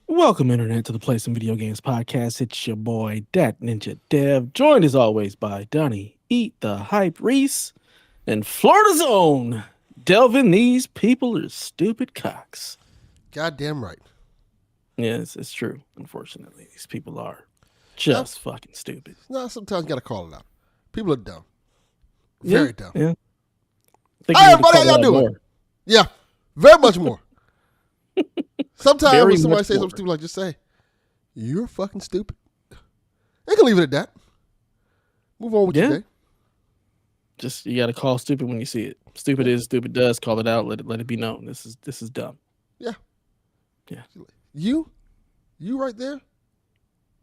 Welcome, Internet, to the Play Some Video Games podcast. It's your boy, Dat Ninja Dev, joined as always by Donnie, Eat the Hype Reese, and Florida's own Delvin. These people are stupid cocks. Goddamn right. Yes, it's true. Unfortunately, these people are just fucking stupid. No, sometimes you got to call it out. People are dumb. Very dumb. Yeah. Hi, everybody. How y'all doing? More. Yeah, very much more. Sometimes Very when somebody much says something stupid, like just say, "You're fucking stupid." They can leave it at that. Move on with your day. Just you got to call stupid when you see it. Stupid is, stupid does. Call it out. Let it be known. This is dumb. Yeah. Yeah. You right there.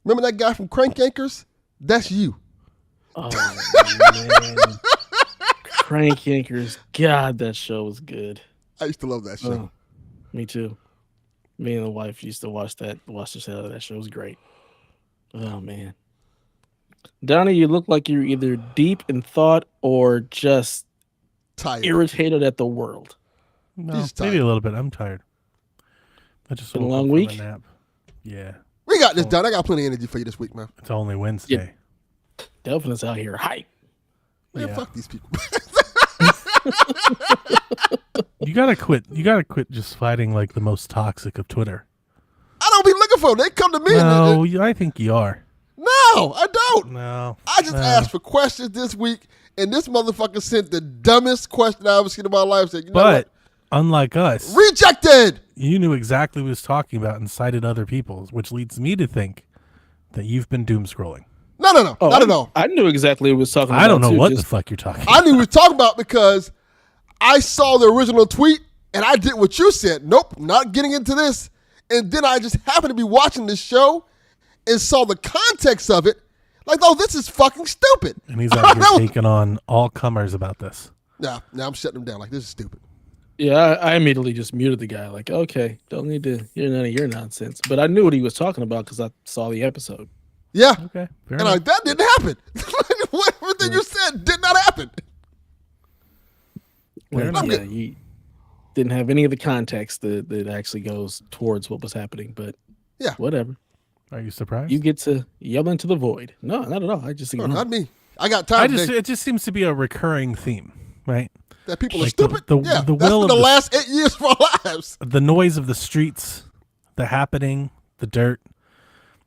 Remember that guy from Crank Yankers? That's you. Oh man. Crank Yankers. God, that show was good. I used to love that show. Me too. Me and the wife used to watch the show. That show was great. Oh man. Donnie, you look like you're either deep in thought or just tired, irritated at the world. No, maybe a little bit. I'm tired. I just been a long week. Nap. Yeah. We got this done. I got plenty of energy for you this week, man. It's only Wednesday. Yeah. Delvin is out here hype. Man, fuck these people. You gotta quit. You gotta quit just fighting like the most toxic of Twitter. I don't be looking for them. They come to me. No, I think you are. No, I don't. No. I just asked for questions this week, and this motherfucker sent the dumbest question I ever seen in my life. Said, but unlike us, rejected. You knew exactly what he was talking about and cited other people's, which leads me to think that you've been doom scrolling. No, not at all. I knew exactly what he was talking about. I don't know what the fuck you're talking about. I knew what he was talking about because I saw the original tweet and I did what you said. Nope, not getting into this. And then I just happened to be watching this show and saw the context of it. Like, oh, this is fucking stupid. And he's out here taking on all comers about this. Now I'm shutting him down. Like, this is stupid. Yeah, I immediately just muted the guy. Like, okay, don't need to hear none of your nonsense. But I knew what he was talking about because I saw the episode. Yeah. Okay. And that didn't happen. Everything you said did not happen. You didn't have any of the context that actually goes towards what was happening. But yeah, whatever. Are you surprised? You get to yell into the void. No, not at all. I just not me. I got time. It just seems to be a recurring theme, right? That people are stupid. The that's will been the last 8 years of our lives. The noise of the streets, the happening, the dirt,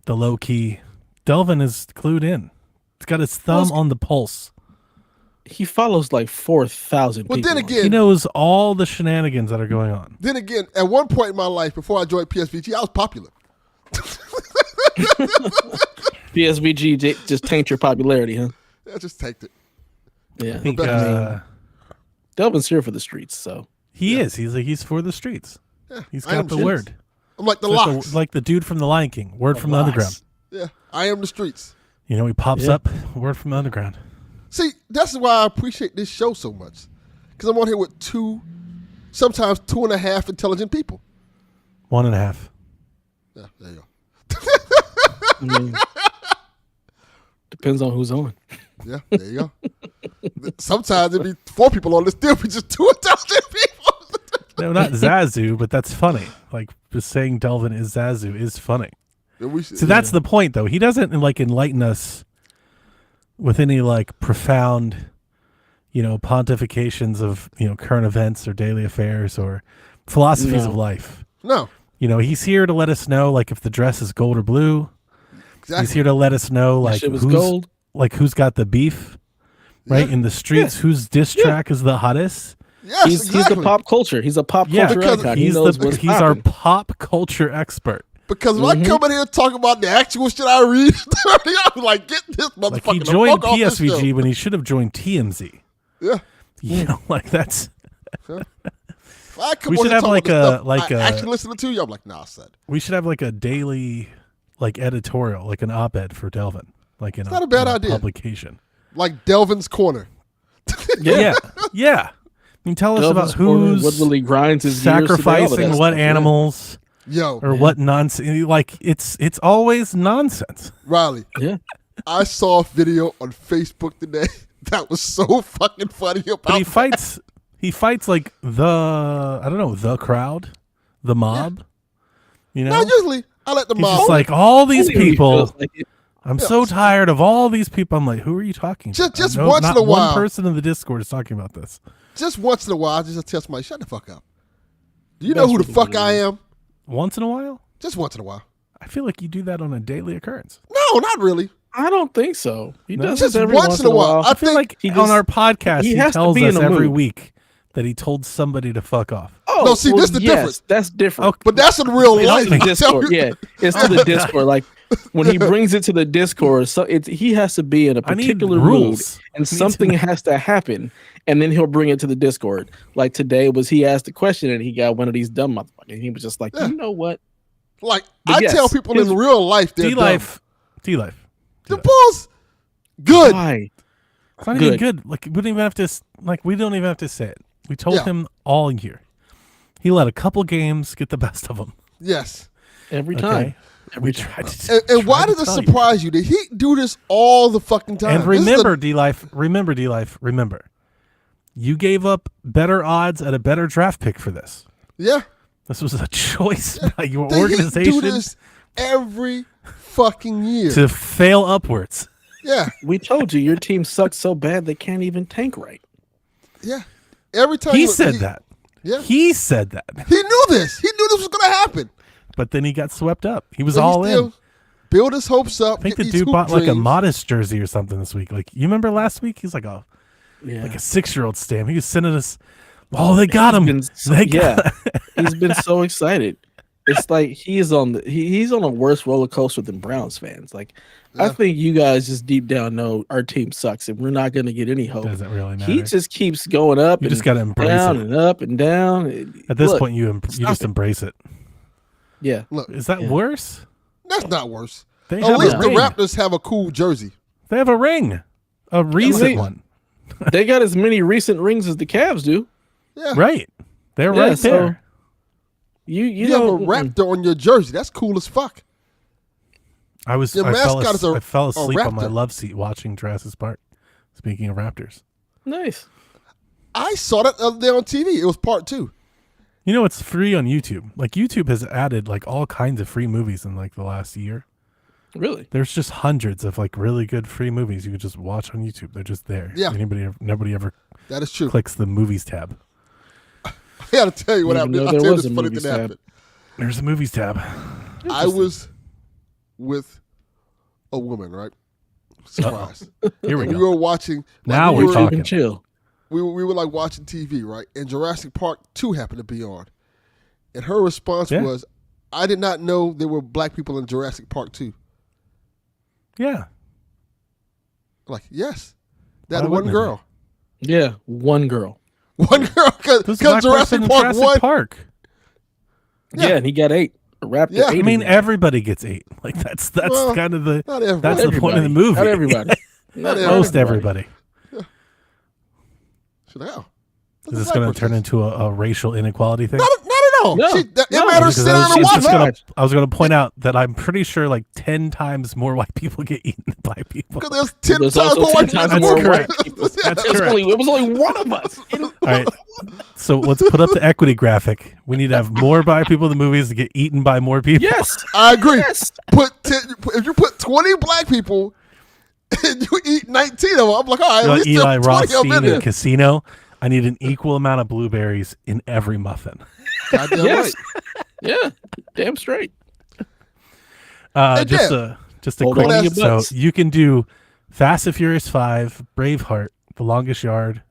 the low key. Delvin is clued in. He's got his thumb on the pulse. He follows like 4,000 people. But then again, he knows all the shenanigans that are going on. Then again, at one point in my life, before I joined PSVG, I was popular. PSVG just tanked your popularity, huh? Yeah, just tanked it. Yeah, I think Delvin's here for the streets, so he is. He's for the streets. Yeah, he's got the word. I'm like the Locks. Like the dude from The Lion King. Word from the underground. Yeah, I am the streets. You know, he pops up. Word from the underground. See, that's why I appreciate this show so much, because I'm on here with sometimes 2.5 intelligent people. 1.5. Yeah, there you go. I mean, depends on who's on. Yeah, there you go. Sometimes it'd be 4 people on this deal, but just 2 intelligent people. No, not Zazu, but that's funny. Like, just saying Delvin is Zazu is funny. So that's the point, though. He doesn't like enlighten us with any like profound, pontifications of current events or daily affairs or philosophies of life. No. He's here to let us know like if the dress is gold or blue. Exactly. He's here to let us know like shit was gold. who's got the beef, right? In the streets, whose diss track is the hottest. Yes, He's the pop culture. He's a pop culture icon. He's what's he's our poppin'. pop culture expert. Because when I come in here and talk about the actual shit I read, I'm like, get this motherfucker Like he the joined fuck off this PSVG show. when he should have joined TMZ. Yeah. Like that's. If I come We on should here have talking like about a stuff like I a. actually listening to you. I'm like, nah, son. We should have like a daily, like editorial, like an op-ed for Delvin, like in not a bad idea. publication. Like Delvin's Corner. Yeah. I mean, tell us Delvin's about Corner, who's what really grinds his gears today, all of that sacrificing stuff, what yeah. animals Yo, or what nonsense. Like it's always nonsense. Riley, Yeah. I saw a video on Facebook today that was so fucking funny about But he fights like the crowd, the mob. Now, usually, I let the He's mob. just like all these Only when he people. feels like it. I'm so tired of all these people. I'm like, who are you talking to? Just I know once in not a while. one person in the Discord is talking about this. Just once in a while, I just tell somebody, shut the fuck up. Do you That's know who the really fuck what it I is. am? Once in a while? Just once in a while. I feel like you do that on a daily occurrence. No, not really. I don't think so. He No? does Just this every once in a while. I feel like he on just- our podcast, he he, has to tells be in us a every mood. week that he told somebody to fuck off. Oh, No, see, this the yes, difference. That's different. Okay. But that's in real It's life. to the I tell Discord. you. Yeah, it's to the Discord. Like when he brings it to the Discord, so he has to be in a I need particular mood, rules. and something has to happen, and then he'll bring it to the Discord. Like today was he asked a question and he got one of these dumb motherfuckers. And he was just like, you know what? Like, But I yes, tell people his- in real life they're D-Life. dumb. The Bulls, good. Why? It's not even good. Like we don't even have to. Like we don't even have to say it. We told Yeah. him all year. He let a couple games get the best of him. Yes. Every Okay? time. We tried to. And why tried to does it tell you. surprise you that he do this all the fucking time? And This is the- remember, D-Life, remember. You gave up better odds at a better draft pick for this. yeah. This was a choice by your That he organization do this every fucking year. to fail upwards. Yeah. We told you your team sucks so bad they can't even tank right. Yeah. Every time He said that. Yeah. He said that. He knew this. He knew this was going to happen. But then he got swept up. He was But he all still in. Build his hopes up. I think get the these dude hoop bought like a dreams. modest jersey or something this week. Like you remember last week? He's like a Yeah. 6-year-old stamp. He was sending us. Oh, they got him. He's been so excited. It's like he's on a worse roller coaster than Browns fans. Like I think you guys just deep down know our team sucks and we're not going to get any hope. Doesn't really matter. He just keeps going up. You and just got to embrace down it. and up and down. At this Look, point, you just embrace it. yeah. Look, Is that worse? that's not worse. They At have least a the ring. Raptors have a cool jersey. They have a ring, a recent they- one. They got as many recent rings as the Cavs do. Yeah. Right, they're Yeah, right so there. You have know, a Raptor on your jersey. That's cool as fuck. I Your mascot is I fell a asleep on my raptor. love seat watching Jurassic Park. Speaking of Raptors, nice. I saw that the other day on TV. It was part 2. you know it's free on YouTube. Like YouTube has added like all kinds of free movies in like the last year. Really? There's just hundreds of like really good free movies you can just watch on YouTube. They're just there. Yeah. Nobody ever That is true. clicks the movies tab. I got to tell you what Didn't happened. even know I'll there tell you was this a funny movies thing that tab. happened. There's a movies tab. I was with a woman, right? Surprise. Here we And we go. were watching. Now we we're were, talking. Even chill. We were like watching TV, right? And Jurassic Park 2 happened to be on. And her response Yeah. was, I did not know there were black people in Jurassic Park 2. Yeah. Like, yes. That Why one wouldn't it girl. Yeah, one girl. One girl. There's a Because black Jurassic person in Park Jurassic 1. Park. Yeah, and he got 8. A Raptor. Yeah. 8 I mean, in there. everybody gets 8. Like that's Well, kind of the Not everybody. that's the point of the Everybody. movie. Not everybody. Not Most everybody. She's like, oh. Is this going to turn into a racial inequality thing? Not at No. No. It made No, her Because sit down and watch it. I was going to point out that I'm pretty sure like 10 times more white people get eaten than black people. Because there's 10 There's times also more 10 white times people. more correct. white people. That's It was correct. only- it was only one of us. All right. So let's put up the equity graphic. We need to have more black people in the movies to get eaten by more people. Yes. I agree. Yes. If you put 20 black people and you eat 19 of them, I'm like, all right, You're at like least Eli there's 20 of them in Rothstein in there. Casino. I need an equal amount of blueberries in every muffin. Goddamn Yes. right. Yeah. Damn straight. Just Dan, a hold quick on to your so butts. you can do Fast and Furious 5, Braveheart, The Longest Yard,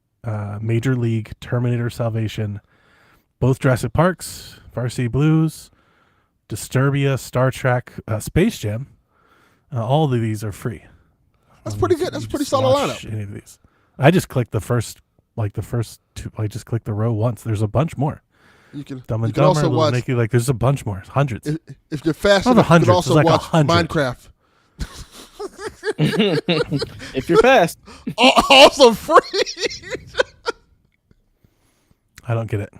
Major League, Terminator Salvation, both Jurassic Parks, Varsity Blues, Disturbia, Star Trek, Space Jam. All of these are free. That's pretty good. That's a You pretty just solid watch lineup. Any of these. I just clicked the first two. I just clicked the row once. There's a bunch more. You can, Dumb you and can Dumber, also Little watch, Nicky, like there's a bunch more, hundreds. if you're fast Not enough, you hundreds, can also it's like watch 100. Minecraft. If you're fast. Also free. I don't get it.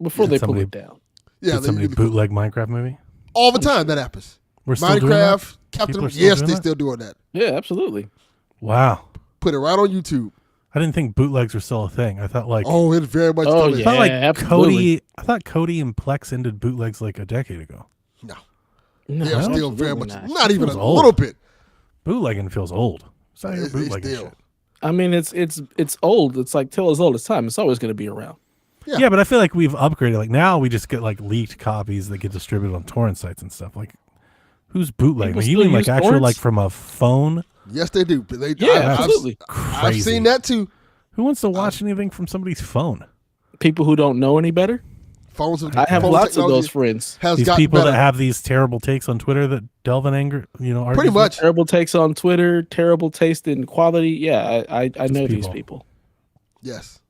Before Did they pull somebody- it down. Yeah, Did somebody bootleg Minecraft movie? all the time that happens. We're still doing that? Minecraft, Captain People are America. still Yes, doing they that? still doing that. Yeah, absolutely. Wow. Put it right on YouTube. I didn't think bootlegs were still a thing. I thought like Oh, it very much Oh, still is. I thought like absolutely. Cody and Plex ended bootlegs like a decade ago. No, No, they're still absolutely very much. not. Not even a Feels old. little bit. Bootlegging feels old. It's not even It's bootlegging still. shit. I mean, it's old. It's like till as old as time. It's always going to be around. Yeah. Yeah, but I feel like we've upgraded. Like now we just get like leaked copies that get distributed on torrent sites and stuff. Like who's bootlegging? People You still mean like use actual torrents? like from a phone? Yes, they do. But they, Yeah, absolutely. I've Crazy. seen that too. Who wants to watch anything from somebody's phone? People who don't know any better. Phones. I have phone lots of technology those friends. Has These gotten people better. that have these terrible takes on Twitter that delve in anger, argues Pretty with? much. Terrible takes on Twitter. Terrible taste in quality. Yeah, I know these people. people. Yes.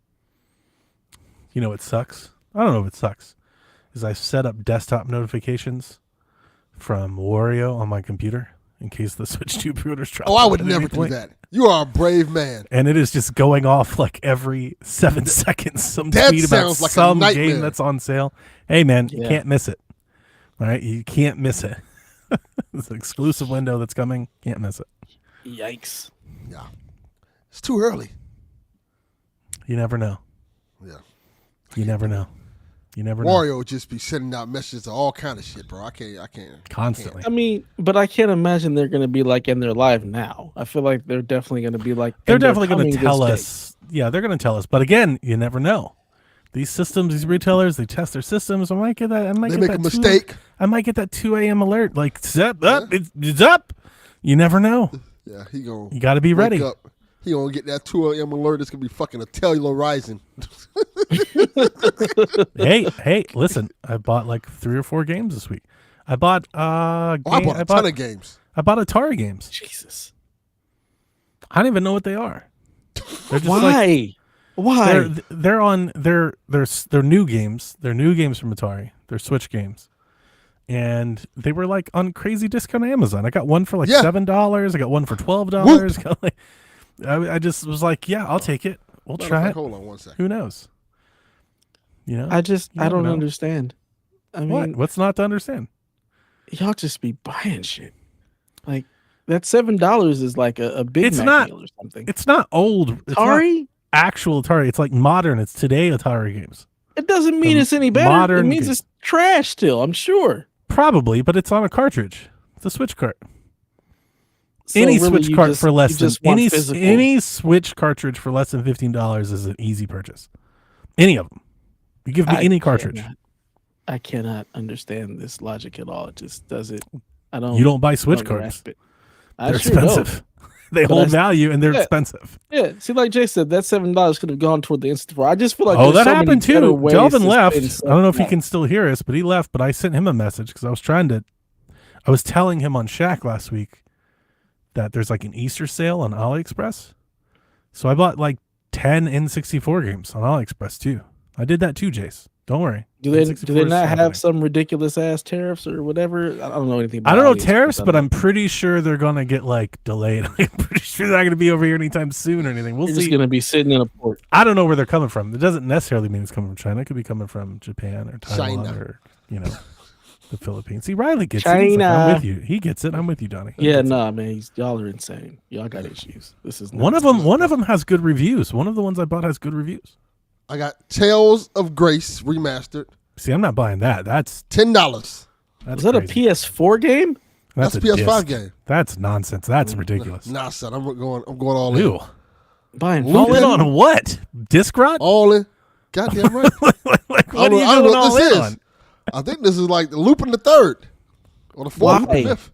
You know what sucks? I don't know if it sucks. Is I set up desktop notifications from Wario on my computer in case the Switch 2 pre-orders drop. Oh, I would at any never do point. that. You are a brave man. And it is just going off like every 7 seconds. Some That tweet about sounds like a some nightmare. game that's on sale. Hey man, you Yeah. can't miss it. All right, you can't miss it. It's an exclusive window that's coming. Can't miss it. Yikes. Yeah. It's too early. You never know. Yeah. You never know. You never know. Wario would just be sending out messages of all kind of shit, bro. I can't. Constantly. I mean, but I can't imagine they're going to be like in their live now. I feel like they're definitely going to be like. They're and they're definitely going to coming tell this us. Yeah, they're going to tell us. But again, you never know. These systems, these retailers, they test their systems. I might get that. They make a mistake. I might get that 2 a.m. alert. Like, it's up. It's up. You never know. Yeah, he gonna. You got to be wake ready. Up. He gonna get that 2 a.m. alert. It's gonna be fucking a cellular rising. Hey, listen. I bought like 3 or 4 games this week. I bought I bought a ton of games. I bought Atari games. Jesus. I don't even know what they are. They're just Why? Why? They're new games. They're new games from Atari. They're Switch games. And they were like on crazy discount on Amazon. I got one for like $7. I got one for $12. Got like, I just was like, yeah, I'll take it. We'll try it. Hold on one second. Who knows? You know? I You don't never know. understand. I mean, What? What's not to understand? y'all just be buying shit. Like that $7 is like a Big It's Mac not- meal or something. It's not old. It's not Atari? actual Atari. It's like modern. It's today Atari games. It doesn't mean The it's any better. It modern means game. it's trash still, I'm sure. Probably, but it's on a cartridge. It's a Switch cart. So Any really, Switch you cart just- for you less than just want any physical. any Switch cartridge for less than $15 is an easy purchase. Any of them. You give me any cartridge. I cannot understand this logic at all. It just does it. I don't. You don't buy Switch don't cards. grasp it. I They're sure don't. expensive. They But hold I- value and they're Yeah. expensive. Yeah, see, like Jay said, that $7 could have gone toward the instant. I just feel like Oh, there's that so many happened better too. ways Delvin to left. spend I don't know if he stuff. can still hear us, but he left. But I sent him a message because I was telling him on Shaq last week that there's like an Easter sale on AliExpress. So I bought like 10 N64 games on AliExpress too. I did that too, Jace. Don't worry. Do they N64 not is have happening. some ridiculous ass tariffs or whatever? I don't know anything about I don't know AliExpress. tariffs, I but don't I'm pretty sure they're gonna get like delayed. I'm pretty sure they're not gonna be over here anytime soon or anything. We'll They're see. just gonna be sitting in a port. I don't know where they're coming from. It doesn't necessarily mean it's coming from China. It could be coming from Japan or Taiwan China. or the Philippines. See, Riley gets it. He's like, I'm China. with you. He gets it. I'm with you, Donnie. He Yeah, gets it. nah, man. Y'all are insane. Y'all got issues. This is One nuts. of them has good reviews. One of the ones I bought has good reviews. I got Tales of Grace remastered, See, I'm not buying that. That's $10. that's Was that crazy. a PS4 game? That's a PS5 game. That's nonsense. That's ridiculous. Nah, son, I'm going all in. Ew. Buying All in Lupin? on what? Disc rot? All in. Goddamn right. Like, what are you I don't doing know all what this in is. on? I think this is like the Lupin the Third, or the fourth, or the Why? fifth.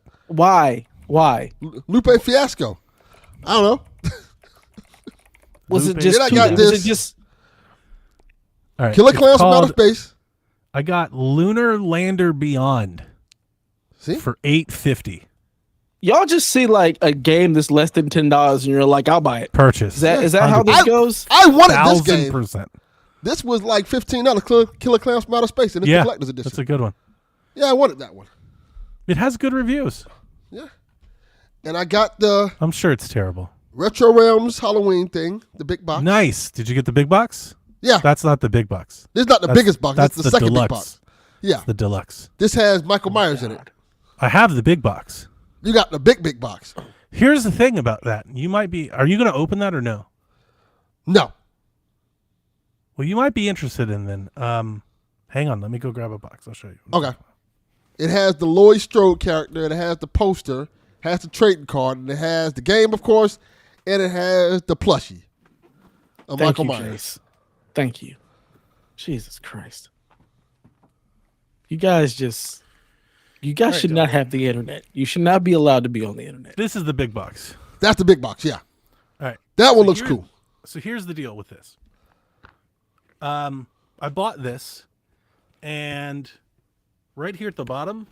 Why? Lupe Fiasco. I don't know. Was it Lupin. just? Then I too- got was this. it just? All right. Killer it's Clowns from Outer called- Space. I got Lunar Lander Beyond See? for $8.50. Y'all just see like a game that's less than $10 and you're like, I'll buy it. Purchase. Is that how this goes? I wanted this game. 1,000%. This was like $15. Killer Clowns from Outer Space, and it's the Yeah, collector's edition. that's a good one. Yeah, I wanted that one. It has good reviews. Yeah. And I got the I'm sure it's terrible. Retro Realms Halloween thing, the big box. Nice. Did you get the big box? Yeah. That's not the big box. This is not the That's- biggest box. That's That's the second deluxe. big box. Yeah. The deluxe. This has Michael Myers in it. I have the big box. You got the big box. Here's the thing about that. You might be. Are you going to open that or no? No. Well, you might be interested in then. Hang on. Let me go grab a box. I'll show you. Okay. It has the Lloyd Strode character. It has the poster. Has the trading card. And it has the game, of course. And it has the plushie of Thank Michael you, Myers. Jace. Thank you. Jesus Christ. You guys should not have the internet. You should not be allowed to be on the internet. This is the big box. That's the big box, yeah. All right. That one looks here- cool. So here's the deal with this. I bought this, and right here at the bottom,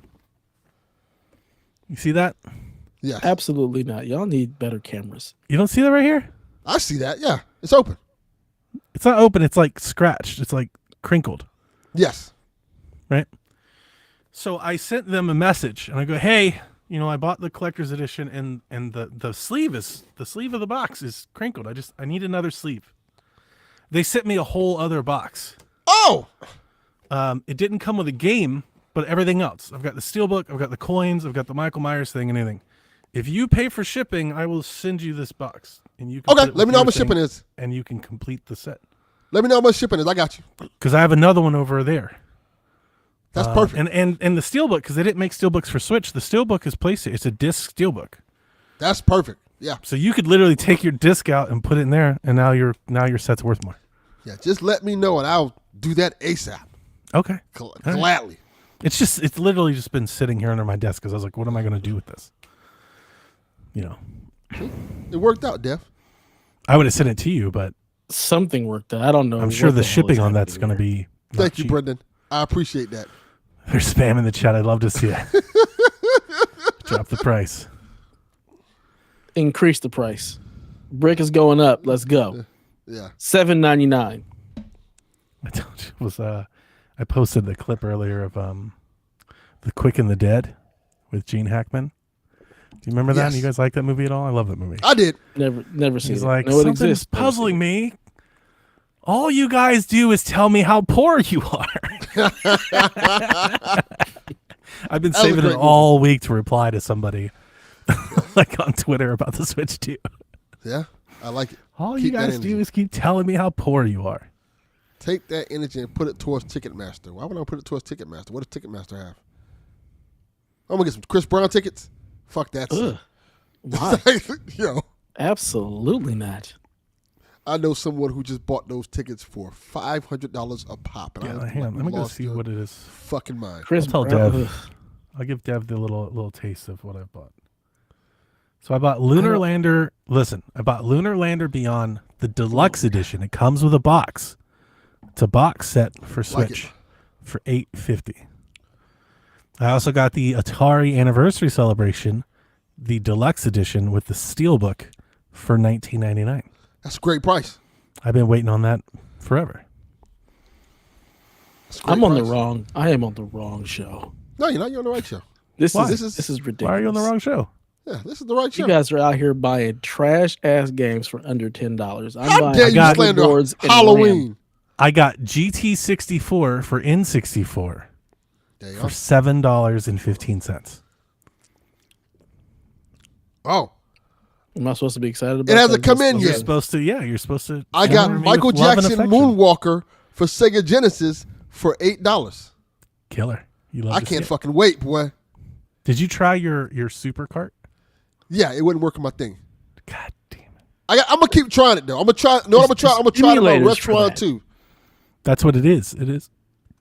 you see that? Yeah. Absolutely not. Y'all need better cameras. You don't see that right here? I see that. Yeah. It's open. It's not open. It's like scratched. It's like crinkled, Yes. right? So I sent them a message, and I go, "Hey, I bought the collector's edition, and the sleeve of the box is crinkled. I need another sleeve." They sent me a whole other box. Oh! It didn't come with a game, but everything else. I've got the steelbook, I've got the coins, I've got the Michael Myers thing, and anything. If you pay for shipping, I will send you this box, and you can Okay. put it Let with me know how your much thing, shipping is. and you can complete the set. Let me know how much shipping is. I got you. Because I have another one over there. That's perfect. And the steelbook, because they didn't make steelbooks for Switch. The steelbook is PlayStation. It's a disc steelbook, That's perfect. Yeah. so you could literally take your disc out and put it in there, and now your set's worth more. Yeah. Just let me know, and I'll do that ASAP. Okay. Gladly. It's literally just been sitting here under my desk because I was like, what am I going to do with this? It worked out, Def. I would have sent it to you, but Something worked out. I don't know. I'm sure what the hell shipping is on that's happening going to here. be not Thank you, cheap. Brendan. I appreciate that. They're spamming the chat. I'd love to see it. Drop the price. Increase the price. Brick is going up. Let's go. Yeah. $7.99. I told you it was I posted the clip earlier of The Quick and the Dead with Gene Hackman. Do you remember that? Yes. You guys like that movie at all? I love that movie. I did. Never seen He's it. like, know it something's exists. Never seen puzzling me. All you guys do is tell me how poor you are. I've been That was a saving great it all week to reply to somebody like on Twitter about the Switch 2. Yeah. I like it. All Keep you that guys energy. do is keep telling me how poor you are. Take that energy and put it towards Ticketmaster. Why would I put it towards Ticketmaster? What does Ticketmaster have? I'm going to get some Chris Brown tickets. Fuck that. Ugh. Why? Yo, Absolutely not. I know someone who just bought those tickets for $500 a pop. And I Yeah, was hang on. like, Let me go lost see your what it is. fucking mind. Chris I'll tell Brown, Dev. ugh. I'll give Dev the little taste of what I bought. So I bought Lunar Lander. Listen, I bought Lunar Lander Beyond the deluxe edition. It comes with a box. It's a box set for Like Switch it. for $8.50. I also got the Atari Anniversary Celebration, the deluxe edition with the steelbook for $19.99. That's a great price. I've been waiting on that forever. It's a great I am on the wrong show. No, you're not. You're on the right show. This Why? is ridiculous. Why are you on the wrong show? Yeah, this is the right show. You guys are out here buying trash ass games for under $10. I'm How buying dare you got slander boards and Halloween? RAM. I got GT64 for N64 There you for go. $7.15. Oh, Am I supposed to be excited about it hasn't that? come in You're yet. supposed to, you're supposed to. I got honor me Michael with love and Jackson affection. Moonwalker for Sega Genesis for $8. Killer. You love I to see can't it. fucking wait, boy. Did you try your super cart? Yeah, it wouldn't work on my thing. God damn it. I'm gonna keep trying it though. I'm gonna try. No, I'm gonna try. I'm gonna try it on emulators for Retron that. too. That's what it is. It is.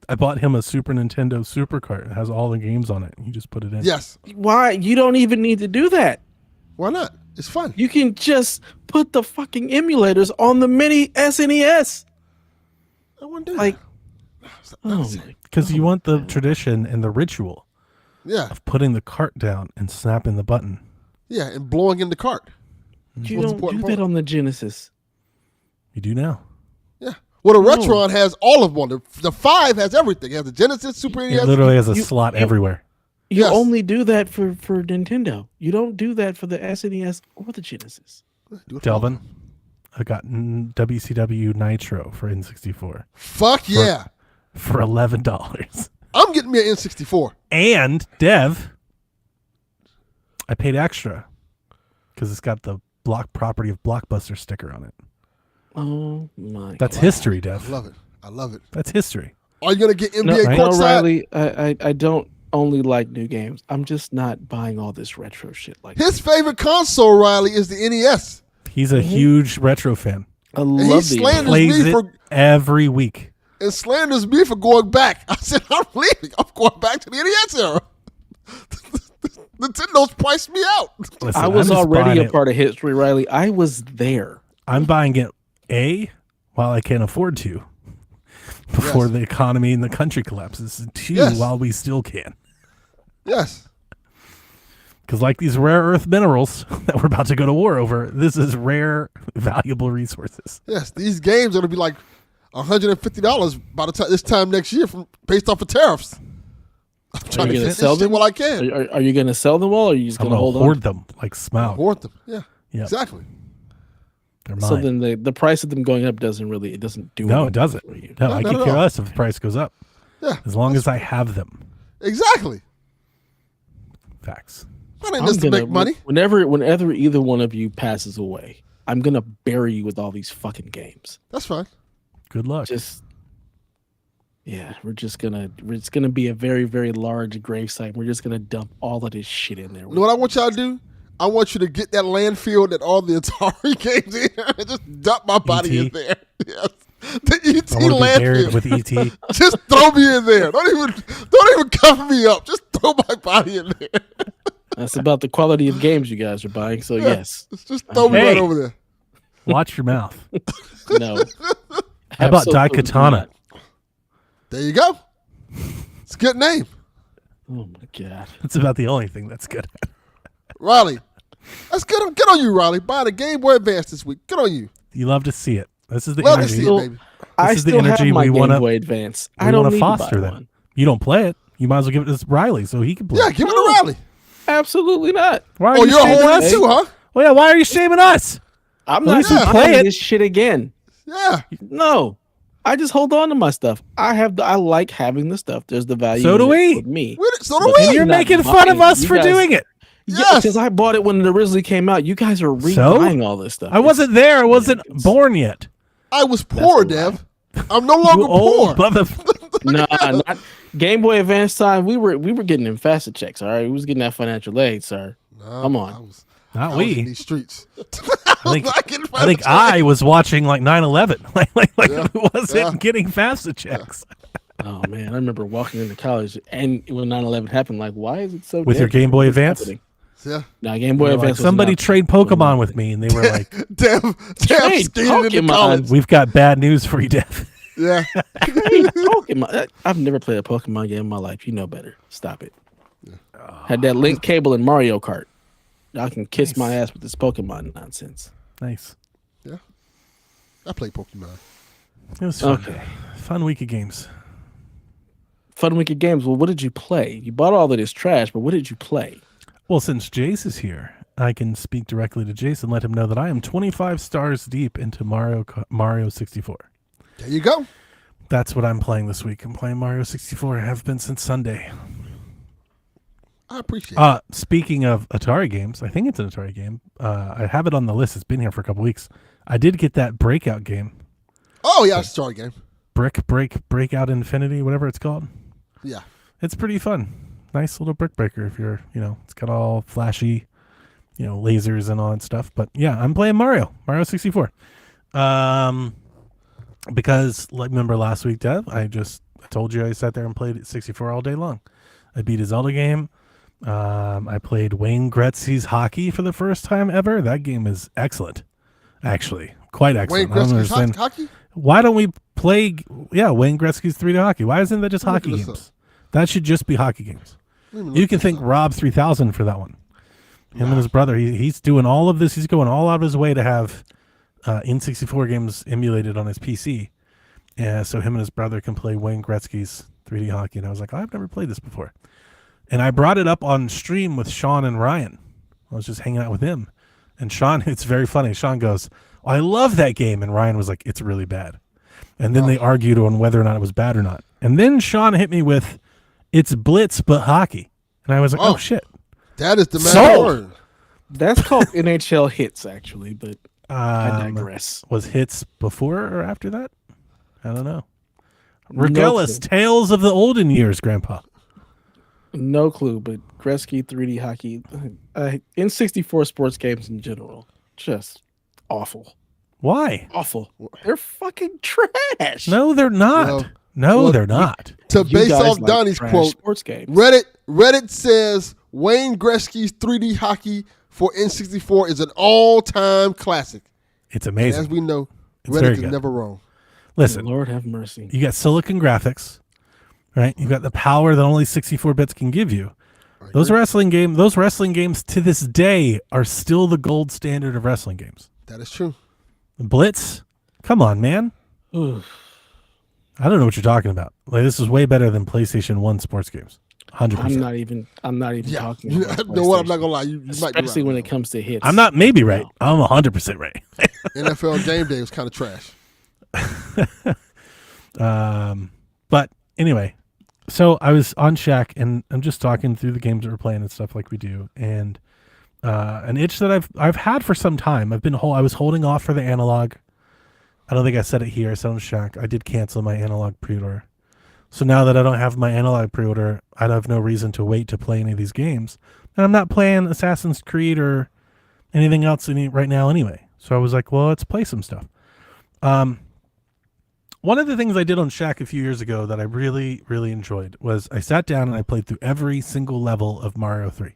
I bought him a Super Nintendo super cart. It has all the games on it. You just put it in. Yes. Why? You don't even need to do that. Why not? It's fun. You can just put the fucking emulators on the mini SNES. I wouldn't do Like, that. oh my. Because you want the tradition and the ritual Yeah, of putting the cart down and snapping the button. yeah, and blowing in the cart. You What's don't important do part? that on the Genesis. You do now. Yeah. Well, the No. Retron has all of them. The 5 has everything. It has the Genesis, Super It NES. literally has a you- slot you- everywhere. You Yes. only do that for Nintendo. You don't do that for the SNES or the Genesis. Do it for all. Delvin, I got WCW Nitro for N64 Fuck yeah. for $11. I'm getting me an N64. And Dev, I paid extra because it's got the block property of Blockbuster sticker on it. Oh my. That's God. history, I Dev. love it. I love it. That's history. Are you gonna get No, NBA no, courtside? Riley. I don't only like new games. I'm just not buying all this retro shit. Like His favorite console, Riley, is the NES. He's a huge retro fan. I And he love the slanders Plays me it for every week. and slanders me for going back. I said, I'm leaving. I'm going back to the NES era. Nintendo's priced me out. Listen, I was I'm just already buying a it. part of history, Riley. I was there. I'm buying it while I can afford to, before Yes. the economy and the country collapses. And two, Yes. while we still can. Yes. Because like these rare earth minerals that we're about to go to war over, this is rare, valuable resources. Yes. These games are gonna be like $150 by the time this time next year based off of tariffs. I'm trying to you get gonna this sell shit them? while I can. Are you going to sell them all, or are you just I'm going to gonna hold hoard on? them like Smaug. Hoard them. Yeah. Yep. Exactly. They're mine. So then the price of them going up doesn't do no, anything it doesn't. for you. No, No, I not could at care all. less if the price goes up, Yeah. as long as I have them. Exactly. Facts. I didn't I'm just to gonna- make money. Whenever either one of you passes away, I'm gonna bury you with all these fucking games. That's fine. Good luck. Just it's gonna be a very, very large gravesite. We're just gonna dump all of this shit in there. You know what I want y'all to do? I want you to get that landfill that all the Atari games in and just dump my body in E.T. there. Yes. The ET I want to be buried landfill. with ET. Just throw me in there. Don't even cover me up. Just throw my body in there. That's about the quality of games you guys are buying. So yes, Just throw me Hey. right over there. Watch your mouth. no. How about Absolutely Daikatana? not. There you go. It's a good name. Oh my god. That's about the only thing that's good. Riley. That's good. Good on you, Riley. Buy the Game Boy Advance this week. Good on you. You love to see it. This is the Love to energy. see Well, it, baby. I is the still have energy my we Game wanna- Boy Advance. We I don't want need to to foster buy them. one. You don't play it. You might as well give it to Riley so he can play. Yeah, give it to Riley. Absolutely not. Why are Oh, you you're shaming holding us? too, huh? Well, yeah, why are you shaming us? I'm At not least you buying play it. this shit again. Yeah. No. I just hold on to my stuff. I like having the stuff. There's the value. So do in it we. for me. So do But we. And you're not making fun of mine. us You for guys- doing it. Yeah, Yes. because I bought it when it originally came out. You guys are rebuying all this stuff. I wasn't there. I wasn't It's- born yet. I was poor, a lie. Dev. I'm no longer You old poor. motherfucker. Nah, not Game Boy Advance time. We were getting in facet checks. All right, we was getting that financial aid, sir. Nah, Come on. I was Not in we. these streets. I think I was watching like 9/11. Like Yeah, who wasn't yeah. getting FAFSA checks Oh man, I remember walking into college and when 9/11 happened, like, why is it so? with your dead? Game Boy What's Advance. happening? Yeah. Nah, Game Boy They're Advance. like, was somebody not- trade Pokemon with me, and they were like, Dev Trade skated into Pokemon. college. "We've got bad news for you, Dev." Yeah. Hey, Pokemon. I've never played a Pokemon game in my life. You know better. Stop it. Had that link cable in Mario Kart. Y'all can kiss my ass with this Pokemon nonsense. Nice. I played Pokemon. It was fun. Okay. Fun week of games. Fun Wicked Games. Well, what did you play? You bought all of this trash, but what did you play? Well, since Jace is here, I can speak directly to Jace and let him know that I am 25 stars deep into Mario 64. There you go. That's what I'm playing this week. I'm playing Mario 64. I have been since Sunday. I appreciate it. Speaking of Atari games, I think it's an Atari game. I have it on the list. It's been here for a couple weeks. I did get that Breakout game. Oh, yeah, it's a Atari game. Breakout Infinity, whatever it's called. Yeah. It's pretty fun. Nice little brick breaker if you're, it's got all flashy, lasers and all that stuff. But yeah, I'm playing Mario 64. Because remember last week, Dev, I told you I sat there and played 64 all day long. I beat a Zelda game. I played Wayne Gretzky's hockey for the first time ever. That game is excellent. Actually, quite excellent. Wayne Gretzky's hockey? Why don't we play Wayne Gretzky's 3D hockey? Why isn't that just hockey games? That should just be hockey games. You can thank Rob 3000 for that one. Him and his brother, he's doing all of this. He's going all out of his way to have N64 games emulated on his PC. Yeah, so him and his brother can play Wayne Gretzky's 3D hockey. And I was like, I've never played this before. And I brought it up on stream with Sean and Ryan. I was just hanging out with him. And Sean, it's very funny. Sean goes, I love that game. And Ryan was like, it's really bad. And then they argued on whether or not it was bad or not. And then Sean hit me with, it's Blitz, but hockey. And I was like, oh shit. That is the man word. That's called NHL Hits, actually, but I digress. Was Hits before or after that? I don't know. Regale us tales of the olden years, Grandpa. No clue, but Gretzky 3D hockey, N64 sports games in general, just awful. Why? Awful. They're fucking trash. No, they're not. They're not. To base off Donnie's quote, sports games. Reddit says Wayne Gretzky's 3D hockey for N64 is an all-time classic. It's amazing. And as we know, it's Reddit is never wrong. Listen, Lord have mercy. You got silicon graphics, right? You got the power that only 64 bits can give you. Those wrestling games to this day are still the gold standard of wrestling games. That is true. Blitz, come on, man. Oof. I don't know what you're talking about. Like, this is way better than PlayStation 1 sports games. 100%. I'm not even talking about no, what I'm not gonna lie. You might be right. Especially when it comes to hits. I'm not maybe right. I'm 100% right. NFL Game Day was kind of trash. But anyway, so I was on Shack and I'm just talking through the games that we're playing and stuff like we do. And an itch that I've had for some time. I was holding off for the analog. I don't think I said it here. I said on Shack. I did cancel my analog pre-order. So now that I don't have my analog pre-order, I have no reason to wait to play any of these games. And I'm not playing Assassin's Creed or anything else right now anyway. So I was like, well, let's play some stuff. One of the things I did on Shack a few years ago that I really, really enjoyed was I sat down and I played through every single level of Mario 3.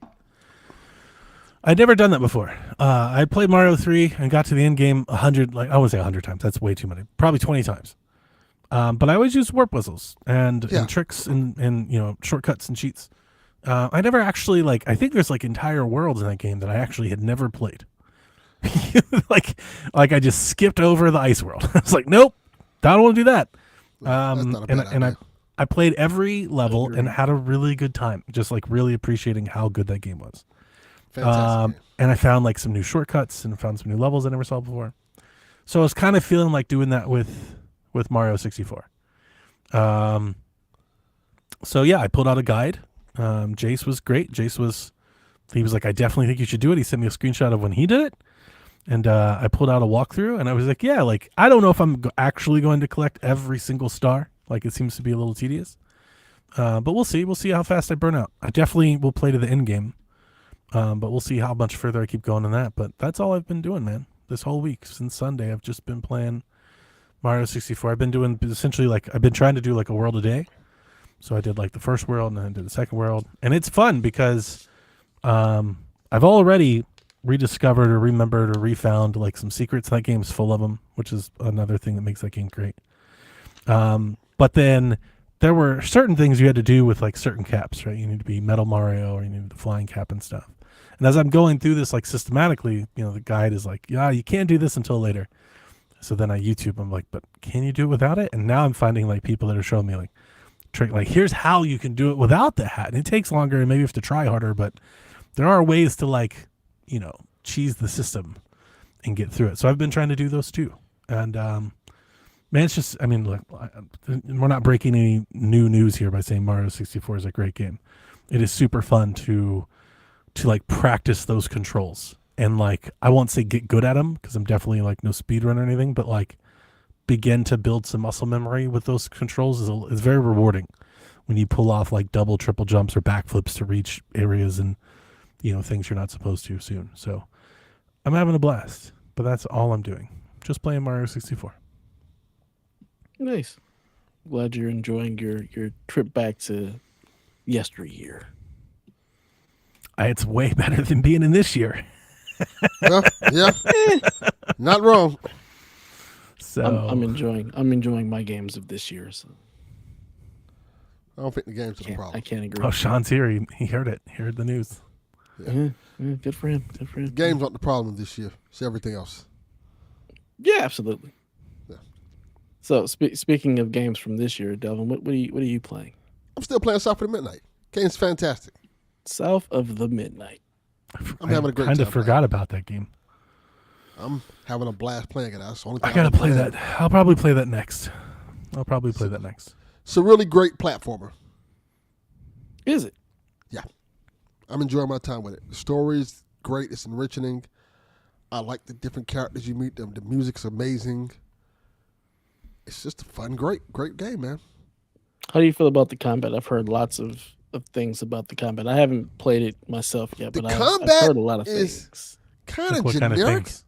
I'd never done that before. I played Mario 3 and got to the end game 100, I wouldn't say 100 times. That's way too many. Probably 20 times. But I always use warp whistles and tricks and shortcuts and cheats. I never actually I think there's entire worlds in that game that I actually had never played. like I just skipped over the ice world. I was like, nope, I don't want to do that. And I played every level and had a really good time. Just really appreciating how good that game was. Fantastic. And I found some new shortcuts and found some new levels I never saw before. So I was kind of feeling like doing that with Mario 64. So yeah, I pulled out a guide. Jace was great. He was like, I definitely think you should do it. He sent me a screenshot of when he did it. And I pulled out a walkthrough and I was like, yeah, I don't know if I'm actually going to collect every single star. It seems to be a little tedious. But we'll see. We'll see how fast I burn out. I definitely will play to the end game. But we'll see how much further I keep going in that. But that's all I've been doing, man. This whole week since Sunday, I've just been playing Mario 64. I've been doing essentially I've been trying to do a world a day. So I did the first world and then I did the second world. And it's fun because I've already rediscovered or remembered or refound some secrets. That game's full of them, which is another thing that makes that game great. But then there were certain things you had to do with certain caps, right? You need to be Metal Mario or you need the flying cap and stuff. And as I'm going through this systematically, the guide is yeah, you can't do this until later. So then I YouTube, I'm but can you do it without it? And now I'm finding people that are showing me trick. Like, here's how you can do it without the hat. And it takes longer and maybe you have to try harder, but there are ways to, like, cheese the system and get through it. So I've been trying to do those too. And, man, it's just, I mean, look, we're not breaking any new news here by saying Mario 64 is a great game. It is super fun to like practice those controls. And, like, I won't say get good at them because I'm definitely, like, no speedrun or anything, but, like, begin to build some muscle memory with those controls is very rewarding when you pull off, like, double, triple jumps or backflips to reach areas and, things you're not supposed to soon. So I'm having a blast, but that's all I'm doing. Just playing Mario 64. Nice. Glad you're enjoying your trip back to yesteryear. It's way better than being in this year. Yeah, not wrong. So I'm enjoying my games of this year. So I don't think the game's a problem. I can't agree. Oh, Sean's here. He heard it. He heard the news. Yeah, good for him. Good for him. The games aren't the problem this year. It's everything else. Yeah, absolutely. Yeah. So speaking of games from this year, Delvin, what are you playing? I'm still playing South of the Midnight. Game's fantastic. South of the Midnight. I'm having a great time. Kind of forgot about that game. I'm having a blast playing it. That's the only I thing gotta play that. I'll probably play that next. It's a really great platformer. Is it? Yeah. I'm enjoying my time with it. The story's great. It's enriching. I like the different characters you meet. The music's amazing. It's just a fun, great game, man. How do you feel about the combat? I've heard lots of things about the combat. I haven't played it myself yet, The but I've combat heard a lot of is things. kind of What kind of generic. things?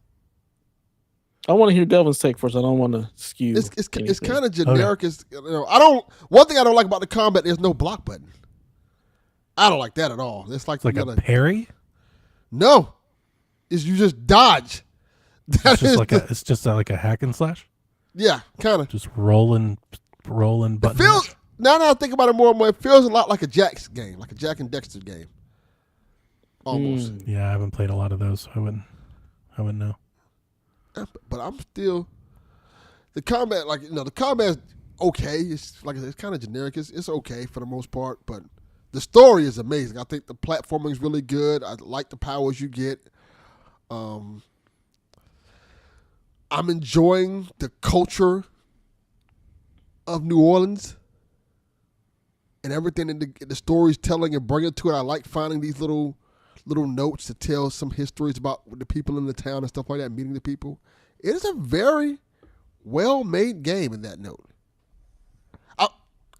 I want to hear Delvin's take first. I don't want to skew. It's anything. kind of generic. It's, one thing I don't like about the combat, there's no block button. I don't like that at all. It's like It's like a parry. No, it's you just dodge. It's just like a hack and slash. Yeah, kind of. Just rolling buttons. Feels now that I think about it more and more, it feels a lot like a Jack's game, like a Jack and Dexter game. Almost. Yeah, I haven't played a lot of those. I wouldn't know. But I'm still the combat. The combat's okay. It's like I said, it's kind of generic. It's okay for the most part, but the story is amazing. I think the platforming is really good. I like the powers you get. I'm enjoying the culture of New Orleans and everything in the story's telling and bringing to it. I like finding these little notes to tell some histories about the people in the town and stuff like that, meeting the people. It is a very well-made game in that note.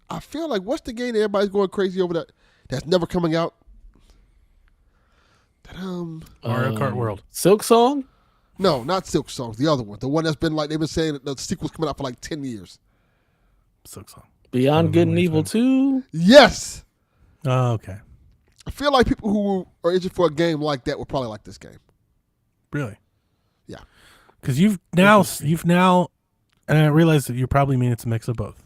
I feel like, what's the game that everybody's going crazy over that's never coming out? Mario Kart World. Silk Song? No, not Silk Songs. The other one. The one that's been they've been saying that the sequel's coming out for like 10 years. Silk Song. Beyond Good and Evil 2? Yes. Oh, okay. I feel like people who are interested for a game like that would probably like this game. Really? Yeah. Because you've now, and I realize that you probably mean it's a mix of both,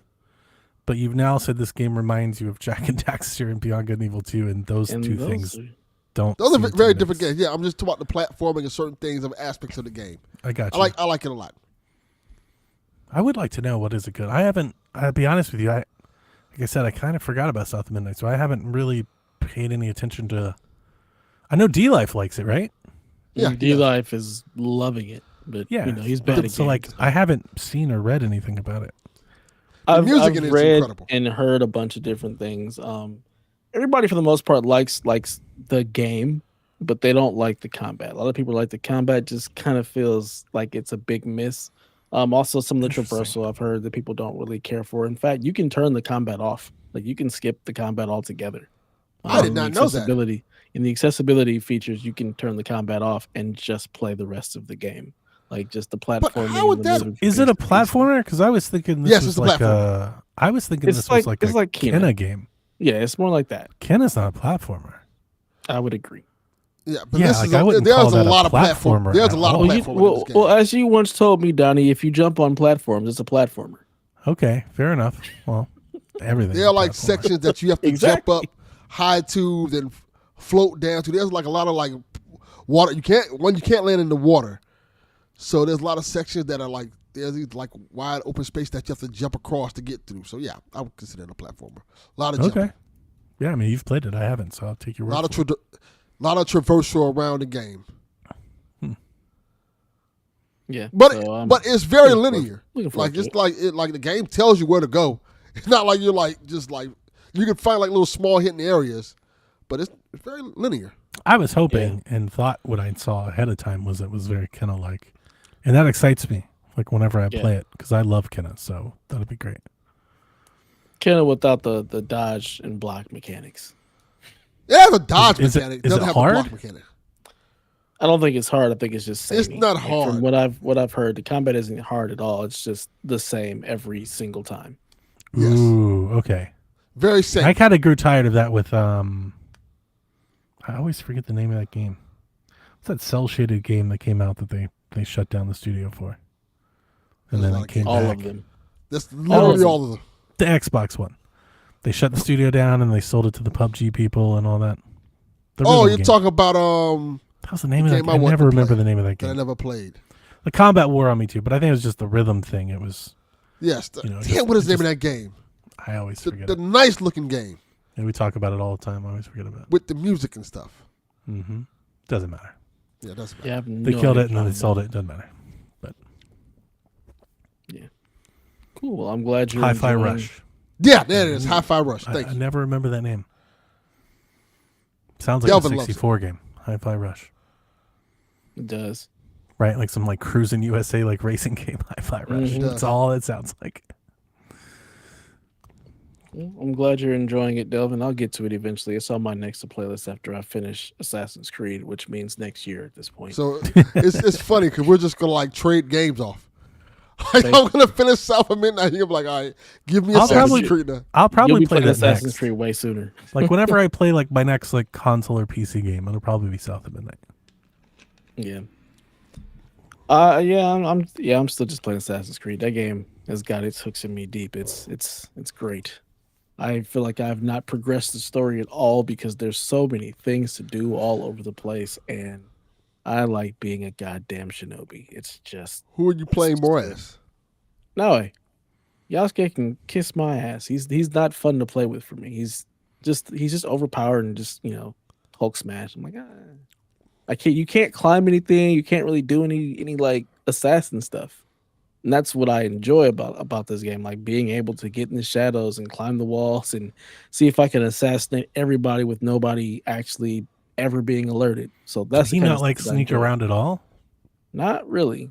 but you've now said this game reminds you of Jack and Daxter and Beyond Good and Evil 2, and those two things don't. Those are seem very to different mix. games. Yeah, I'm just talking about the platforming and certain things of aspects of the game. I got you. I like it a lot. I would like to know what is it good. I'll be honest with you. Like I said, I kind of forgot about South of Midnight, so I haven't really paid any attention to. I know D-Life likes it, right? Yeah, D-Life is loving it, but Yeah, he's bad at so games. I haven't seen or read anything about it. I've music in it is read incredible. and heard a bunch of different things. Everybody for the most part likes the game, but they don't like the combat. A lot of people like the combat, just kind of feels like it's a big miss. Also, some of the traversal I've heard that people don't really care for. In fact, you can turn the combat off. Like, you can skip the combat altogether. I did not know that. In the accessibility features, you can turn the combat off and just play the rest of the game. Like, just the platforming. how would that- Is it a platformer? Because I was thinking this Yes, was it's a like platformer. I was thinking It's this was like- like it's a like Kena. Kena game. Yeah, it's more like that. Kena's not a platformer. I would agree. Yeah, but Yeah, this like, is I wouldn't there's call a that a lot of platform. platformer There's a at lot of all. platforming in this game. Well, as you once told me, Donnie, if you jump on platforms, it's a platformer. Okay, fair enough. Well, everything. there are like sections that you have to Exactly. jump up high to, then float down to. There's like a lot of like water. You can't land in the water. So there's a lot of sections that are like there's these like wide open space that you have to jump across to get through. So yeah, I would consider it a platformer. A lot of jumping. Okay. Yeah, I mean, you've played it. I haven't, so I'll take your A word lot for of lot of traversal around the game. Yeah, But so, but it's very looking linear. looking forward Like to it's it. like the game tells you where to go. It's not like you're like just like you can find like little small hidden areas, but it's very linear. I was hoping and thought what I saw ahead of time was it was very Kenna like, and that excites me. Like whenever I play it, because I love Kenna, so that'll be great. Kind of without the dodge and block mechanics. It has a dodge Is it- mechanic. is Doesn't it have hard? a block mechanic. I don't think it's hard. I think it's just samey. It's not Like, hard. From what I've heard, the combat isn't hard at all. It's just the same every single time. Yes. Ooh, okay. Very safe. I kind of grew tired of that with I always forget the name of that game. What's that cell shaded game that came out that they shut down the studio for? And There's a then lot it of came All back. of them. That's literally all of them. The Xbox one. They shut the studio down and they sold it to the PUBG people and all that. The Oh, rhythm you're game. talking about That was the name of that game game. I I wanted never to remember play the name of that that I game. never played. The combat wore on me too, but I think it was just the rhythm thing. It was Yes. You know, Damn, what is the name just- of that game? I always The, forget the it. nice looking game And we talk about it all the time. I always forget about it. with the music and stuff. Mm-hmm. Doesn't matter. Yeah, that's Yeah, I have They no killed idea it and then they about sold it. Doesn't matter. Cool. Well, I'm glad you're Hi-Fi enjoying- Rush. Yeah, there it is. Hi-Fi Rush. I Thank you. never remember that name. Sounds like Delvin a loves it. 64 game. Hi-Fi Rush. It does. Right? Like some like Cruising USA like racing game. Hi-Fi Rush. Mhm. That's all it sounds like. Well, I'm glad you're enjoying it, Delvin. I'll get to it eventually. It's on my next playlist after I finish Assassin's Creed, which means next year at this point. So it's funny because we're just gonna like trade games off. Like I'm gonna finish South of Midnight. You're like, all right, give me I'll Assassin's probably- Creed now. I'll You'll probably be play playing that Assassin's next. Creed way sooner. Like whenever I play like my next like console or PC game, it'll probably be South of Midnight. Yeah. I'm still just playing Assassin's Creed. That game has got its hooks in me deep. It's great. I feel like I have not progressed the story at all because there's so many things to do all over the place, and I like being a goddamn shinobi. It's just Who are you playing more good. as? no way. Yasuke can kiss my ass. He's not fun to play with for me. He's just overpowered and just Hulk smash. I'm like, I can't. You can't climb anything. You can't really do any like assassin stuff. And that's what I enjoy about this game, like being able to get in the shadows and climb the walls and see if I can assassinate everybody with nobody actually ever being alerted. So that's Does he the kind not of like stuff I sneak enjoy. around at all? Not really.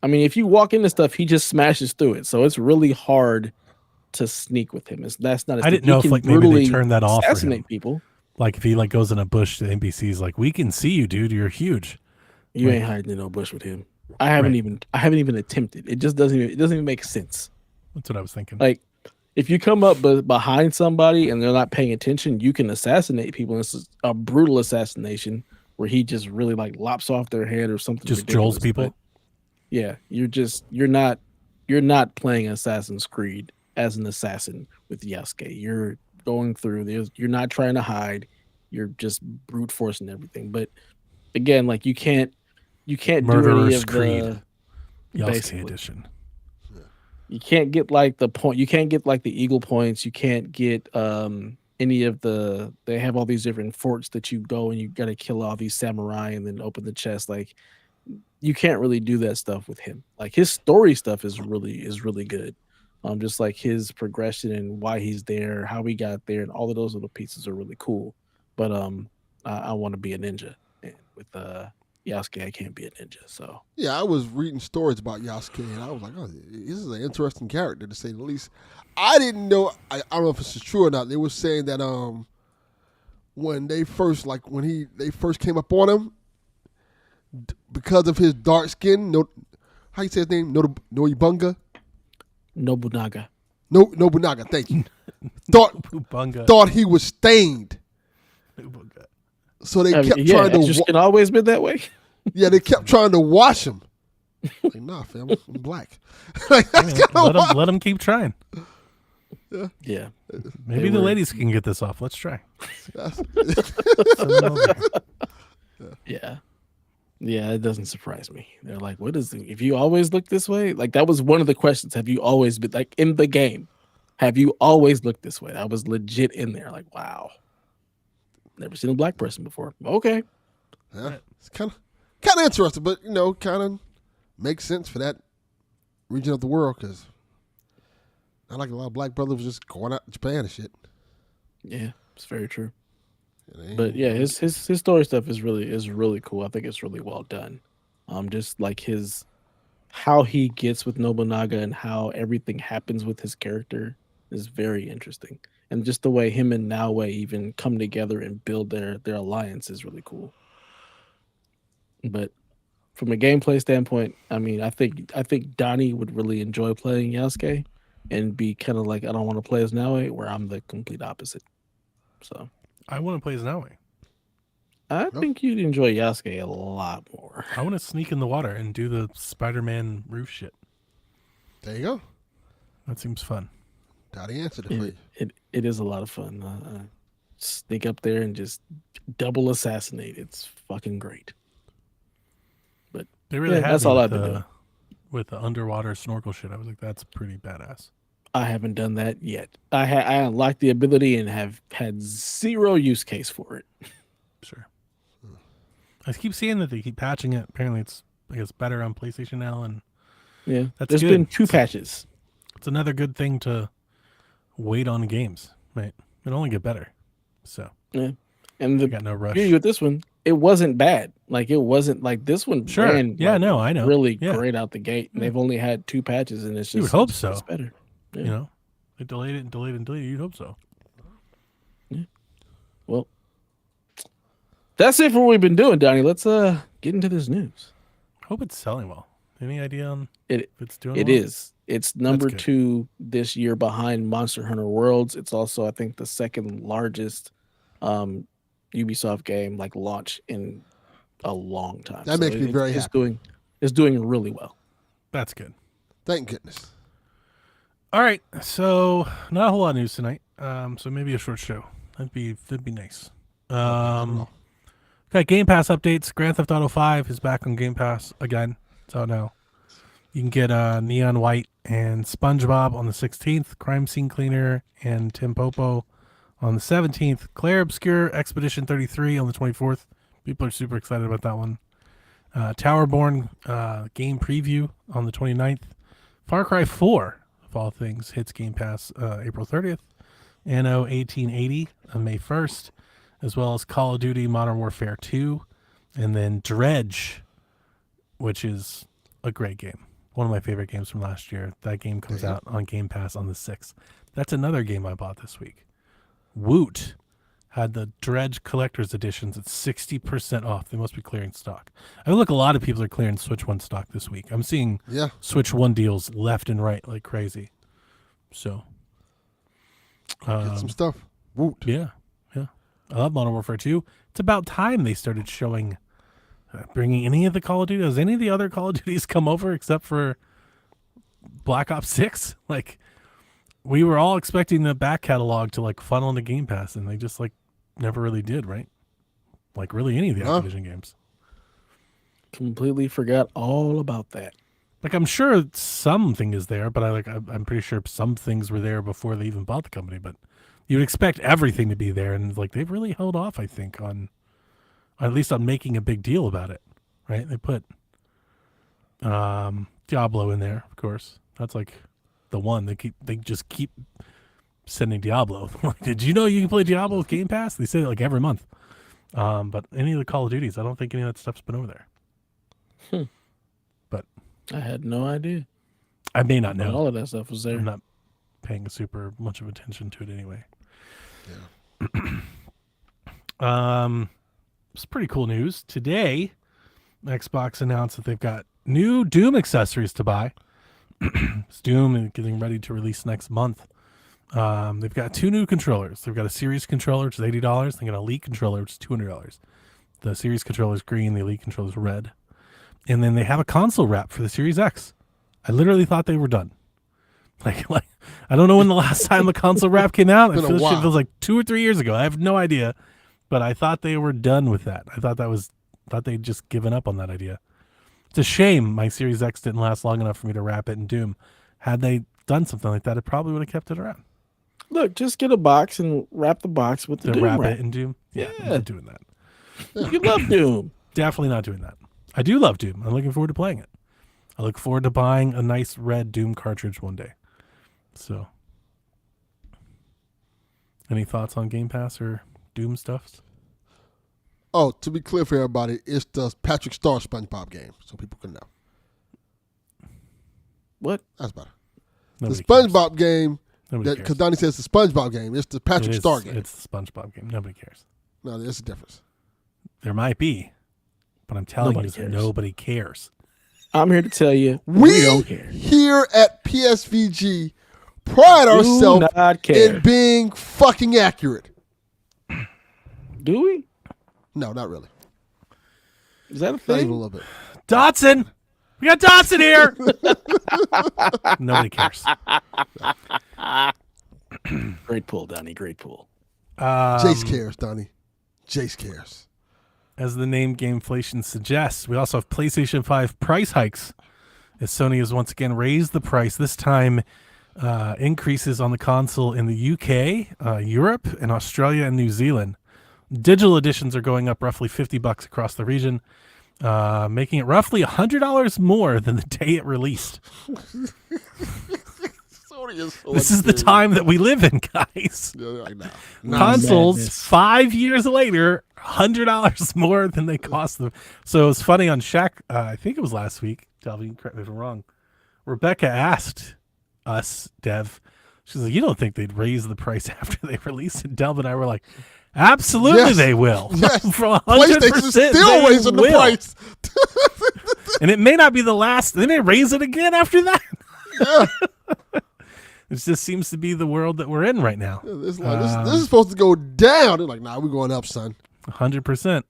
I mean, if you walk into stuff, he just smashes through it. So it's really hard to sneak with him. That's not. I didn't know if like maybe they turned that off for him. Assassinate people. Like if he like goes in a bush, the NPC's like, "We can see you, dude. You're huge." You Like- ain't hiding in no bush with him. I haven't even attempted. It just doesn't even make sense. That's what I was thinking. Like if you come up behind somebody and they're not paying attention, you can assassinate people. This is a brutal assassination where he just really like lops off their head or something. Just ridiculous. Joel's people? But yeah, you're not playing Assassin's Creed as an assassin with Yasuke. You're going through. You're not trying to hide. You're just brute forcing everything. But again, like you can't do any Murderer's of Creed. the. Yasuke basically. edition. You can't get like the point. You can't get like the eagle points. You can't get any of the. They have all these different forts that you go and you got to kill all these samurai and then open the chest. Like you can't really do that stuff with him. Like his story stuff is really good. Just like his progression and why he's there, how he got there, and all of those little pieces are really cool. But I want to be a ninja, and with Yasuke, I can't be a ninja. So Yeah, I was reading stories about Yasuke, and I was like, oh, this is an interesting character, to say the least. I didn't know, I don't know if this is true or not. They were saying that when they first came up on him, because of his dark skin, how you say his name? Noibunga? Nobunaga. Nobunaga, thank you. Thought he was stained. So they kept trying it's just always been that way. Yeah, they kept trying to wash him. Like, nah, fam, I'm black. Like, that's kinda wild. Let him keep trying. Yeah. Maybe They the were- ladies can get this off. Let's try. That's- Send them over. Yeah. Yeah, it doesn't surprise me. They're like, what is it? If you always look this way? Like, that was one of the questions. Have you always been, like, in the game? Have you always looked this way? That was legit in there. Like, wow. Never seen a black person before. Okay. Yeah, it's kind of interesting, but kind of makes sense for that region of the world because not like a lot of black brothers just going out to Japan and shit. Yeah, it's very true. But yeah, his story stuff is really cool. I think it's really well done. Just like how he gets with Nobunaga and how everything happens with his character is very interesting. And just the way him and Naoe even come together and build their alliance is really cool. But from a gameplay standpoint, I mean, I think Donnie would really enjoy playing Yasuke and be kind of like, I don't want to play as Naoe, where I'm the complete opposite. So I want to play as Naoe. I think you'd enjoy Yasuke a lot more. I want to sneak in the water and do the Spider-Man roof shit. There you go. That seems fun. Donnie answered it for you. It is a lot of fun. Sneak up there and just double assassinate. It's fucking great. But they really that's all I've been doing. With the underwater snorkel shit. I was like, that's pretty badass. I haven't done that yet. I unlocked the ability and have had zero use case for it. Sure. I keep seeing that they keep patching it. Apparently, it's better on PlayStation now, and yeah, there's been 2 patches. It's another good thing to wait on games, right? It'll only get better. So yeah, and got no rush. With this one, it wasn't bad. Like, it wasn't like this one. Sure. Ran, yeah. like, No. I know. Really great out the gate. And they've only had 2 patches, and it's just. You would hope so. It's better. Yeah. You know, they delayed it and delayed and delayed. You'd hope so. Yeah. Well, that's it for what we've been doing, Donnie. Let's get into this news. Hope it's selling well. Any idea on if it's doing? It well? is. It's number 2 this year behind Monster Hunter Worlds. It's also, I think, the second largest Ubisoft game like launch in a long time. That makes me very happy. It's doing really well. That's good. Thank goodness. All right, so not a whole lot of news tonight. So maybe a short show. That'd be nice. Got Game Pass updates. Grand Theft Auto 5 is back on Game Pass again. It's out now. You can get Neon White and SpongeBob on the 16th, Crime Scene Cleaner and Tim Popo on the 17th, Claire Obscure Expedition 33 on the 24th. People are super excited about that one. Towerborn game preview on the 29th. Far Cry 4, of all things, hits Game Pass April 30th. Anno 1880 on May 1st, as well as Call of Duty Modern Warfare 2, and then Dredge, which is a great game. One of my favorite games from last year. That game comes out on Game Pass on the 6th. That's another game I bought this week. Woot had the Dredge Collector's Editions at 60% off. They must be clearing stock. I look, a lot of people are clearing Switch 1 stock this week. I'm seeing Switch 1 deals left and right like crazy. So get some stuff. Woot. Yeah. I love Modern Warfare 2. It's about time they started showing, bringing any of the Call of Duty. Has any of the other Call of Duties come over except for Black Ops 6? Like, we were all expecting the back catalog to like funnel into Game Pass, and they just like never really did, right? Like, really any of the Activision games. Completely forgot all about that. Like, I'm sure something is there, but I'm pretty sure some things were there before they even bought the company, but you'd expect everything to be there, and like they've really held off, I think, on at least on making a big deal about it, right? They put Diablo in there, of course. That's like the one they just keep sending Diablo. Did you know you can play Diablo with Game Pass? They say it like every month. But any of the Call of Duties, I don't think any of that stuff's been over there. But I had no idea. I may not know. But all of that stuff was there. I'm not paying super much of attention to it anyway. Yeah. It's pretty cool news. Today, Xbox announced that they've got new Doom accessories to buy. It's Doom and getting ready to release next month. They've got 2 new controllers. They've got a Series controller, which is $80. They got an Elite controller, which is $200. The Series controller is green. The Elite controller is red. And then they have a console wrap for the Series X. I literally thought they were done. Like I don't know when the last time the console wrap came out. It feels like 2 or 3 years ago. I have no idea. But I thought they were done with that. I thought that was Thought they'd just given up on that idea. It's a shame my Series X didn't last long enough for me to wrap it in Doom. Had they done something like that, it probably would have kept it around. Look, just get a box and wrap the box with the To Doom wrap wrap. it in Doom? Yeah, I'm not doing that. You love Doom. Definitely not doing that. I do love Doom. I'm looking forward to playing it. I look forward to buying a nice red Doom cartridge one day. So, any thoughts on Game Pass or Doom stuffs? Oh, to be clear for everybody, it's the Patrick Star SpongeBob game, so people can know. What? That's better. Nobody The SpongeBob game, Nobody because cares. Donnie says the SpongeBob game, it's the Patrick Star game. It's the SpongeBob game. Nobody cares. No, there's a difference. There might be, but I'm telling Nobody you, cares. nobody cares. I'm here to tell you, We don't care. here at PSVG pride Do ourselves not care. in being fucking accurate. Do we? No, not really. Is that a Not even a thing? little bit. Dotson! We got Dotson here! Nobody cares. Great pull, Donnie. Great pull. Jace cares, Donnie. Jace cares. As the name Gameflation suggests, we also have PlayStation 5 price hikes, as Sony has once again raised the price. This time, increases on the console in the UK, Europe, and Australia and New Zealand. Digital editions are going up roughly $50 across the region, making it roughly $100 more than the day it released. Sony is so This is the unfair. time that we live in, guys. Yeah, they're like, nah. Consoles Madness. 5 years later, $100 more than they cost them. So it's funny on Shaq. I think it was last week. Delvin, correct me if I'm wrong. Rebecca asked us, Dev. She's like, "You don't think they'd raise the price after they release it?" Delvin and I were like, "Absolutely, Yes. they will. Yes. For 100%, PlayStation's still they raising the will. price. And it may not be the last. They may raise it again after that. Yeah. It just seems to be the world that we're in right now. This is supposed to go down. They're like, nah, we're going up, son. 100%.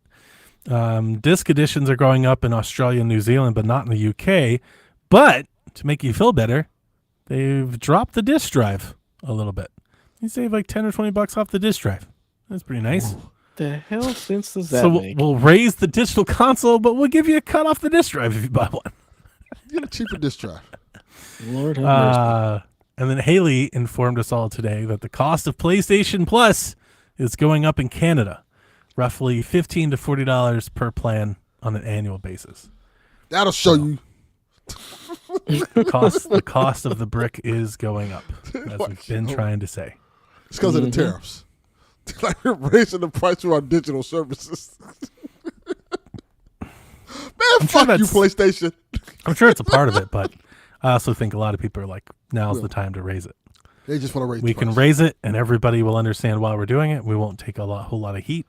Disc editions are going up in Australia and New Zealand, but not in the UK. But to make you feel better, they've dropped the disc drive a little bit. You save like $10 or $20 off the disc drive. That's pretty nice. The hell sense does that So make? we'll raise the digital console, but we'll give you a cut off the disc drive if you buy one. Get a cheaper disc drive. Lord have mercy. And then Haley informed us all today that the cost of PlayStation Plus is going up in Canada, roughly $15 to $40 per plan on an annual basis. That'll show you. The cost of the brick is going up, as we've been trying to say. It's because of the tariffs. Like we're raising the price of our digital services. Man, fuck you, that's- PlayStation. I'm sure it's a part of it, but I also think a lot of people are like, now's the time to raise it. They just want to raise We the can price. raise it, and everybody will understand why we're doing it. We won't take a whole lot of heat.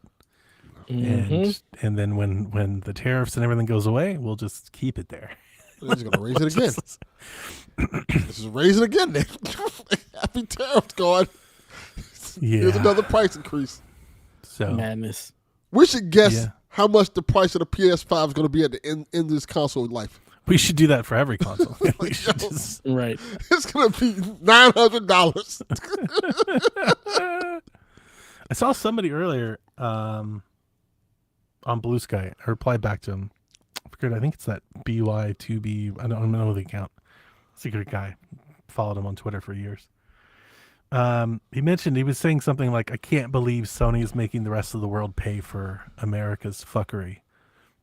And then when the tariffs and everything goes away, we'll just keep it there. They're just going to raise it again. This is raise it again then. Happy tariffs gone. Here's Yeah. another price increase. So Madness. We should guess Yeah. how much the price of the PS5 is going to be at the end of this console life. we should do that for every console. We should just Right. It's going to be $900. I saw somebody earlier on Blue Sky. I replied back to him. I forget. I think it's that BY2B. I don't know the account. Secret guy. Followed him on Twitter for years. He mentioned, he was saying something like, "I can't believe Sony is making the rest of the world pay for America's fuckery,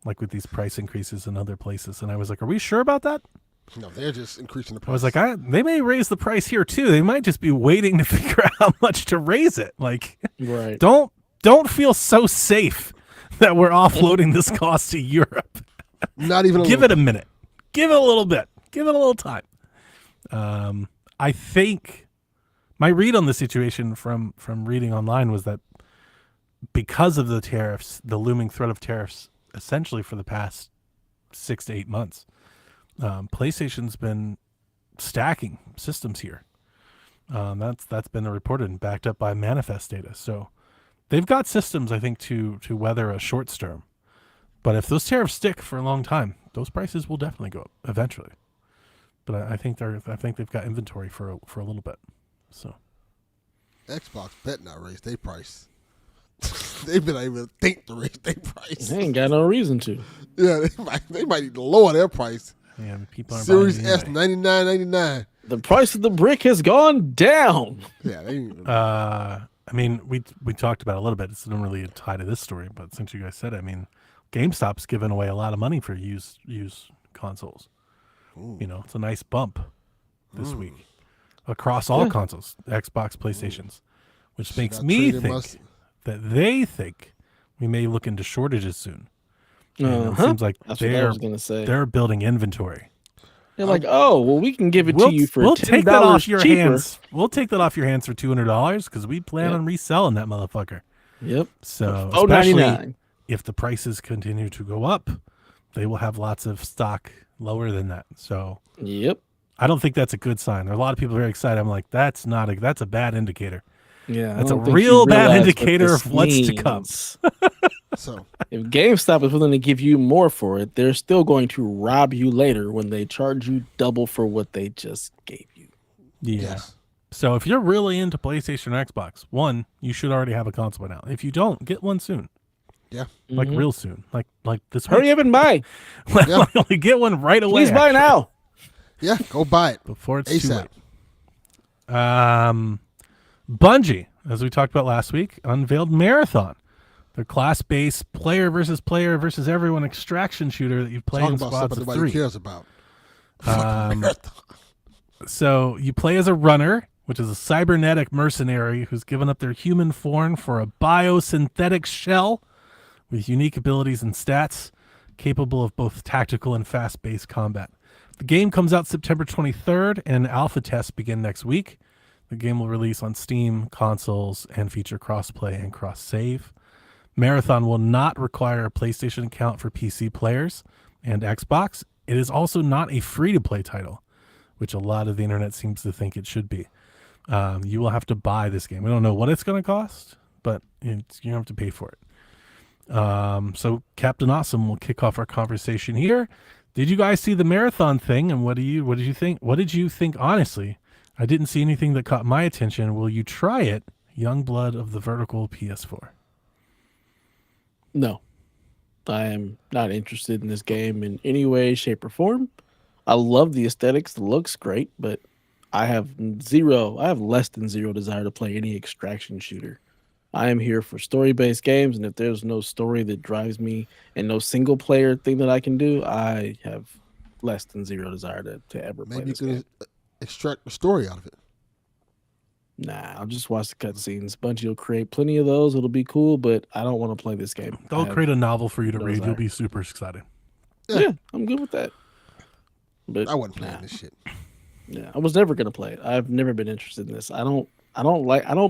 like with these price increases in other places." And I was like, "Are we sure about that?" No, they're just increasing the price. I was like, they may raise the price here too. They might just be waiting to figure out how much to raise it. Like, Right. don't feel so safe that we're offloading this cost to Europe. not even a Give little it a minute. Give it a little bit. Give it a little time. I think my read on the situation from reading online was that because of the tariffs, the looming threat of tariffs, essentially for the past 6 to 8 months, PlayStation's been stacking systems here. That's been reported and backed up by manifest data. So they've got systems, I think, to weather a short storm. But if those tariffs stick for a long time, those prices will definitely go up eventually. But I think they've got inventory for a little bit. So Xbox bet not raise their price. They better not even think to raise their price. They ain't got no reason to. Yeah, they might need to lower their price. Yeah, people aren't Series buying it S anyway. $99.99. The price of the brick has gone down. Yeah, they ain't, I mean, we talked about it a little bit. It's not really tied to this story, but since you guys said it, I mean, GameStop's giving away a lot of money for used consoles. You know, it's a nice bump this week across all consoles, Xbox, PlayStations, which makes Not me trading think that they think we may look into shortages soon. And it seems like That's what I was gonna say. they're building inventory. They're like, oh, well, we can give it to you for we'll $10 take that off your cheaper. hands. We'll take that off your hands for $200 because we plan on reselling that motherfucker. Yep. So $4.99. especially if the prices continue to go up, they will have lots of stock lower than that. So Yep. I don't think that's a good sign. There are a lot of people very excited. I'm like, that's a bad indicator. Yeah. That's I a don't think real you bad realize indicator this of what's to come. means. so If GameStop is willing to give you more for it, they're still going to rob you later when they charge you double for what they just gave you. Yeah. yes. So if you're really into PlayStation or Xbox, one, you should already have a console by now. If you don't, get one soon. Yeah. Like real soon. Like this week. Hurry up and buy. Like, get one right away. Please buy now. Yeah, go buy it. Before it's too ASAP. late. Bungie, as we talked about last week, unveiled Marathon, their class-based player versus everyone extraction shooter that you play Talk in about squads something of nobody 3. cares about. Fucking marathon. So you play as a runner, which is a cybernetic mercenary who's given up their human form for a biosynthetic shell with unique abilities and stats, capable of both tactical and fast-paced combat. The game comes out September 23rd, and alpha tests begin next week. The game will release on Steam, consoles, and feature cross-play and cross-save. Marathon will not require a PlayStation account for PC players and Xbox. It is also not a free-to-play title, which a lot of the internet seems to think it should be. You will have to buy this game. We don't know what it's going to cost, but you have to pay for it. So Captain Awesome will kick off our conversation here. Did you guys see the Marathon thing, and what did you think? What did you think, honestly? I didn't see anything that caught my attention. Will you try it? Youngblood of the Vertical PS4. No. I am not interested in this game in any way, shape, or form. I love the aesthetics. The looks great, but I have less than zero desire to play any extraction shooter. I am here for story-based games, and if there's no story that drives me and no single-player thing that I can do, I have less than zero desire to ever play Maybe you this game. can extract the story out of it. Nah, I'll just watch the cutscenes. Bungie will create plenty of those. It'll be cool, but I don't want to play this game. They'll create a novel for you to no read. desire. You'll be super excited. Yeah, I'm good with that. But I wasn't playing this shit. yeah, I was never gonna play it. I've never been interested in this. I don't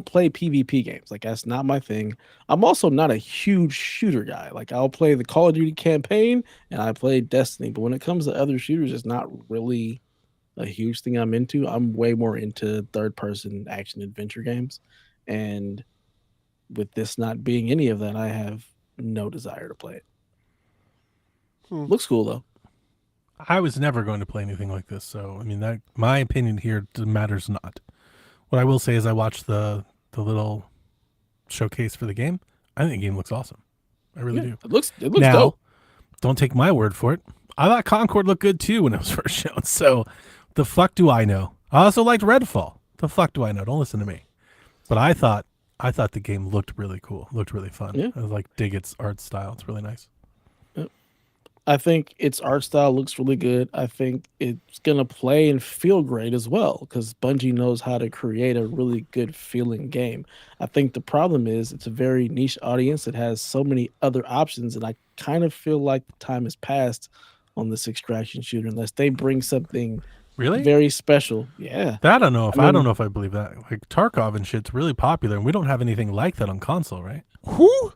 play PvP games. Like, that's not my thing. I'm also not a huge shooter guy. Like, I'll play the Call of Duty campaign and I play Destiny, but when it comes to other shooters, it's not really a huge thing I'm into. I'm way more into third person action adventure games. And with this not being any of that, I have no desire to play it. Looks cool though. I was never going to play anything like this, so I mean that my opinion here matters not. What I will say is I watched the little showcase for the game. I think the game looks awesome. I really do. It looks Now, dope. don't take my word for it. I thought Concord looked good too when it was first shown. So the fuck do I know? I also liked Redfall. The fuck do I know? Don't listen to me. But I thought the game looked really cool. Looked really fun. Yeah. I like dig its art style. It's really nice. I think its art style looks really good. I think it's going to play and feel great as well because Bungie knows how to create a really good feeling game. I think the problem is it's a very niche audience that has so many other options, and I kind of feel like the time has passed on this extraction shooter unless they bring something Really? very special. Yeah. I don't know if I I don't mean- know if I believe that. Like Tarkov and shit's really popular, and we don't have anything like that on console, right? Who?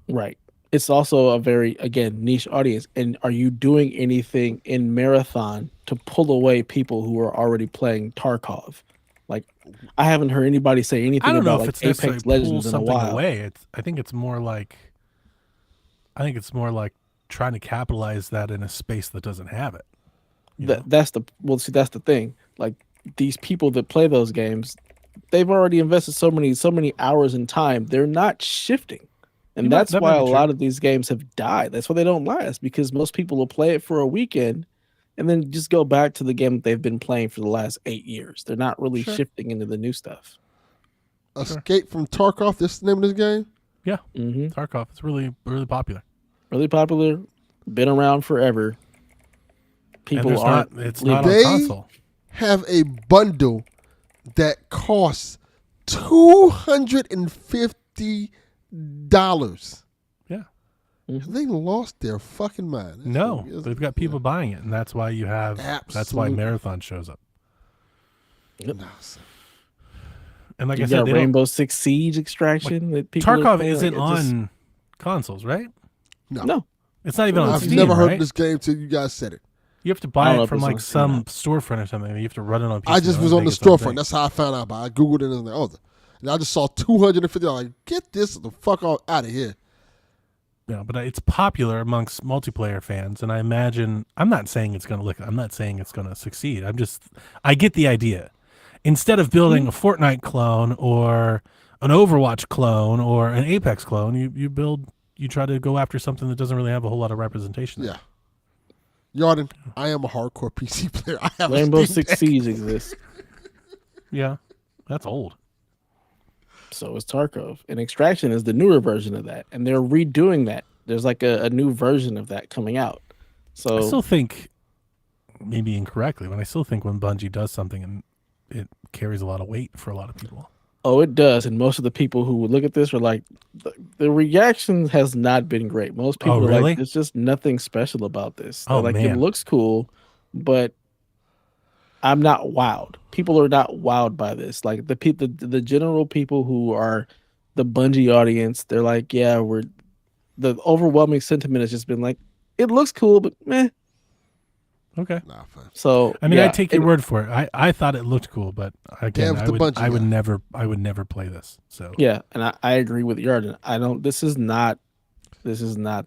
Right. It's also a very, again, niche audience. And are you doing anything in Marathon to pull away people who are already playing Tarkov? Like, I haven't heard anybody say anything I don't know about if like it's necessarily Apex pull Legends in a something while. away. I think it's more like trying to capitalize that in a space that doesn't have it. you know? That's the thing. Like, these people that play those games, they've already invested so many hours in time. They're not shifting. And that's why a lot of these games have died. That's why they don't last, because most people will play it for a weekend and then just go back to the game that they've been playing for the last 8 years. They're not really shifting into the new stuff. Escape from Tarkov, this is the name of this game? Yeah. Tarkov. It's really, really popular. Really popular. Been around forever. People aren't. It's not on console. Have a bundle that costs $250. Yeah. They lost their fucking mind. No, they've got people buying it, and that's why you have. That's why Marathon shows up. Yep. And like I said, Rainbow Six Siege Extraction. That people Tarkov isn't on consoles, right? No. It's not even on I've Steam, never heard right? of this game till you guys said it. You have to buy it from like some storefront or something. You have to run it on PC. I just was on the storefront. That's how I found out about it. I Googled it and I was like, oh. And I just saw $250. Like, get this the fuck out of here. Yeah, but it's popular amongst multiplayer fans, and I imagine I'm not saying it's going to succeed. I get the idea. Instead of building a Fortnite clone or an Overwatch clone or an Apex clone, you try to go after something that doesn't really have a whole lot of representation. Yeah. Yarden, I am a hardcore PC player. I have Rainbow Six Siege exists. Yeah, that's old. So is Tarkov. And Extraction is the newer version of that. And they're redoing that. There's like a new version of that coming out. So I still think, maybe incorrectly, but I still think when Bungie does something and it carries a lot of weight for a lot of people. Oh, it does. And most of the people who would look at this are like, the reaction has not been great. Most people are like, there's just nothing special about this. They're like, it looks cool, but I'm not wowed. People are not wowed by this. Like the general people who are the Bungie audience, they're like, the overwhelming sentiment has just been like, it looks cool, but meh. Okay. So I mean, I take your word for it. I thought it looked cool, but again, I would never play this. So yeah, and I agree with Yarden. This is not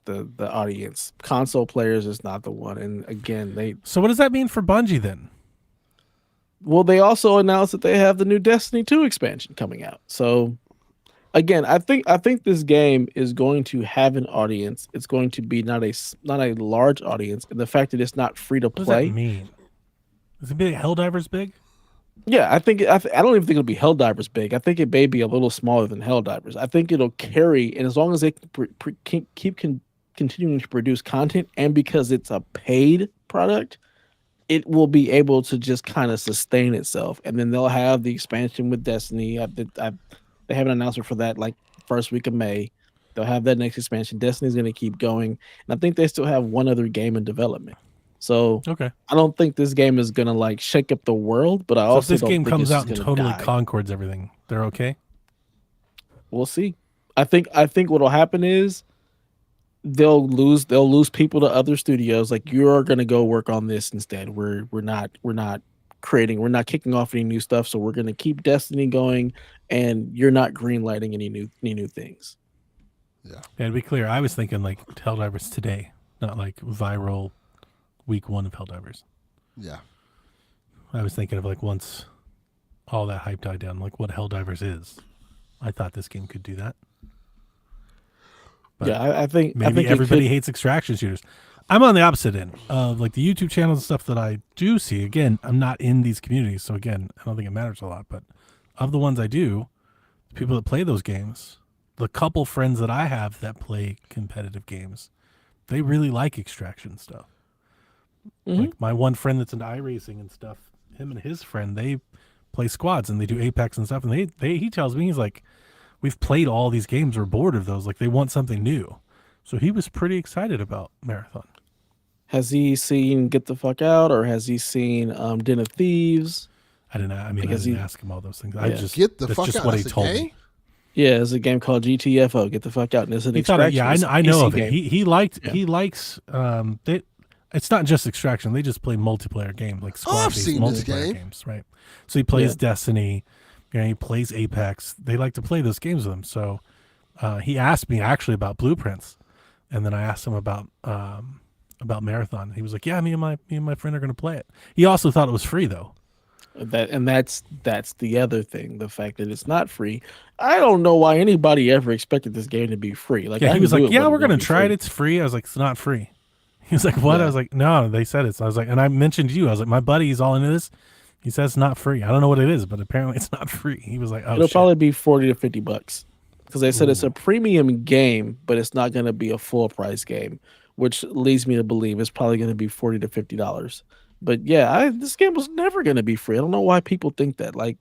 the audience. Console players is not the one. And again, So what does that mean for Bungie then? Well, they also announced that they have the new Destiny 2 expansion coming out. So again, I think this game is going to have an audience. It's going to be not a large audience, and the fact that it's not free to play. What does that mean? Is it big? Helldivers big? Yeah, I don't even think it'll be Helldivers big. I think it may be a little smaller than Helldivers. I think it'll carry, and as long as they keep continuing to produce content, and because it's a paid product, it will be able to just kind of sustain itself. And then they'll have the expansion with Destiny. They have an announcement for that like first week of May. They'll have that next expansion. Destiny's going to keep going. And I think they still have one other game in development. So okay. I don't think this game is going to like shake up the world, but I also if this don't game think comes it's out and totally concords everything, they're okay? We'll see. I think what'll happen is they'll lose people to other studios. Like, you're going to go work on this instead. We're not kicking off any new stuff, so we're going to keep Destiny going, and you're not greenlighting any new things. Yeah. And to be clear, I was thinking like Helldivers today, not like viral week 1 of Helldivers. Yeah. I was thinking of like once all that hype died down, like what Helldivers is. I thought this game could do that. But yeah, I think everybody hates extraction shooters. I'm on the opposite end of like the YouTube channels and stuff that I do see. Again, I'm not in these communities, so again, I don't think it matters a lot. But of the ones I do, the people that play those games, the couple friends that I have that play competitive games, they really like extraction stuff. Mm-hmm. Like my one friend that's into iRacing and stuff, him and his friend, they play squads and they do Apex and stuff. And he tells me, he's like, we've played all these games, we're bored of those. Like, they want something new. So he was pretty excited about Marathon. Has he seen Get the Fuck Out, or has he seen Den of Thieves? I didn't ask him all those things. I just Get the that's Fuck just Out. what That's he a told game? me. Yeah, it's a game called GTFO. Get the Fuck Out. And it's an extraction. I know of it. Game. He likes it's not just extraction. They just play multiplayer games, like squad-based multiplayer games, right? So he plays Destiny. He plays Apex. They like to play those games with him. So he asked me actually about Blueprints, and then I asked him about Marathon. He was like, "Yeah, me and my friend are going to play it." He also thought it was free though. That's the other thing, the fact that it's not free. I don't know why anybody ever expected this game to be free. Like Yeah, I he was knew like, it "Yeah, wasn't we're gonna be try it. free. It's free." I was like, "It's not free." He was like, "What?" I Yeah. was like, "No, they said it." So I was like, and I mentioned you. I was like, "My buddy's all into this." He says it's not free. I don't know what it is, but apparently it's not free. He was like, "Oh It'll shit." probably be $40 to $50 because they said it's a Ooh. premium game, but it's not going to be a full price game, which leads me to believe it's probably going to be $40 to $50. But yeah, this game was never going to be free. I don't know why people think that. Like,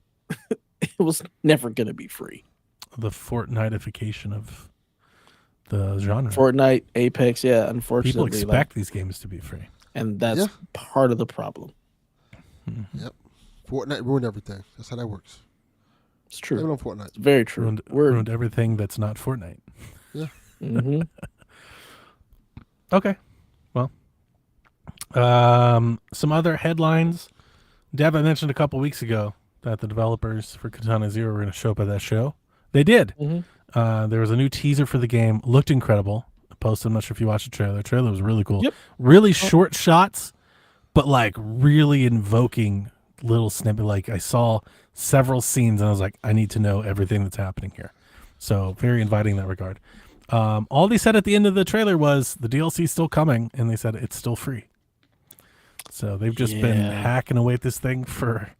it was never going to be free. The Fortnite-ification of the genre. Fortnite, Apex, yeah, People unfortunately, expect these games to be free. and that's Yeah. part of the problem. Yep. Fortnite ruined everything. That's how that works. It's true. Blame it on Fortnite. It's very true. Ruined everything that's not Fortnite. hmm Okay. Well, some other headlines. Dev, I mentioned a couple weeks ago that the developers for Katana Zero were going to show up at that show. They did. Mhm. There was a new teaser for the game. Looked incredible. I posted. I'm not sure if you watched the trailer. The trailer was really cool. Yep. Really short shots, but like really invoking little snippet. Like I saw several scenes and I was like, I need to know everything that's happening here. So very inviting in that regard. All they said at the end of the trailer was the DLC is still coming, and they said it's still free. So they've just been Yeah. hacking away at this thing for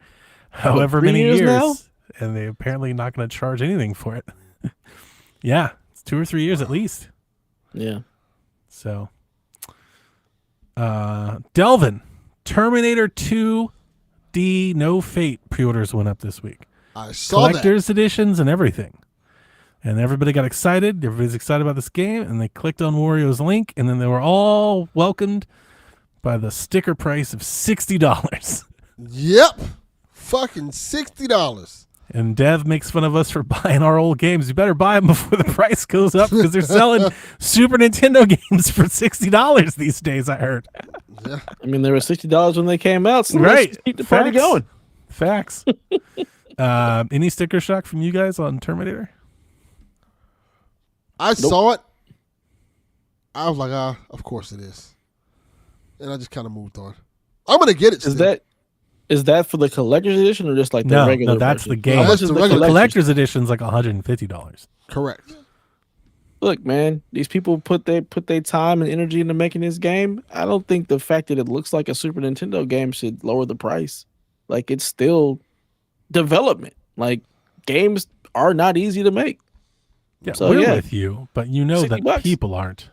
however 3 many years years, now? and they apparently not going to charge anything for it. Yeah, it's 2 or 3 years at least. Yeah. So, Delvin, Terminator 2D No Fate pre-orders went up this week. I saw Collector's editions and everything. And everybody got excited. Everybody's excited about this game, and they clicked on Wario's link, and then they were all welcomed by the sticker price of $60. that. Yep. Fucking $60. And Dev makes fun of us for buying our old games. You better buy them before the price goes up because they're selling Super Nintendo games for $60 these days, I heard. Yeah. I mean, they were $60 when they came out, so Right. let's keep the party Facts. going. Facts. Any sticker shock from you guys on Terminator? I saw it. I was like, of course it is. And I just kind of moved on. I'm going to get it still. Is that for the collector's edition or just like the No, regular that's version? the game. How much This is is the the regular- Collector's edition's like $150. Correct. Look, man, these people put their time and energy into making this game. I don't think the fact that it looks like a Super Nintendo game should lower the price. Like, it's still development. Like, games are not easy to make. Yeah, So, we're yeah. with you, but you know that $60. people aren't.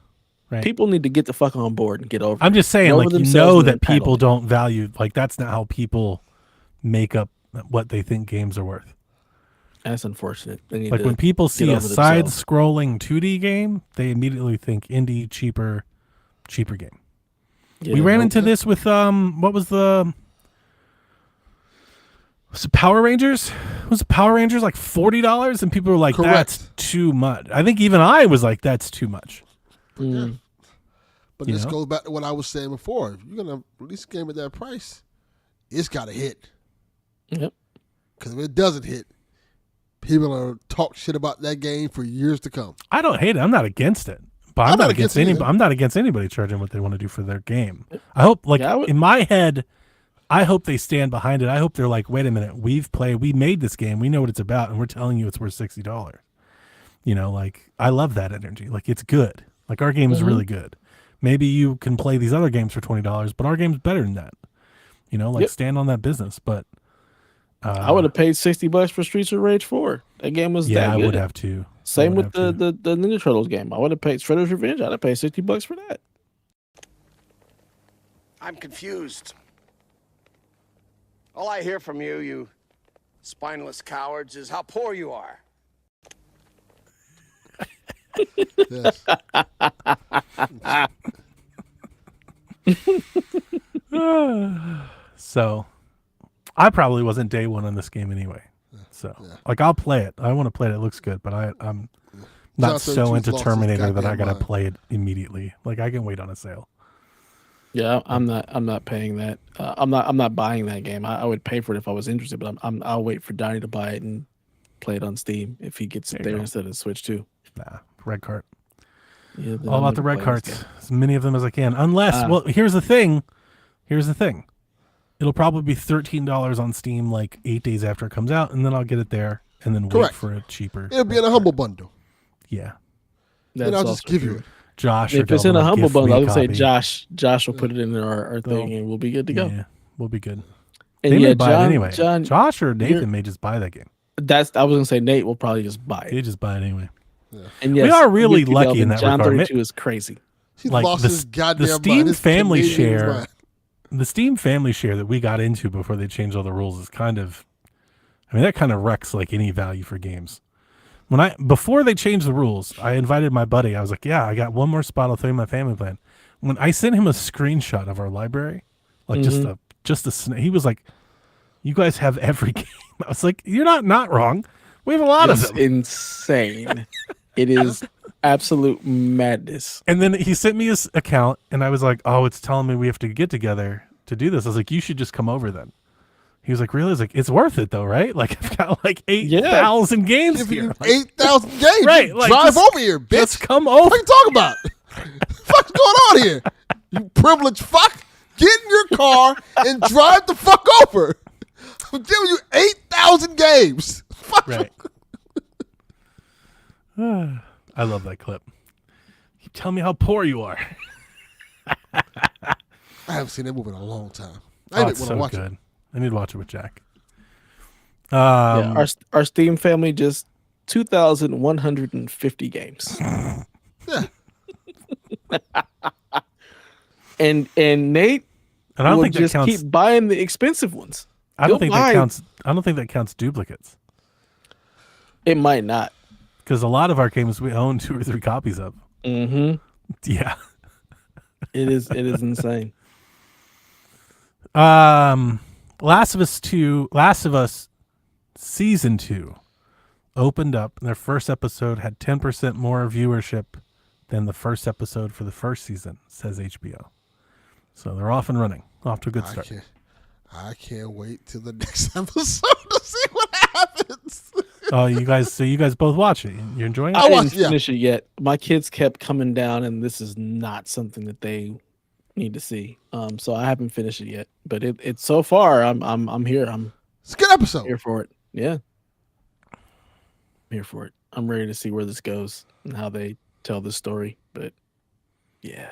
Right? People need to get the fuck on board and get over it. I'm just saying, Get over like, you themselves know and that people entitlement. don't value, like, that's not how people make up what they think games are worth. That's unfortunate. They need Like, to when people see a over themselves. side-scrolling 2D game, they immediately think indie, cheaper game. Yeah, We ran nope. into this with, what was it Power Rangers? Was it Power Rangers like $40? And people were like, Correct. that's too much. I think even I was like, that's too much. Mm. But You this know? goes back to what I was saying before. If you're going to release a game at that price, it's got to hit. Yep. Because if it doesn't hit, people are going to talk shit about that game for years to come. I don't hate it. I'm not against it. But I'm not against it either. I'm not against anybody charging what they want to do for their game. I hope, like, Yeah, I would- in my head, I hope they stand behind it. I hope they're like, wait a minute, we made this game, we know what it's about, and we're telling you it's worth $60. You know, like, I love that energy. Like, it's good. Like, our game is really good. Maybe you can play these other games for $20, but our game's better than that. You know, like, Yep. stand on that business. But I would have paid $60 for Streets of Rage 4. That game was yeah, that I good. would have to. Same I with would the, have the Ninja Turtles game. I would have paid Shredder's Revenge. I'd have paid $60 for that. I'm confused. All I hear from you, you spineless cowards, is how poor you are. Yes. So, I probably wasn't day one on this game anyway. So, like, I'll play it. I want to play it. It looks good, but I'm not John so 32's into lost his Terminator that I goddamn gotta mind. play it immediately. Like, I can wait on a sale. Yeah, I'm not paying that. I'm not buying that game. I would pay for it if I was interested, but I'll wait for Donnie to buy it and play it on Steam if he gets it There you there go. instead of Switch too. Nah, red cart. Yeah, then All I'm about the gonna red play this carts. As many of them as I can. Unless, Ah. well, here's the thing. It'll probably be $13 on Steam like 8 days after it comes out, and then I'll get it there and then wait Correct. for it cheaper. It'll be in a humble bundle. Yeah. And I'll just give you it. Josh. If or it's in a Delvin will humble gift me bundle, I a would say copy. Josh will put it in our thing, and we'll be good to go. Yeah, we'll be good. And They yeah, may buy John, it anyway. John, Josh or you're- Nathan may just buy that game. I was gonna say Nate will probably just buy They it. just buy it anyway. And We are really Yuki lucky Delvin, in that John regard. 32 is crazy. He Like lost his goddamn the mind. Steam His family Canadian share, mind. the Steam family share that we got into before they changed all the rules is kind of, I mean, that kind of wrecks like any value for games. Before they changed the rules, I invited my buddy. I was like, yeah, I got one more spot. I'll throw you my family plan. When I sent him a screenshot of our library, like he was like, you guys have every game. I was like, you're not wrong. We have a lot It's of them. insane. It is absolute madness. And then he sent me his account, and I was like, oh, it's telling me we have to get together to do this. I was like, you should just come over then. He was like, really? I was like, it's worth it though, right? Like, I've got like 8,000 games Give here. you Like, 8,000 games. Right, You like, drive just- over here, bitch. Let's come What over. are you talking about? What's going on here? You privileged fuck. Get in your car and drive the fuck over. I'm giving you 8,000 games. Fuck. Right. I love that clip. You tell me how poor you are. I haven't seen that movie in a long time. I Oh, didn't it's want to so watch good. it. I need to watch it with Jack. Yeah, our Steam family just 2,150 games. Yeah. And Nate And I don't will think that just counts. keep buying the expensive ones. I don't He'll think that buy- counts. I don't think that counts duplicates It might not. because a lot of our games we own 2 or 3 copies of. Mm-hmm. Yeah. It is insane. Last of Us season 2 opened up, and their first episode had 10% more viewership than the first episode for the first season, says HBO. So they're off and running, off to a good start. I can't wait till the next episode to see what happens. Oh, you guys both watch it. You're enjoying it? I watched- didn't finish it yet. My kids kept coming down, and this is not something that they need to see. So I haven't finished it yet. But it's so far. I'm here. I'm It's a good episode. here for it. Yeah, I'm here for it. I'm ready to see where this goes and how they tell this story. But yeah,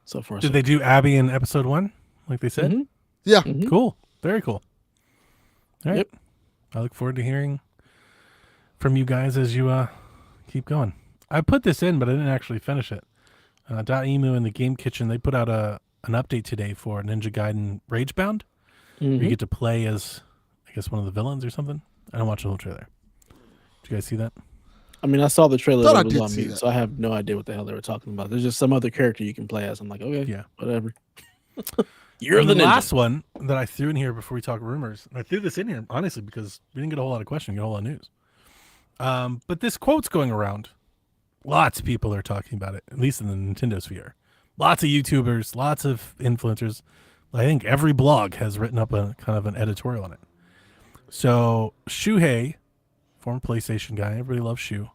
so far. Did they do Abby in episode 1, like they said? Mhm. Yeah. Mhm. Cool. Very cool. All right. Yep. I look forward to hearing from you guys as you keep going. I put this in, but I didn't actually finish it. Emu in the Game Kitchen, they put out an update today for Ninja Gaiden Ragebound. Where you Mhm. get to play as, I guess, one of the villains or something. I don't watch the whole trailer. Did you guys see that? I mean, I saw the trailer Thought that I was did on see mute, that. so I have no idea what the hell they were talking about. There's just some other character you can play as. I'm like, okay, Yeah. whatever. You're And the the ninja. last one that I threw in here before we talk rumors. And I threw this in here honestly because we didn't get a whole lot of questions, get a whole lot of news. But this quote's going around. Lots of people are talking about it, at least in the Nintendo sphere. Lots of YouTubers, lots of influencers. I think every blog has written up a kind of an editorial on it. So Shuhei, former PlayStation guy, everybody loves Shuhei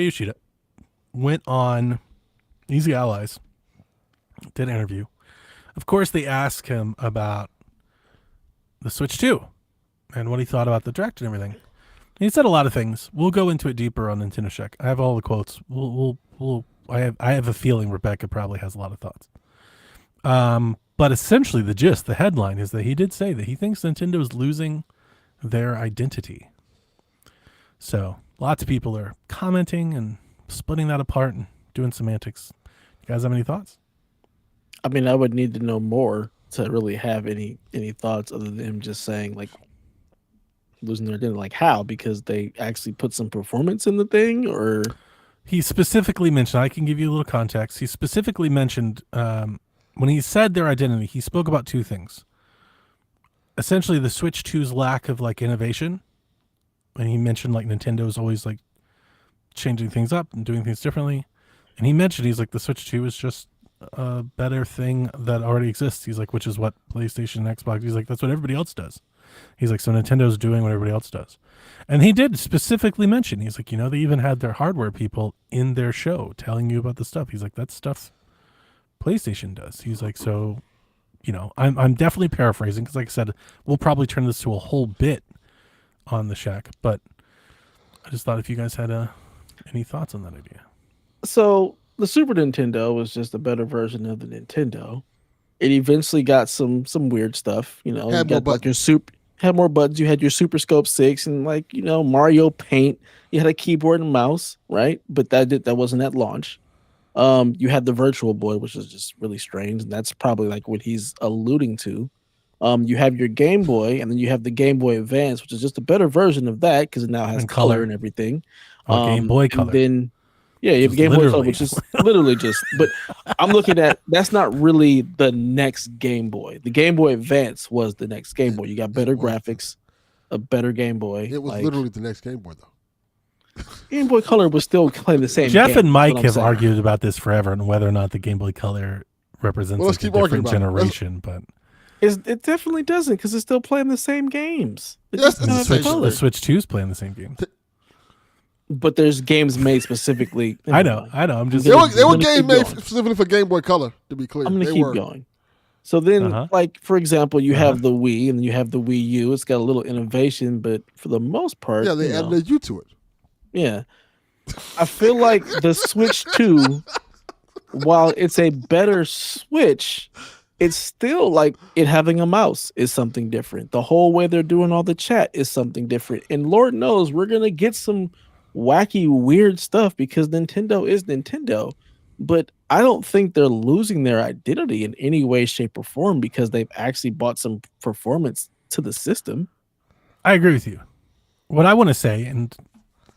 Yoshida, went on Easy Allies, did an interview. Of course, they asked him about the Switch 2 and what he thought about the Direct and everything. He said a lot of things. We'll go into it deeper on Nintendo Check. I have all the quotes. I have a feeling Rebecca probably has a lot of thoughts. But essentially, the gist, the headline, is that he did say that he thinks Nintendo is losing their identity. So lots of people are commenting and splitting that apart and doing semantics. You guys have any thoughts? I mean, I would need to know more to really have any thoughts other than him just saying like losing their identity. Like how? Because they actually put some performance in the thing, or He specifically mentioned, I can give you a little context. He specifically mentioned when he said their identity, he spoke about 2 things. Essentially, the Switch 2's lack of like innovation. And he mentioned like Nintendo's always like changing things up and doing things differently. And he mentioned, he's like, the Switch 2 is just a better thing that already exists. He's like, which is what PlayStation and Xbox, he's like, that's what everybody else does. He's like, so Nintendo's doing what everybody else does. And he did specifically mention, he's like, they even had their hardware people in their show telling you about the stuff. He's like, that stuff PlayStation does. He's like, so I'm definitely paraphrasing because, like I said, we'll probably turn this to a whole bit on the Shack. But I just thought if you guys had any thoughts on that idea. So the Super Nintendo was just a better version of the Nintendo. It eventually got some weird stuff. You Had more got like your buttons. had more buttons. You had your Super Scope 6 and like Mario Paint. You had a keyboard and mouse, right? But that wasn't at launch. You had the Virtual Boy, which is just really strange, and that's probably like what he's alluding to. You have your Game Boy, and then you have the Game Boy Advance, which is just a better version of that because it now has And color color. and everything. Game Boy And Color. then yeah, you have Just Game Boy Color, literally. which is literally just. But I'm looking at that's not really the next Game Boy. The Game Boy Advance was the next Game Boy. You got better was. graphics, a better Game Boy. It was literally the next Game Boy, though. Game Boy Color was still playing the same. Jeff game, and is Mike what I'm have saying. argued about this forever and whether or not the Game Boy Color represents Well, let's like a keep arguing different about it. generation, but It definitely doesn't because it's still playing the same games. It Yes, just it's doesn't the have same. color. the Switch 2 is playing the same games. But there's games made specifically. I know. I'm just They were gonna games keep made going. specifically for Game Boy Color, to be clear. I'm gonna They keep were. going. So then, Uh-huh. like for example, you have the Wii and you have the Wii U. It's got a little innovation, but for the most part, Yeah, they added a U to it. yeah. I feel like the Switch 2, while it's a better Switch, it's still like it having a mouse is something different. The whole way they're doing all the chat is something different. And Lord knows we're gonna get some wacky, weird stuff because Nintendo is Nintendo. But I don't think they're losing their identity in any way, shape, or form because they've actually brought some performance to the system. I agree with you. What I want to say, and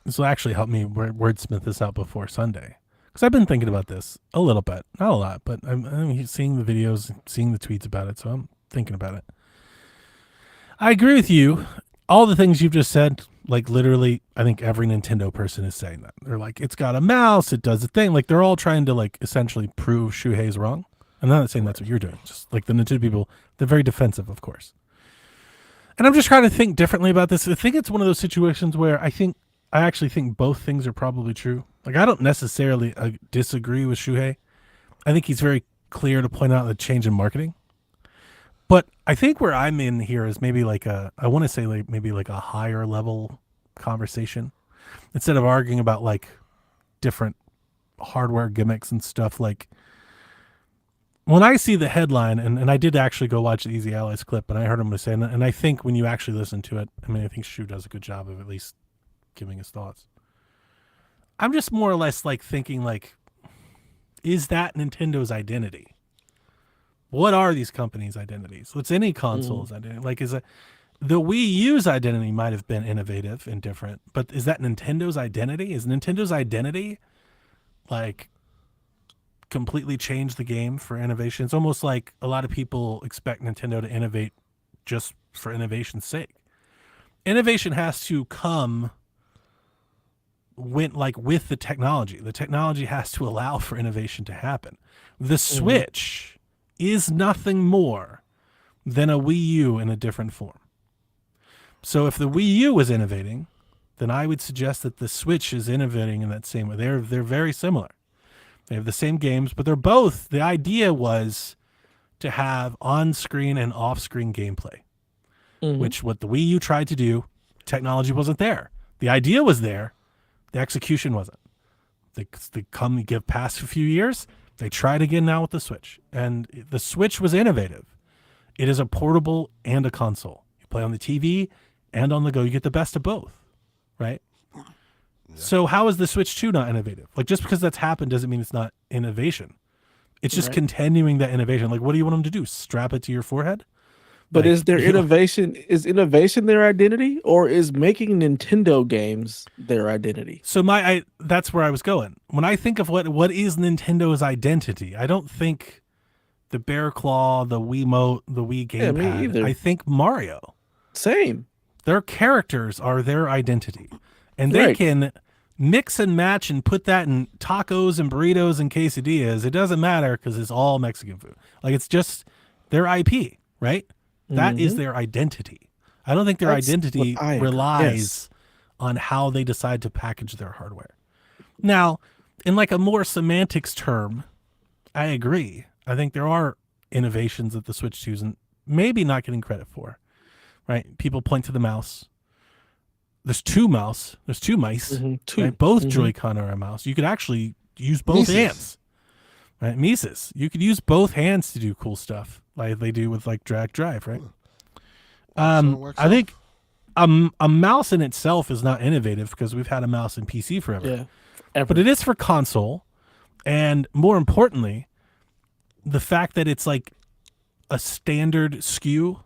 this will actually help me wordsmith this out before Sunday, because I've been thinking about this a little bit, not a lot, but I'm seeing the videos, seeing the tweets about it, so I'm thinking about it. I agree with you. All the things you've just said, like literally, I think every Nintendo person is saying that. They're like, it's got a mouse, it does a thing. Like they're all trying to like essentially prove Shuhei's wrong. I'm not saying that's what you're doing. Just like the Nintendo people, they're very defensive, of course. And I'm just trying to think differently about this. I think it's one of those situations where I actually think both things are probably true. Like I don't necessarily disagree with Shuhei. I think he's very clear to point out the change in marketing. But I think where I'm in here is maybe like I want to say like maybe like a higher level conversation instead of arguing about like different hardware gimmicks and stuff. Like when I see the headline, and I did actually go watch the Easy Allies clip, and I heard him say, and I think when you actually listen to it, I mean, I think Shu does a good job of at least giving his thoughts. I'm just more or less like thinking like, is that Nintendo's identity? What are these companies' identities? What's any console's identity? Like, is it the Wii U's identity might have been innovative and different, but is that Nintendo's identity? Is Nintendo's identity like completely change the game for innovation? It's almost like a lot of people expect Nintendo to innovate just for innovation's sake. Innovation has to come with the technology. The technology has to allow for innovation to happen. The Switch is nothing more than a Wii U in a different form. So if the Wii U was innovating, then I would suggest that the Switch is innovating in that same way. They're very similar. They have the same games, but they're both, the idea was to have on-screen and off-screen gameplay, which what the Wii U tried to do, technology wasn't there. The idea was there, the execution wasn't. They give past a few years, they tried again now with the Switch. And the Switch was innovative. It is a portable and a console. You play on the TV and on the go. You get the best of both, right? Yeah. So how is the Switch 2 not innovative? Like just because that's happened doesn't mean it's not innovation. It's just continuing that innovation. Like what do you want them to do? Strap it to your forehead? But Like, is there innovation? Is innovation their identity, or is making Nintendo games their identity? So that's where I was going. When I think of what is Nintendo's identity, I don't think the Bear Claw, the Wiimote, the Wii Gamepad. I think Mario. Same. Their characters are their identity, and they can mix and match and put that in tacos and burritos and quesadillas. It doesn't matter because it's all Mexican food. Like it's just their IP, right? That is their identity. I don't think their identity relies on how they decide to package their hardware. Now, in like a more semantics term, I agree. I think there are innovations that the Switch 2 is maybe not getting credit for, right? People point to the mouse. There's two mice, Two. right? Both Joy-Con are a mouse. You could actually use both Mises. hands, right? Mises. You could use both hands to do cool stuff like they do with like drag drive, right? I think a mouse in itself is not innovative because we've had a mouse in PC forever. Yeah. Ever. But it is for console. And more importantly, the fact that it's like a standard SKU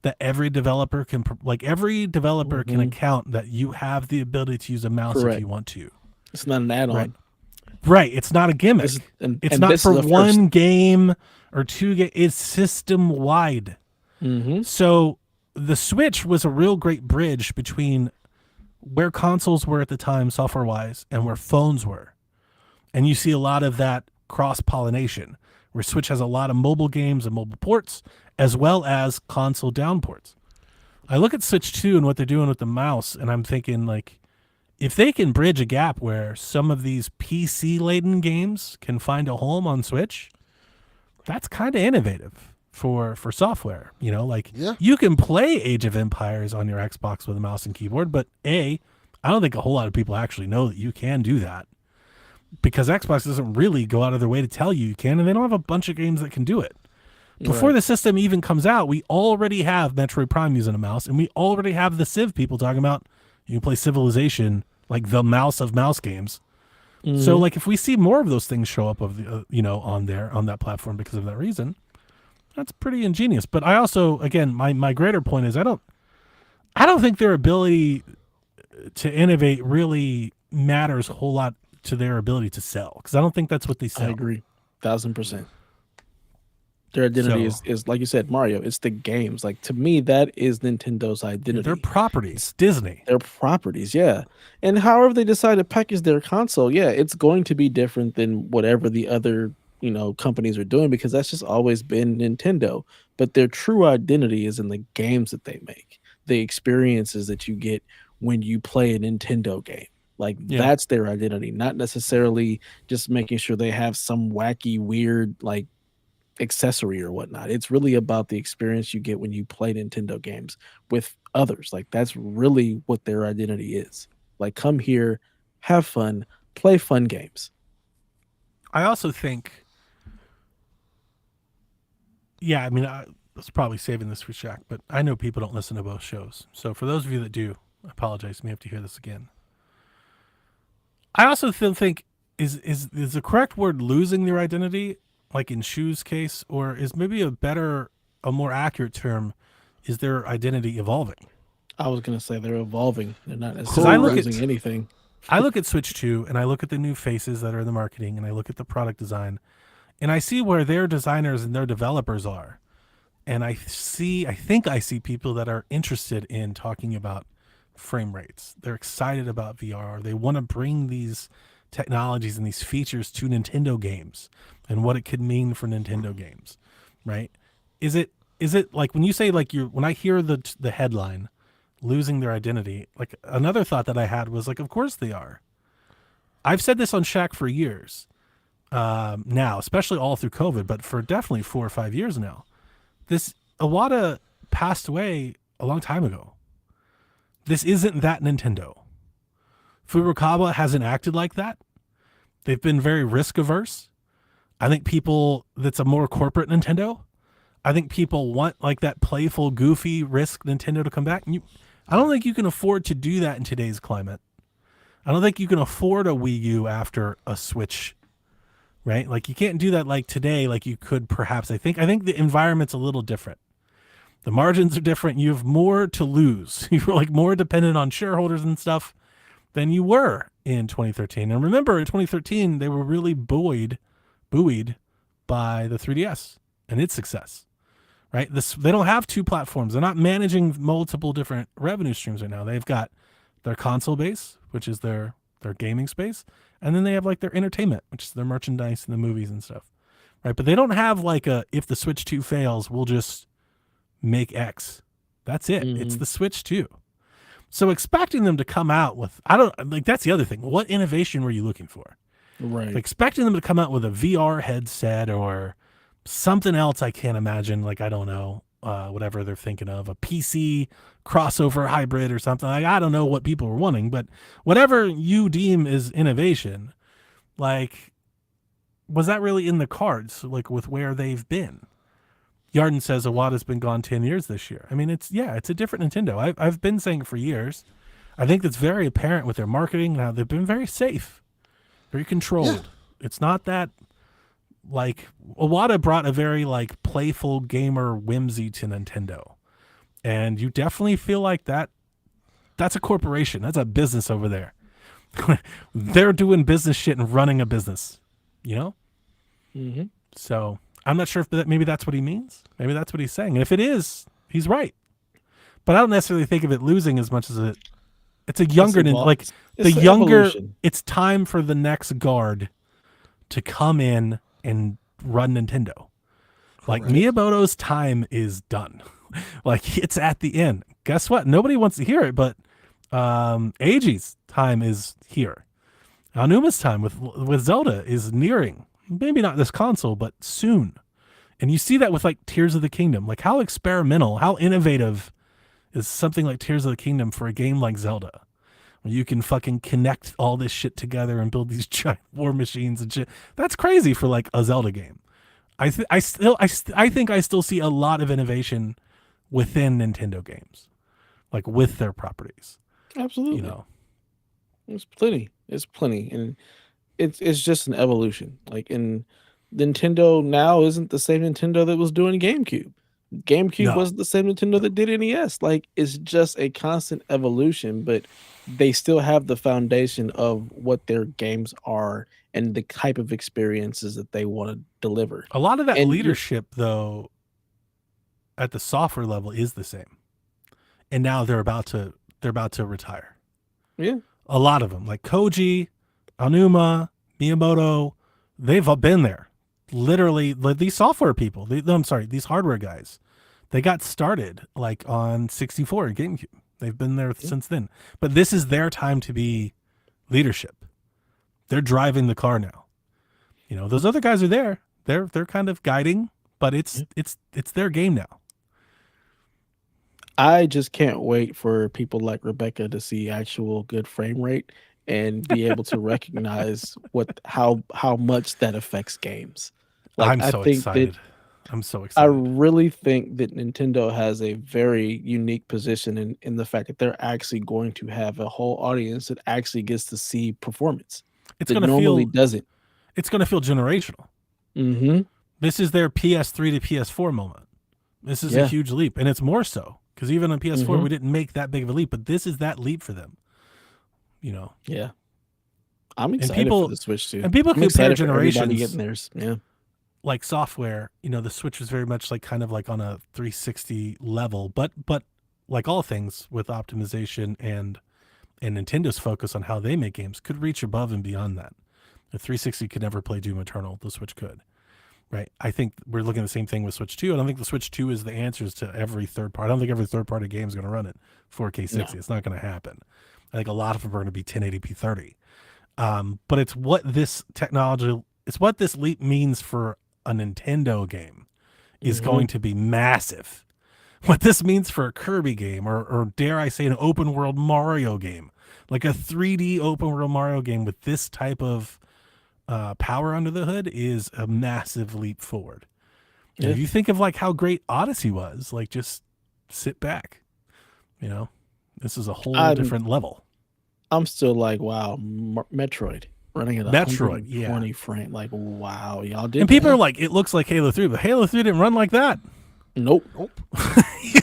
that every developer can can account that you have the ability to use a mouse Correct. if you want to. It's not an add-on. Right. It's not a gimmick. It's not for one game or two games. It's system wide. Mm-hmm. So the Switch was a real great bridge between where consoles were at the time, software-wise, and where phones were. And you see a lot of that cross-pollination, where Switch has a lot of mobile games and mobile ports, as well as console down ports. I look at Switch 2 and what they're doing with the mouse, and I'm thinking, like, if they can bridge a gap where some of these PC-laden games can find a home on Switch, that's kind of innovative for software. You know, like, you can play Age of Empires on your Xbox with a mouse and keyboard, but I don't think a whole lot of people actually know that you can do that, because Xbox doesn't really go out of their way to tell you can, and they don't have a bunch of games that can do it. Before the system even comes out, we already have Metroid Prime using a mouse, and we already have the Civ people talking about you can play Civilization, like the mouse of mouse games. So, like, if we see more of those things show up on that platform because of that reason, that's pretty ingenious. But I also, again, my greater point is I don't think their ability to innovate really matters a whole lot to their ability to sell, because I don't think that's what they sell. I agree, 1,000%. Their identity is like you said, Mario. It's the games. Like, to me, that is Nintendo's identity. Their properties, Disney. Their properties, yeah. And however they decide to package their console, yeah, it's going to be different than whatever the other companies are doing, because that's just always been Nintendo. But their true identity is in the games that they make, the experiences that you get when you play a Nintendo game. Like, that's their identity, not necessarily just making sure they have some wacky, weird, like, accessory or whatnot. It's really about the experience you get when you play Nintendo games with others. Like, that's really what their identity is. Like, come here, have fun, play fun games. I also think, I was probably saving this for Shaq, but I know people don't listen to both shows. So for those of you that do, I apologize. You may have to hear this again. I also think is the correct word losing their identity, like in Shu's case, or is maybe a more accurate term, is their identity evolving? I was going to say they're evolving. They're not necessarily losing anything. I look at Switch 2 and I look at the new faces that are in the marketing, and I look at the product design, and I see where their designers and their developers are. And I think I see people that are interested in talking about frame rates. They're excited about VR. They want to bring these technologies and these features to Nintendo games and what it could mean for Nintendo games, right? Is it like when you say, like, when I hear the headline losing their identity, like, another thought that I had was, like, of course they are. I've said this on Shaq for years now, especially all through COVID, but for definitely 4 or 5 years now. This Iwata passed away a long time ago. This isn't that Nintendo. Furukawa hasn't acted like that. They've been very risk averse. I think that's a more corporate Nintendo. I think people want, like, that playful, goofy risk Nintendo to come back. I don't think you can afford to do that in today's climate. I don't think you can afford a Wii U after a Switch, right? Like, you can't do that like today, like you could perhaps. I think the environment's a little different. The margins are different. You have more to lose. You're, like, more dependent on shareholders and stuff than you were in 2013. And remember, in 2013, they were really buoyed by the 3DS and its success, right? They don't have two platforms. They're not managing multiple different revenue streams right now. They've got their console base, which is their gaming space, and then they have, like, their entertainment, which is their merchandise and the movies and stuff, right? But they don't have, like, if the Switch 2 fails, we'll just make X. That's it. It's the Switch 2. So expecting them to come out with, that's the other thing. What innovation were you looking for? Right. Expecting them to come out with a VR headset or something else I can't imagine. Like, I don't know, whatever they're thinking of, a PC crossover hybrid or something. Like, I don't know what people are wanting, but whatever you deem is innovation, like, was that really in the cards? Like, with where they've been? Yarden says Iwata's been gone 10 years this year. I mean, it's a different Nintendo. I've been saying it for years. I think that's very apparent with their marketing. Now, they've been very safe, very controlled. Yeah. It's not that, like, Iwata brought a very, like, playful gamer whimsy to Nintendo. And you definitely feel like that's a corporation. That's a business over there. They're doing business shit and running a business, you know? Mm-hmm. So I'm not sure if maybe that's what he means. Maybe that's what he's saying. And if it is, he's right. But I don't necessarily think of it losing as much as it's a younger, like the younger, evolution. it's time for the next guard to come in and run Nintendo. Like, Miyamoto's time is done. Like, it's at the end. Guess what? Nobody wants to hear it, but Eiji's time is here. Aonuma's time with Zelda is nearing. Maybe not this console, but soon. And you see that with, like, Tears of the Kingdom. Like, how experimental, how innovative is something like Tears of the Kingdom for a game like Zelda, where you can fucking connect all this shit together and build these giant war machines and shit. That's crazy for, like, a Zelda game. I think I still see a lot of innovation within Nintendo games, like, with their properties. Absolutely. You know, It's plenty. And it's just an evolution. Like, in Nintendo now isn't the same Nintendo that was doing GameCube. GameCube No. wasn't the same Nintendo that did NES. Like, it's just a constant evolution, but they still have the foundation of what their games are and the type of experiences that they want to deliver. a lot of that And leadership, though, at the software level is the same, and now they're about to retire. Yeah. A lot of them, like Koji, Aonuma, Miyamoto, they've all been there. Literally, like, these software people, these hardware guys, they got started, like, on 64 and GameCube. They've been there since then. But this is their time to be leadership. They're driving the car now. You know, those other guys are there. They're kind of guiding, but it's their game now. I just can't wait for people like Rebecca to see actual good frame rate and be able to recognize how much that affects games. Like, I'm so excited. I'm so I excited. really think that Nintendo has a very unique position in the fact that they're actually going to have a whole audience that actually gets to see performance. It's That going to normally feel doesn't. it's going to feel generational. Mm-hmm. This is their PS3 to PS4 moment. This is a Yeah. huge leap, and it's more so because even on PS4 Mhm. we didn't make that big of a leap, but this is that leap for them. You know, Yeah. I'm excited people- for the Switch too. and people I'm compare excited for everybody generations. getting theirs. Yeah. Like software, you know, the Switch was very much like kind of like on a 360 level, but like all things with optimization and Nintendo's focus on how they make games could reach above and beyond that. The 360 could never play Doom Eternal. The Switch could, right? I think we're looking at the same thing with Switch 2. I don't think the Switch 2 is the answers to every third party. I don't think every third party game is going to run it 4K 60. No. It's not going to happen. I think a lot of them are going to be 1080p 30. But it's what this technology, it's what this leap means for a Nintendo game is Mhm. going to be massive. What this means for a Kirby game, or dare I say an open world Mario game, like a 3D open world Mario game with this type of power under the hood, is a massive leap forward. Yeah. If you think of like how great Odyssey was, like, just sit back, you know, this is a whole different level. I'm still like, wow, Metroid running at Metroid, 120 frame. Like, wow, y'all did. And people that. are like, it looks like Halo 3, but Halo 3 didn't run like that. Nope.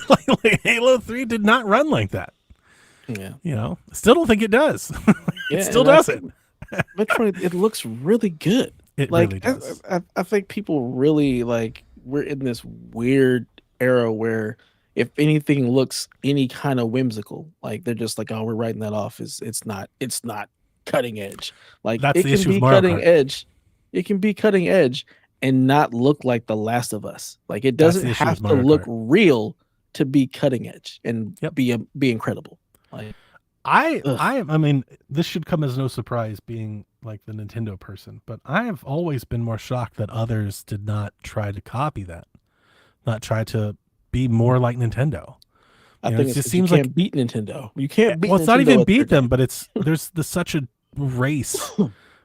like Halo 3 did not run like that. Yeah. You know, still don't think it does. Yeah, It still and I doesn't. think Metroid, it looks really good. It Like, really does. I think people really, like, we're in this weird era where if anything looks any kind of whimsical, like, they're just like, oh, we're writing that off. It's not cutting edge. Like, That's it the can issue be with Mario cutting Kart. edge. It can be cutting edge and not look like The Last of Us. Like, it That's the doesn't issue have with to Mario look Kart. real to be cutting edge and Yep. be incredible. Like, I mean, this should come as no surprise, being like the Nintendo person, but I have always been more shocked that others did not try to copy that, not try to be more like Nintendo. I You know, think it it's just 'cause you seems can't like beat Nintendo. You can't beat well, it's not Nintendo even at beat their them, but there's such a race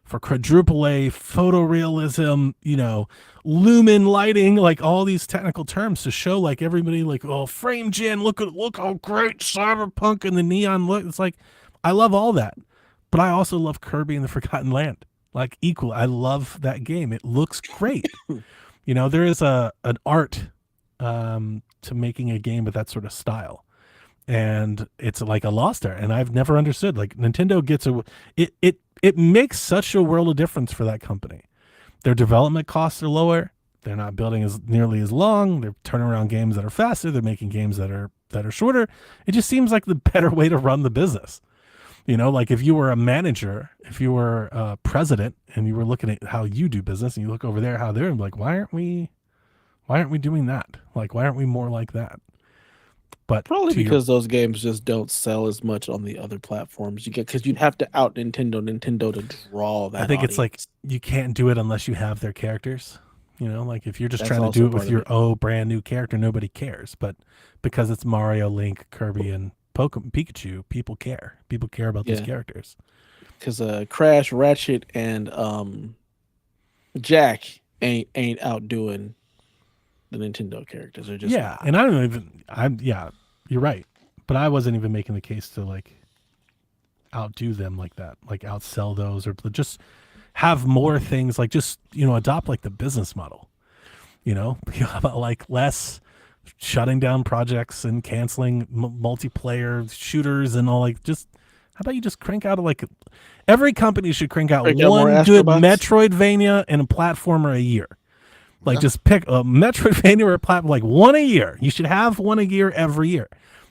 for quadruple A photorealism, lumen lighting, like all these technical terms to show like everybody like, oh, frame gen, look how great cyberpunk and the neon look. It's like I love all that, but I also love Kirby and the Forgotten Land. Like equal, I love that game. It looks great. There is an art to making a game with that sort of style. And it's like a lost art, and I've never understood. Like Nintendo gets it makes such a world of difference for that company. Their development costs are lower. They're not building as nearly as long. They're turning around games that are faster. They're making games that are shorter. It just seems like the better way to run the business. Like if you were a manager, if you were a president, and you were looking at how you do business, and you look over there how they're like, why aren't we doing that? Like, why aren't we more like that? But Probably because those games just don't sell as much on the other platforms. Because you'd have to out Nintendo to draw that. I think audience. it's like you can't do it unless you have their characters. Like if you're just That's trying to also do it part with of your it. brand new character, nobody cares. But because it's Mario, Link, Kirby, and Pikachu, people care. People care about those characters. Because Crash, Ratchet, and Jack ain't outdoing the Nintendo characters. They're just not. And I don't even. You're right. But I wasn't even making the case to like outdo them like that, like outsell those, or just have more things, like just adopt like the business model. About like less shutting down projects and canceling multiplayer shooters and all. Like just how about you just crank out every company should crank out one good Metroidvania and a platformer a year. Like just pick a Metroidvania or a platform, like one a year. You should have one a year every year.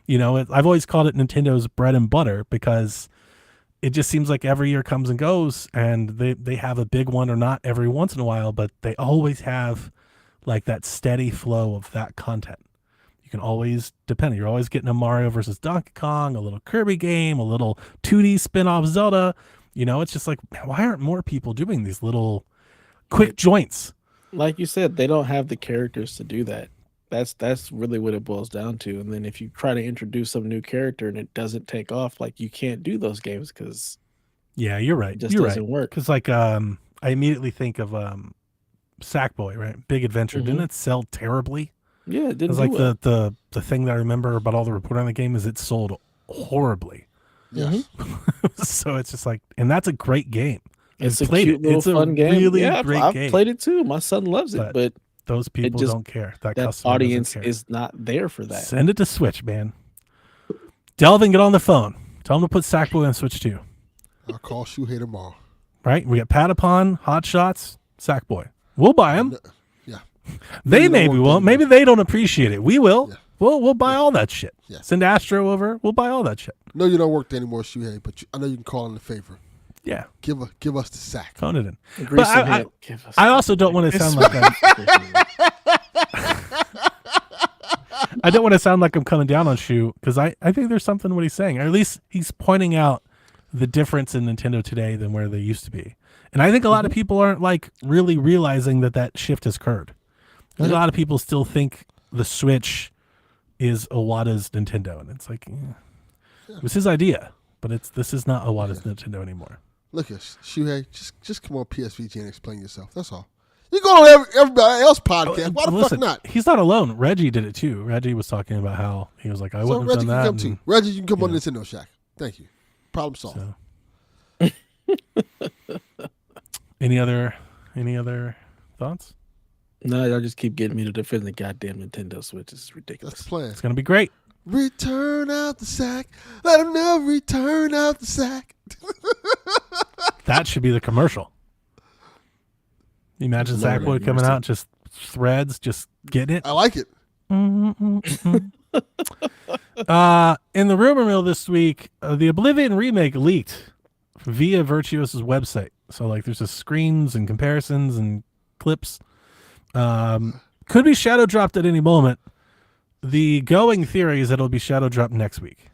I've always called it Nintendo's bread and butter because it just seems like every year comes and goes, and they have a big one or not every once in a while, but they always have like that steady flow of that content. You can always depend. You're always getting a Mario versus Donkey Kong, a little Kirby game, a little 2D spin-off Zelda. It's just like, why aren't more people doing these little quick joints? Like you said, they don't have the characters to do that. That's really what it boils down to. And then if you try to introduce some new character and it doesn't take off, like you can't do those games because you're right. It just doesn't work. Because like I immediately think of Sackboy, right? Big Adventure. Didn't it sell terribly? Yeah, it didn't. It's like the thing that I remember about all the reporting on the game is it sold horribly. Yes. So it's just like, and that's a great game. It's a cute little fun game. Really yeah, great I've game. played it too. My son loves it, but those people don't care. That customer audience doesn't care. is not there for that. Send it to Switch, man. Delvin, get on the phone. Tell him to put Sackboy on Switch too. I'll call Shuhei tomorrow. Right? We got Patapon, Hot Shots, Sackboy. We'll buy them. Yeah. They maybe won't. Maybe they don't appreciate it. We will. Yeah. We'll buy all that shit. Yeah. Send Astro over. We'll buy all that shit. No, you don't work there anymore, Shuhei, but I know you can call in a favor. Yeah. Give us the sack. Phone it in. But I also don't want to sound like I don't want to sound like I'm coming down on Shu, because I think there's something in what he's saying. Or at least he's pointing out the difference in Nintendo today than where they used to be. And I think a lot of people aren't like really realizing that shift has occurred. I think a lot of people still think the Switch is Iwata's Nintendo, and it's like it was his idea, but this is not Iwata's Nintendo anymore. Look at Shuhei, just come on PSVG and explain yourself. That's all. You go on everybody else podcast. Why the fuck not? He's not alone. Reggie did it too. Reggie was talking about how he was like, I wouldn't have done that. Reggie can come too. Reggie, you can come on Nintendo Shack. Thank you. Problem solved. So. Any other thoughts? No, y'all just keep getting me to defend the goddamn Nintendo Switch. It's ridiculous. That's the plan. It's gonna be great. Return out the sack. Let him know. Return out the sack. That should be the commercial. You imagine Sackboy coming out, just threads, just getting it. I like it. In the rumor mill this week, the Oblivion remake leaked via Virtuosa's website. So like there's just screens and comparisons and clips. Could be shadow dropped at any moment. The going theory is that it'll be shadow dropped next week.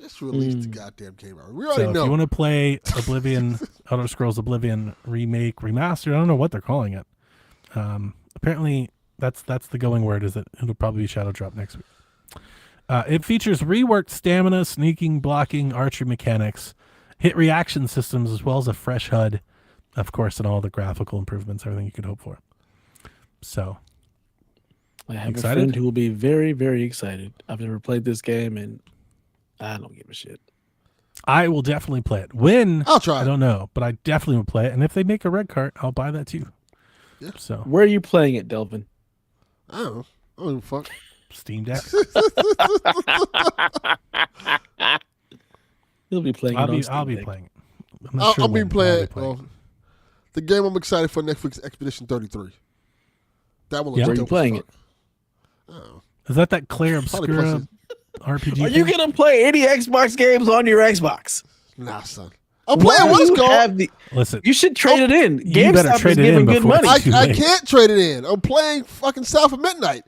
Just release the goddamn game. We already know. If you want to play Oblivion Elder Scrolls Oblivion remake, remastered. I don't know what they're calling it. Apparently, that's the going word. Is that it'll probably be Shadow Drop next week. It features reworked stamina, sneaking, blocking, archery mechanics, hit reaction systems, as well as a fresh HUD, of course, and all the graphical improvements, everything you could hope for. So, I have excited? a friend who will be very, very excited. I've never played this game, and I don't give a shit. I will definitely play it. When? I'll try I it. don't know, but I definitely will play it. And if they make a red cart, I'll buy that too. Yeah. So, Where are you playing it, Delvin? I don't know. I don't give a fuck. Steam Deck. You'll be playing it on Steam I'll be Deck. playing it. I'm not sure I'll be when, but playing. I'll be Well, the game I'm excited for next week's Expedition 33. That one looks Yeah. Where are you dope as playing fuck. it? I don't know. Is that Claire Probably Obscura RPG? Are you thing? gonna play any Xbox games on your Xbox? Nah, son. I'm playing what's called. Listen, You should trade it in. You better GameStop is trade it in giving good before money. it's too I late. can't trade it in. I'm playing fucking South of Midnight.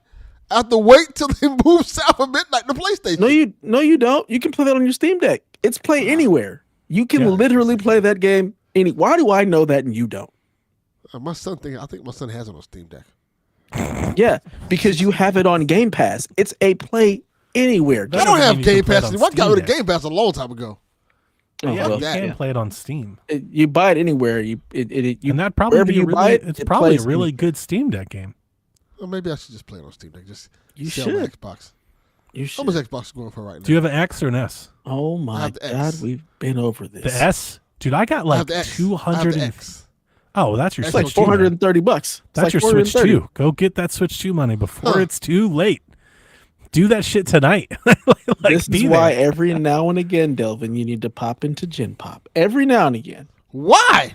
I have to wait till they move South of Midnight to PlayStation. No, you don't. You can play that on your Steam Deck. It's play anywhere. You can Yeah. literally play that game any. Why do I know that and you don't? My son I think my son has it on Steam Deck. Yeah, because you have it on Game Pass. It's a play anywhere. That I don't doesn't have mean you Game can play it Pass on anymore. I got Steam rid of Deck. Game Pass a long time ago. Oh, Yeah, well, you that, can yeah. play it on Steam. you buy it anywhere. You And that'd probably wherever be you buy it, it's it probably a plays really anywhere. good Steam Deck game. Well, maybe I should just play it on Steam Deck. Just You sell my should. Xbox. You How should. much Xbox going for right now? Do you have an X or an S? Oh I my have the God, X. we've been over this. The S? Dude, I got I have like the X. I have 200 the and X. Oh, that's your It's like Switch 2. man. $430. It's That's like your Switch 430. 2. Go get that Switch 2 money before Huh. it's too late. Do that shit tonight. Like, This be is there. why every now and again, Delvin, you need to pop into Gen Pop. Every now and again. Why?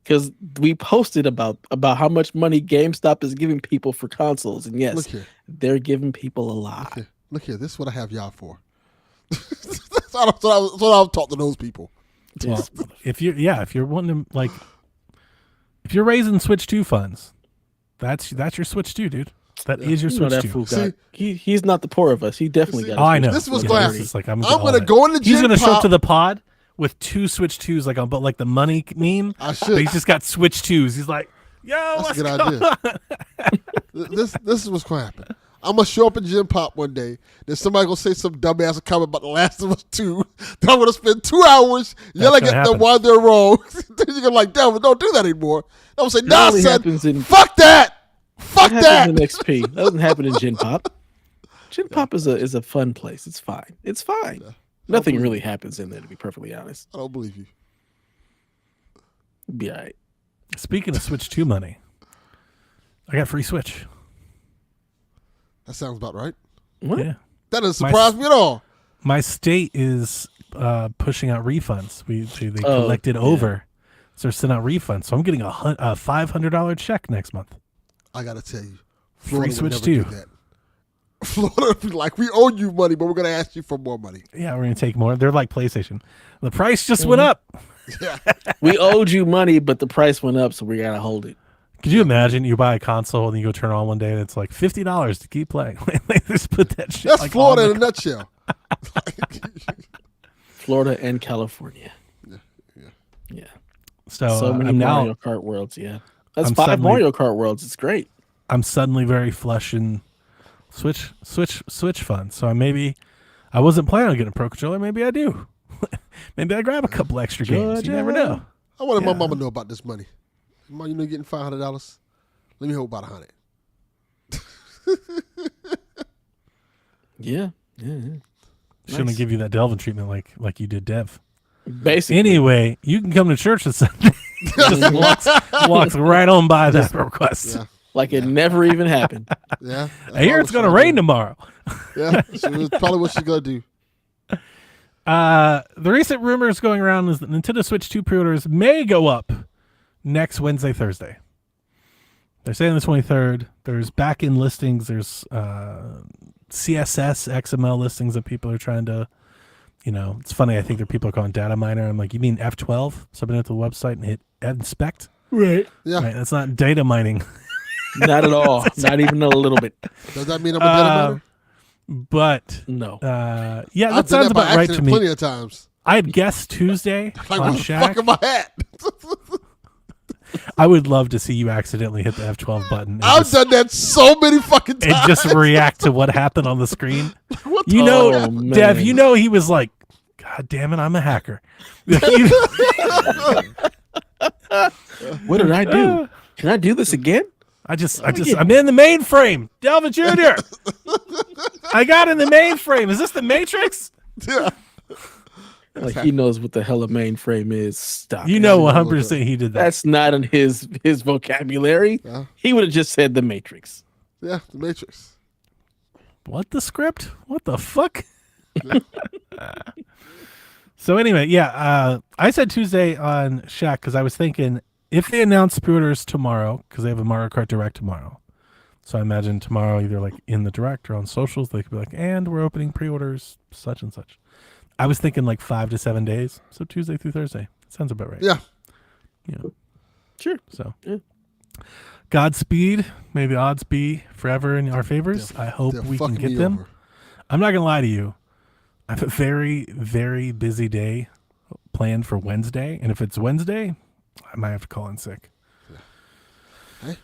Because we posted about how much money GameStop is giving people for consoles. And yes, Look here. they're giving people a lot. Look here. This is what I have y'all for. That's what I'll talk to those people. Well, if you're wanting to, like, if you're raising Switch 2 funds, that's your Switch 2, dude. That is your You know Switch that 2. fool See- got, he's not the poor of us. He definitely See- got. Oh, I know. This is what's Yeah, gonna it's happen. just like, I'm all gonna in. go into He's Gen gonna show up Pop. to the pod with 2 Switch 2s, like on, but like the money meme. I But should. he's just got Switch 2s. He's like, yo, That's a what's good going idea. on? This is what's gonna happen. I'm gonna show up in Gen Pop one day. Then somebody gonna say some dumbass comment about The Last of Us 2. Then I'm gonna spend 2 hours yelling gonna at them happen. why they're wrong. Then you're gonna like, Devin, don't do that anymore. I'm gonna say, That nah, only son, happens in- fuck that. Fuck That that. happens in XP. That doesn't happen in Gen Pop. Gen Pop is a fun place. It's fine. It's fine. Nothing really happens in there, to be perfectly honest. I don't believe you. Be all right. Speaking of Switch 2 money, I got free Switch. That sounds about right. What? Yeah. That doesn't surprise me at all. My state is pushing out refunds. They Oh, collected yeah. over, so they're sending out refunds. So I'm getting a $500 check next month. I gotta tell you, Free Florida would Switch never 2. do that. Florida would be like, we owe you money, but we're gonna ask you for more money. Yeah, we're gonna take more. They're like PlayStation. The price just went up. Yeah. We owed you money, but the price went up, so we gotta hold it. Could you imagine you buy a console and you go turn it on one day and it's like $50 to keep playing? They just put that shit. That's like, Florida on in a nutshell. Florida and California. Yeah. So many I'm Mario now Kart worlds. Yeah, that's I'm 5 suddenly- Mario Kart worlds. It's great. I'm suddenly very flush in Switch fun. So I wasn't planning on getting a Pro Controller. Maybe I do. Maybe I grab a couple extra games. You never know. I wanted my Yeah. mama to know about this money. Mom, you know, you're getting $500. Let me hold about 100. Yeah. Shouldn't Nice. give you that Delvin treatment like you did Dev. Basically, Anyway, you can come to church this Sunday. Just walks right on by that request. Yeah. like it never even happened. Yeah. I hear it's going to rain tomorrow. Yeah. So it's probably what she's going to do. The recent rumors going around is that Nintendo Switch 2 pre-orders may go up next Wednesday, Thursday. They're saying the 23rd. There's back-end listings. There's CSS, XML listings that people are trying to, it's funny. I think there are people calling data miner. I'm like, you mean F12? So I've been at the website and hit inspect. Right. Yeah. Right, that's not data mining. Not at all. Not even a little bit. Does that mean I'm a data miner? But No. yeah, I've that done sounds that by about right to accident me. plenty of times. I had guessed Tuesday Like, on what the fuck Shaq. am I at? I would love to see you accidentally hit the F12 button and, I've just, done that so many fucking times. and just react to what happened on the screen. What You the know, fuck? Oh, man. Dev, you know he was like, God damn it, I'm a hacker. What did I do? Can I do this again? I'm in the mainframe. Delvin Jr. I got in the mainframe. Is this the Matrix? Yeah. Like he knows what the hell a mainframe is. Stop. You it. know 100% he did that. That's not in his vocabulary. He would have just said the Matrix. Yeah, the Matrix. What the script? What the fuck? So anyway, yeah, I said Tuesday on Shaq because I was thinking if they announce pre-orders tomorrow, because they have a Mario Kart Direct tomorrow. So I imagine tomorrow, either like in the Direct or on socials, they could be like, and we're opening pre-orders, such and such. I was thinking like 5 to 7 days. So Tuesday through Thursday. Sounds about right. Yeah. Yeah. Sure. So Yeah. Godspeed. May the odds be forever in our favors. I hope They're we can fucking get me them. over. I'm not going to lie to you. I have a very, very busy day planned for Wednesday. And if it's Wednesday, I might have to call in sick. Hey.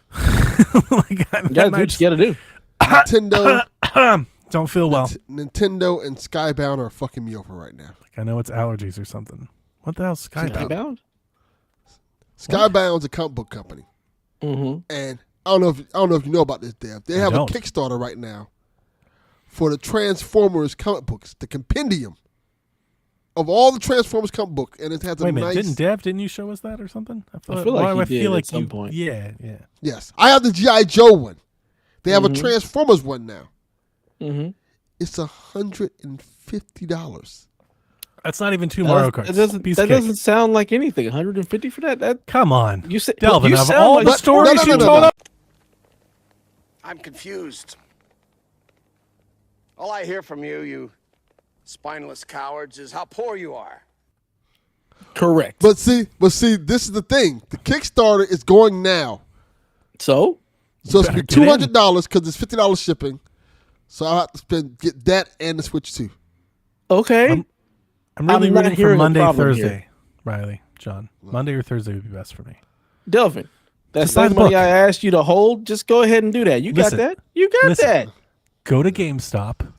Like, You gotta do what you gotta do. Nintendo, don't feel well. Nintendo and Skybound are fucking me over right now. Like, I know it's allergies or something. What the hell, Skybound? Skybound? Skybound's a comic book company, Mm-hmm. and I don't know if you know about this, Dev. They have a don't. Kickstarter right now for the Transformers comic books, the compendium of all the Transformers comic book, and it has Wait a a minute, nice. didn't you show us that or something? I feel like why he do I did at some point. Yeah. Yes, I have the GI Joe one. They have Mhm. a Transformers one now. Mm-hmm. It's $150. That's not even two Mario Karts. That doesn't sound like anything. 150 for that? That Come on. you said Delvin, you of sound all like the stories no, you no, told no. us. I'm confused. All I hear from you spineless cowards, is how poor you are. correct. But see, this is the thing. The Kickstarter is going now. So So it's Better $200 get in. because it's $50 shipping. So I'll have to get that and the Switch too. okay. I'm really I'm not rooting for hearing a Monday, problem Thursday. here. Riley, John. Monday or Thursday would be best for me. Delvin, that Just buy same the money book. I asked you to hold, just go ahead and do that. You Listen. got that? You got Listen. that. Go to GameStop.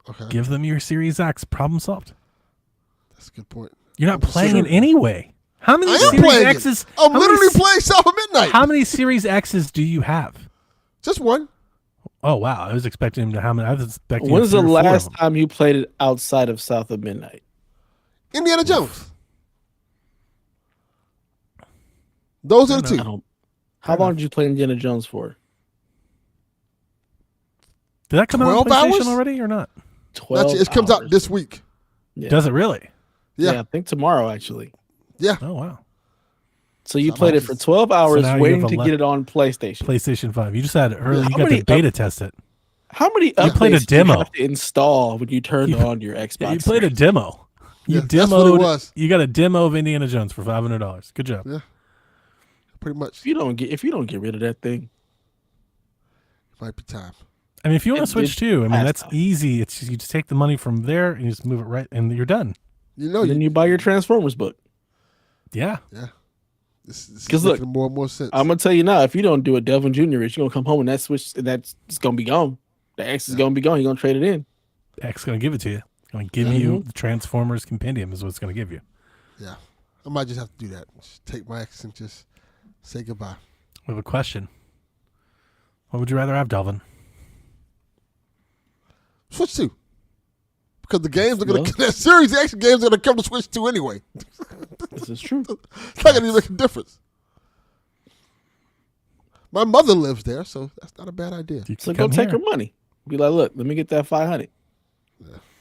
Okay, Give them your Series X. Problem solved. that's a good point. You're not I'm playing it considering- anyway. How many I am Series playing X's? it. I'm how many literally s- playing South of Midnight. How many Series X's do you have? Just one. Oh wow, I was expecting him to how many? I was expecting. When's the 3 or 4 of last them. time you played it outside of South of Midnight? Indiana Jones. Those are the I two. don't. How long did you play Indiana Jones for? Did that come out on 12 PlayStation hours? already or not? 12 It comes out hours. this week. Yeah. Does it really? Yeah, Yeah. I think tomorrow actually. Yeah. Oh wow. So you So played it much for is- 12 hours now you waiting have to 11 get it on PlayStation. PlayStation 5. You just had it early. Yeah, You how got many to beta test it. How many You played a updates do you demo. have to install when you turned on your Xbox? Yeah, you played a Series? demo. You Yeah, that's what it demoed. was. You got a demo of Indiana Jones for $500. Good job. Yeah. Pretty much. If you don't get rid of that thing, Might be time. I mean, if you want to switch too, I mean has that's time. easy. It's just, you just take the money from there and you just move it right, and you're done. You know, and then you buy your Transformers book. Yeah. this is 'Cause look, making more and more sense. I'm gonna tell you now, if you don't do it, Delvin Jr. is gonna come home and that Switch that's it's gonna be gone. The X is gonna be gone. You're gonna trade it in. X gonna give it to you. Gonna give you the Transformers compendium is what it's gonna give you. Yeah. I might just have to do that. Just take my X and just say goodbye. We have a question. What would you rather have, Delvin? Switch 2. Because the games are going Well. to, that Series X games are going to come to Switch 2 anyway. This is true. It's not going to make a difference. My mother lives there, so that's not a bad idea. You So can go come take here. her money. Be like, look, let me get that 500.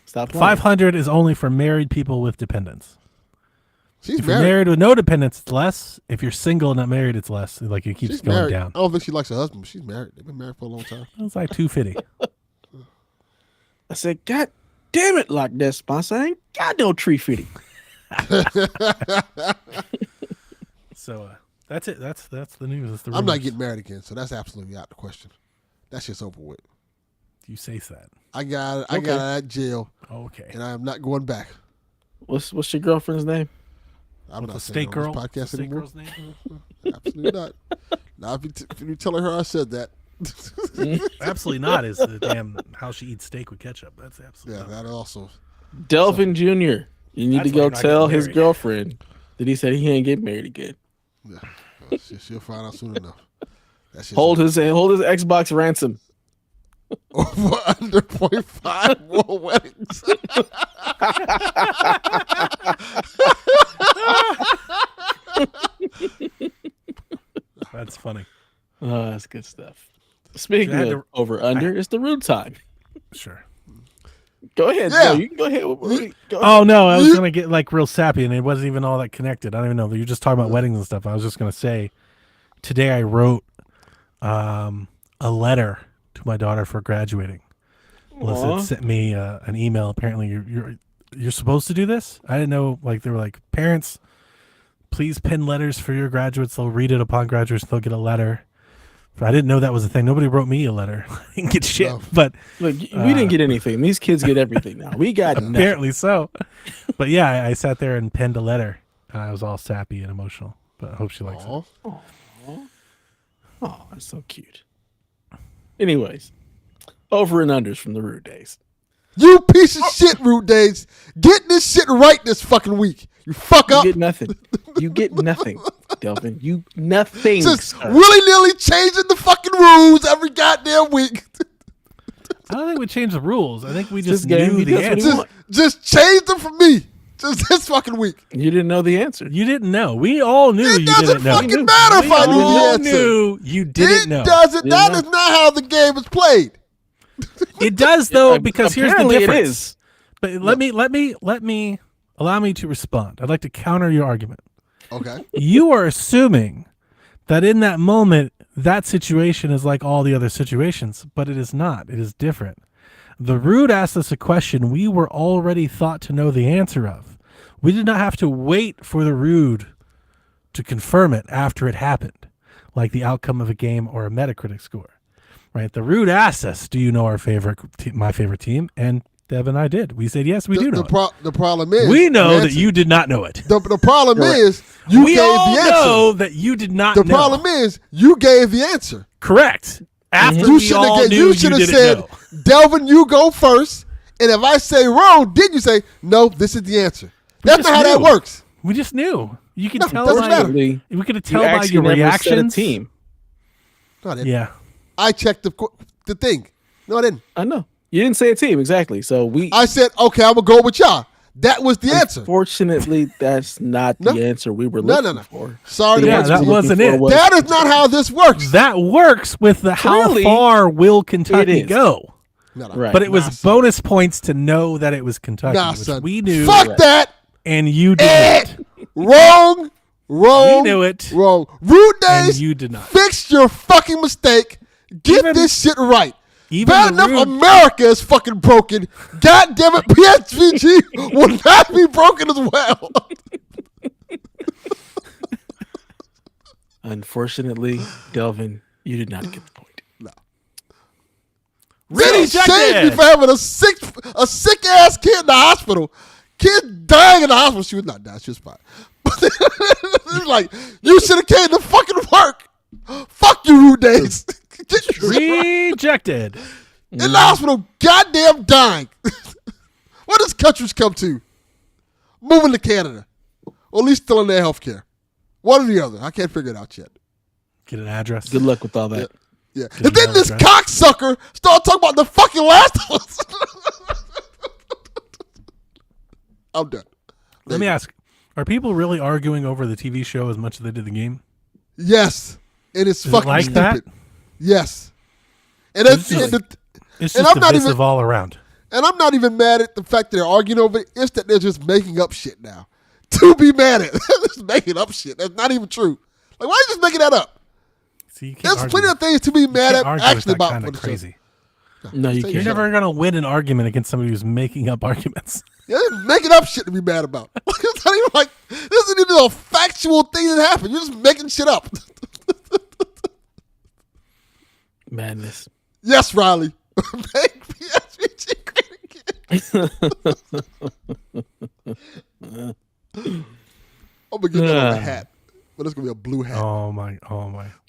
Stop playing. 500 is only for married people with dependents. She's If you're married. married with no dependents, it's less. If you're single and not married, it's less. Like it keeps She's going married. down. I don't think she likes her husband, but she's married. They've been married for a long time. It's like 250. I said, God damn it, Loch Ness sponsor. I ain't got no tree fitting. So that's it. That's the news. That's the I'm not rumors. getting married again, so that's absolutely out the question. That's just over with. You say that. I got Okay. out of jail, Okay. and I am not going back. What's your girlfriend's name? I'm The not steak saying on girl. this podcast Steak anymore. girl's name? Absolutely not. Not if you telling her I said that. Absolutely not. Is the damn how she eats steak with ketchup. That's absolutely Yeah, not. that also. Delvin Jr. You need That's to why go you're not tell getting his married. girlfriend that he said he ain't get married again. Yeah, well, she'll find out soon enough. That shit's Hold over. his Xbox ransom. Over under 0.5 more weddings. That's funny. Oh, that's good stuff. Speaking I had of to- over under, it's the rude time. Sure. Go ahead. Yeah. Joe, you can go ahead. Go Oh no, I was gonna get like real sappy, and it wasn't even all that connected. I don't even know. You're just talking about weddings and stuff. I was just gonna say, today I wrote a letter to my daughter for graduating. Melissa Aw. had sent me an email. Apparently, you're supposed to do this. I didn't know. Like they were like, parents, please pen letters for your graduates. They'll read it upon graduation. They'll get a letter. But I didn't know that was a thing. Nobody wrote me a letter. I didn't get shit. No. But Look, we didn't get anything. These kids get everything now. We got nothing. apparently so. But yeah, I sat there and penned a letter. I was all sappy and emotional. But I hope she likes it. Aw. Oh, that's so cute. Anyways, over and unders from the rude days. You piece of shit, Root Days. Get this shit right this fucking week. You fuck You up. get nothing. You get nothing, Delvin. You nothing. Just sir. willy-nilly changing the fucking rules every goddamn week. I don't think we changed the rules. I think we just This game, knew he the does what he answer. wants. Just change them for me. Just this fucking week. You didn't know the answer. You didn't know. We all knew It you doesn't didn't know. fucking matter if We I knew the all answer. knew you didn't It know. doesn't. Didn't That know. is not how the game is played. It does though, because here's the Apparently difference. It is. But let me allow me to respond. I'd like to counter your argument. Okay. You are assuming that in that moment, that situation is like all the other situations, but it is not. It is different. The Rude asked us a question we were already thought to know the answer of. We did not have to wait for the Rude to confirm it after it happened, like the outcome of a game or a Metacritic score. Right? The Rude asked us, "Do you know our my favorite team?" And Deb and I did. We said, "Yes, we do know." The problem is We know the that answer- you did not know it. The problem Correct. is you We gave all the answer. know that you did not The know. problem is you gave the answer. Correct. After You we should all have. knew You you should have didn't said, know. "Delvin, you go first." And if I say wrong, then you say, "No, this is the answer." That's just not how that knew. works. We just knew. You could No, tell doesn't by matter. Unfortunately, we could you tell by actually your never set a reactions. team. No, I didn't. Yeah. I checked the thing. No, I didn't. I know. You didn't say a team exactly. So I said, "Okay, I'm gonna go with y'all." That was the answer. Unfortunately, that's not No. the answer we were No, looking no. for. Sorry, The Yeah, answer that we were wasn't looking it. for was- that is not how this works. That works with the how Clearly, far will Kentucky is. go. No, no. Right. But it was Nah, son. bonus points to know that it was Kentucky, Nah, which son. we knew Fuck that. and you Eh. didn't. Wrong. We knew it. Wrong. Rude And Days. you did not. Fix your fucking mistake. Get Even- this shit right. even Bad the enough Rude- America is fucking broken. God damn it, PSVG will not be broken as well. Unfortunately, Delvin, you did not get the point. Really Rejected. changed me for having a sick ass kid in the hospital. Kid dying in the hospital. She was not dying. She was fine. But it's like, you should have came to fucking work. Fuck you, Rude Days. Get your shit right. Rejected. In the hospital, goddamn dying. What does countries come to? Moving to Canada. Or at least still in their health care. One or the other. I can't figure it out yet. Get an address. Good luck with all that. Yeah. Good And then email this address. cocksucker started talking about the fucking Last of Us. I'm done. Let me ask: are people really arguing over the TV show as much as they did the game? Yes. And it's Is it fucking like stupid. that? Yes. And It's it's, just- and, It's And just I'm not divisive even- all around. I'm not even mad at the fact that they're arguing over it. It's that they're just making up shit now. To be mad at. They're just making up shit. That's not even true. Like, why are you just making that up? See, you can't There's argue. plenty of things to be mad at argue actually with that about. kind for of the show. crazy. No, you You're You're can't. never gonna win an argument against somebody who's making up arguments. Yeah, they're making up shit to be mad about. It's not even like, this isn't even a factual thing that happened. You're just making shit up. Madness. Yes, Riley. Make PSVG great again. I'm gonna get that on a hat, but it's gonna be a blue hat. Oh my.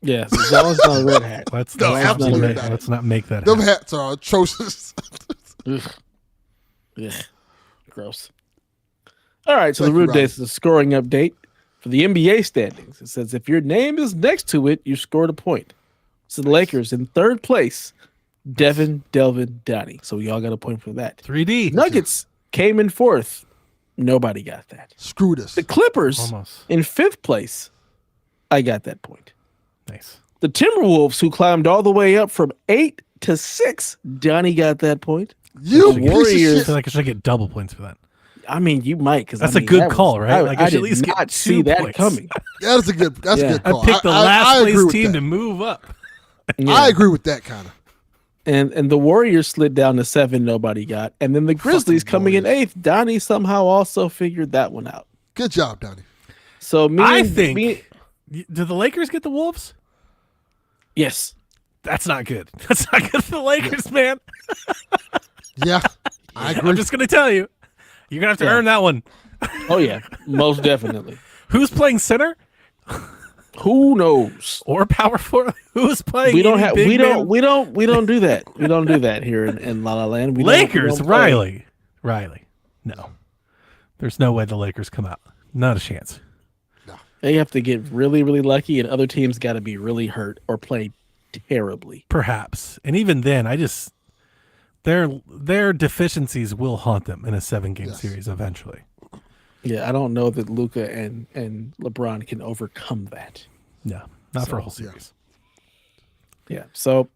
Yes, as long as it's not a red hat. Let's No, not absolutely make, not. let's not make that Them happen. hats are atrocious. Ugh. Ugh. Gross. All right, so Thank the you, Rude Days is a scoring update for the NBA standings. It says if your name is next to it, you scored a point. So the Lakers in third place, Devin, Delvin, Donnie. So we all got a point for that. 3D. Nuggets came in fourth. Nobody got that. Screw this. The Clippers Almost. in fifth place. I got that point. Nice. The Timberwolves, who climbed all the way up from 8 to 6, Donnie got that point. You The piece of Warriors- I shit. feel like I should get double points for that. I mean, you might because That's a good call, right? Like I should did at least not get see 2 that points. coming. That's a good. That's Yeah. a good I call. picked the I last agree place with team that. to move up. Yeah. I agree with that kind of. And the Warriors slid down to 7. Nobody got, and then the Grizzlies coming in Warriors. 8th. Donnie somehow also figured that one out. Good job, Donnie. So I think. Did the Lakers get the Wolves? yes. That's not good. That's not good for the Lakers, man. Yeah, I agree. I'm just going to tell you. You're going to have to Yeah. earn that one. Oh yeah, most definitely. Who's playing center Who knows? or power forward? Who's playing? We don't any have. big We man? don't do that. We don't do that here in La La Land. We Lakers, don't play. Riley. No, there's no way the Lakers come out. Not a chance. They have to get really, really lucky, and other teams got to be really hurt or play terribly. Perhaps, and even then, their deficiencies will haunt them in a 7-game Yes. series eventually. Yeah, I don't know that Luka and LeBron can overcome that. No, not for a whole yeah. series. Yeah. So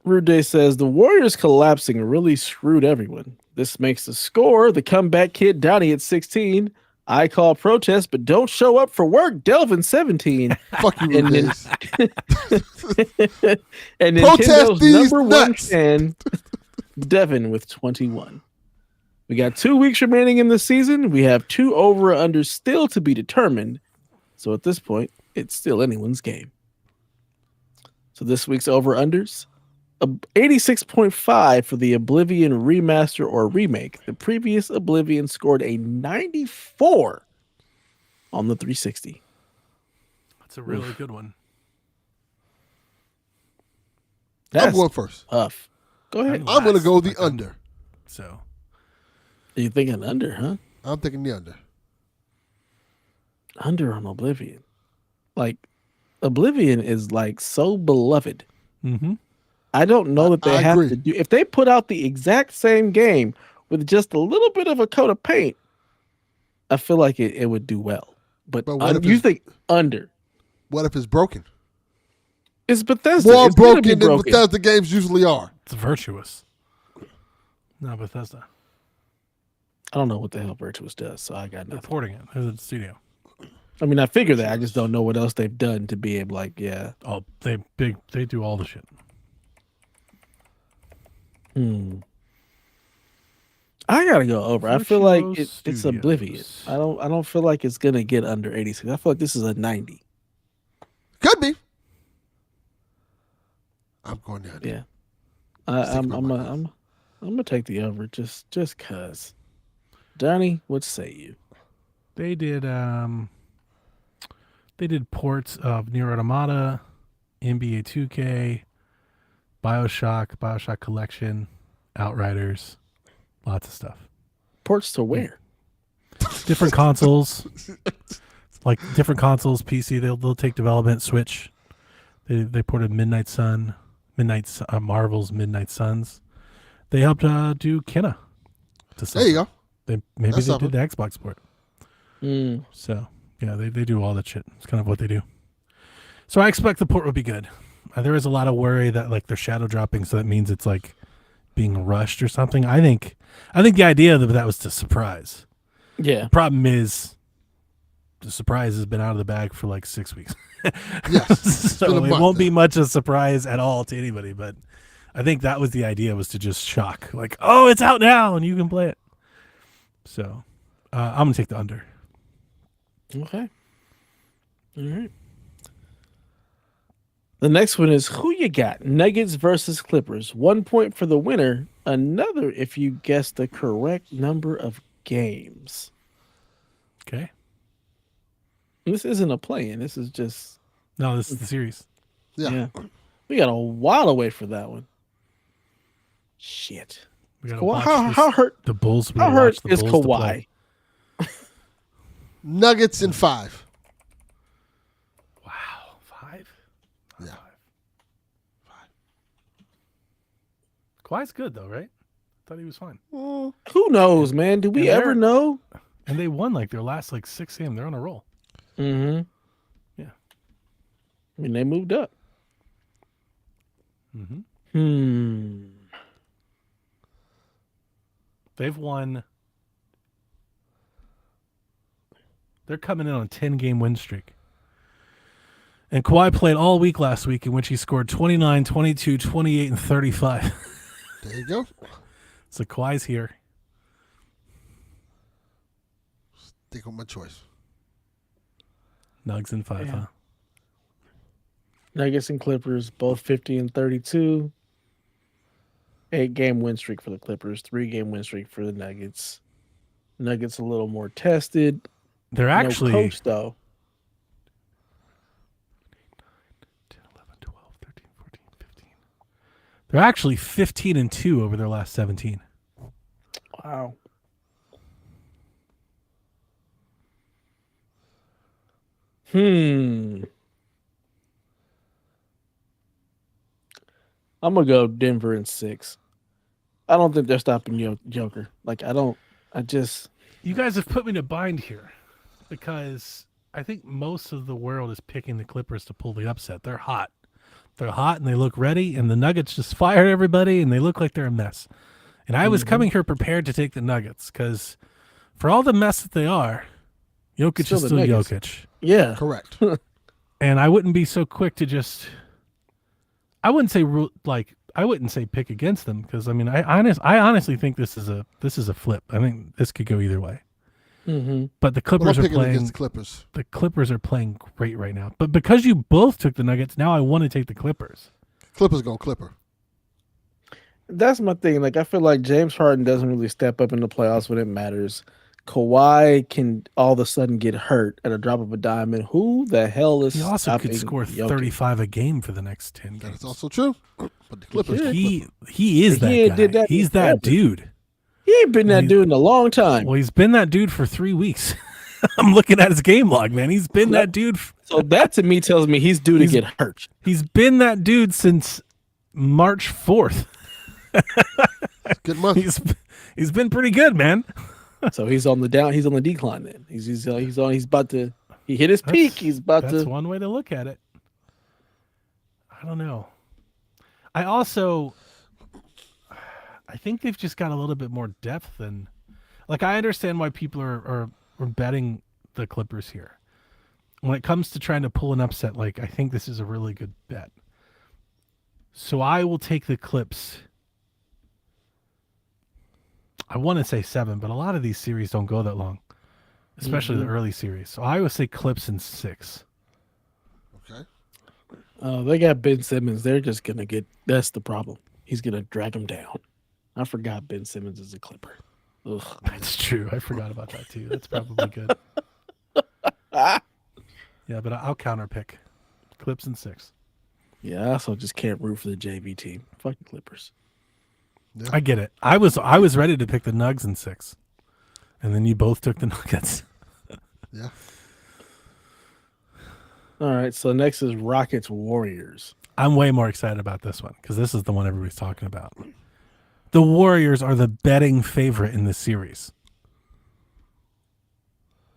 Rude Day says the Warriors collapsing really screwed everyone. This makes the score the comeback kid Donnie at 16. I call protest, but don't show up for work. Delvin 17. Fuck you, And then- Days. And Protest Nintendo's these number one nuts. fan, Devin with 21. We got 2 weeks remaining in the season. We have 2 over or under still to be determined. So at this point, it's still anyone's game. So this week's over unders 86.5 for the Oblivion remaster or remake. The previous Oblivion scored a 94 on the 360. That's a really good one. That's I'm going first. tough. Go ahead. I'm going to go the Okay. under. So You thinking under, huh? I'm thinking the under. Under on Oblivion. Like, Oblivion is like so beloved. mm-hmm. I don't know that they I have agree. to do. If they put out the exact same game with just a little bit of a coat of paint, I feel like it would do well. But But what if you it's- think under? What if it's broken? It's Bethesda. More It's gonna be broken than broken. Bethesda games usually are. It's virtuous. No, Bethesda. I don't know what the hell Virtuous does, so I got They're nothing. porting it. They're the studio. I mean, I figure that. I just don't know what else they've done to be able, like, yeah. Oh, they do all the shit. I gotta go over. I feel like Virtuos it's Oblivion. Studios. I don't feel like it's gonna get under 86. I feel like this is a 90. Could be. I'm going the under. Yeah. Stick with I'm my gonna take the over just cause. Donnie, what say you? They did ports of Nier Automata, NBA 2K, BioShock Collection, Outriders, lots of stuff. Ports to where? Different consoles, like different consoles, PC. They'll take development. Switch. They ported Marvel's Midnight Suns. They helped do Kenna. There you go. Maybe That's they something. did the Xbox port. Mm. So yeah, they do all that shit. It's kind of what they do. So I expect the port will be good. There is a lot of worry that like they're shadow dropping, so that means it's like being rushed or something. I think the idea of that was to surprise. Yeah. The problem is the surprise has been out of the bag for like 6 weeks. Yes. So been a it month won't be now. much of a surprise at all to anybody, but I think that was the idea, was to just shock. Like, oh, it's out now and you can play it. So I'm going to take the under. Okay. All right. The next one is who you got? Nuggets versus Clippers. 1 point for the winner. Another if you guess the correct number of games. Okay. This isn't a play-in. This is just No, this is the series. Yeah. We got a while to wait for that one. Shit. We gotta Kawhi, watch how hurt? the Bulls. We How gotta hurt watch the is Bulls to play. Kawhi? Nuggets in 5. Wow, 5. Yeah. 5. Kawhi's good though, right? Thought he was fine. Who knows, man? Do we And ever they're- know? And they won like their last 6 games. They're on a roll. Mm-hmm. Yeah. I mean, they moved up. Mm-hmm. They've won. They're coming in on a 10-game win streak. And Kawhi played all week last week, in which he scored 29, 22, 28, and 35. There you go. So Kawhi's here. Think of my choice. Nugs in 5, Yeah. huh? Nuggets and Clippers, both 50 and 32. 8-game win streak for the Clippers, 3-game win streak for the Nuggets. Nuggets a little more tested. They're actually no coach, though. 10, 11, 12, 13, 14, 15. They're actually 15 and 2 over their last 17. Wow. I'm gonna go Denver in 6. I don't think they're stopping Joker. You guys have put me in a bind here because I think most of the world is picking the Clippers to pull the upset. They're hot. They're hot and they look ready, and the Nuggets just fired everybody and they look like they're a mess. And I was coming here prepared to take the Nuggets because for all the mess that they are, Jokic Still is the still Nuggets. Jokic. Yeah. Correct. And I wouldn't be so quick to just. I wouldn't say pick against them because I mean I honestly think this is a flip. I think this could go either way. Mm-hmm. But the But I'm Clippers are picking playing. against the Clippers. The Clippers are playing great right now. But because you both took the Nuggets, now I want to take the Clippers. Clippers going Clipper. That's my thing. Like, I feel like James Harden doesn't really step up in the playoffs when it matters. Kawhi can all of a sudden get hurt at a drop of a dime. And who the hell is He also could stopping score Jokic? 35 a game for the next 10 That games. is also true. But the Clippers. Yeah. He is He that ain't guy. did that He's forever. that dude. He ain't been that He's- dude in a long time. Well, he's been that dude for 3 weeks. I'm looking at his game log, man. He's been that dude. So that to me tells me he's due to He's- get hurt. He's been that dude since March 4th. Good month. He's been pretty good, man. So he's on the down. He's on the decline. Then he's about to. He hit his peak. He's about That's to. one way to look at it. I don't know. I think they've just got a little bit more depth than. Like, I understand why people are betting the Clippers here. When it comes to trying to pull an upset, like, I think this is a really good bet. So I will take the Clips. I want to say 7, but a lot of these series don't go that long, especially the early series. So I would say Clips in 6. Okay. Oh, they got Ben Simmons. They're just gonna get. That's the problem. He's gonna drag him down. I forgot Ben Simmons is a Clipper. Ugh. That's true. I forgot about that too. That's probably good. Yeah, but I'll counter pick. Clips in 6. Yeah, I also just can't root for the JV team. Fuck the Clippers. I get it. I was ready to pick the Nugs in 6, and then you both took the Nuggets. Yeah. All right, so next is Rockets Warriors. I'm way more excited about this one because this is the one everybody's talking about. The Warriors are the betting favorite in this series.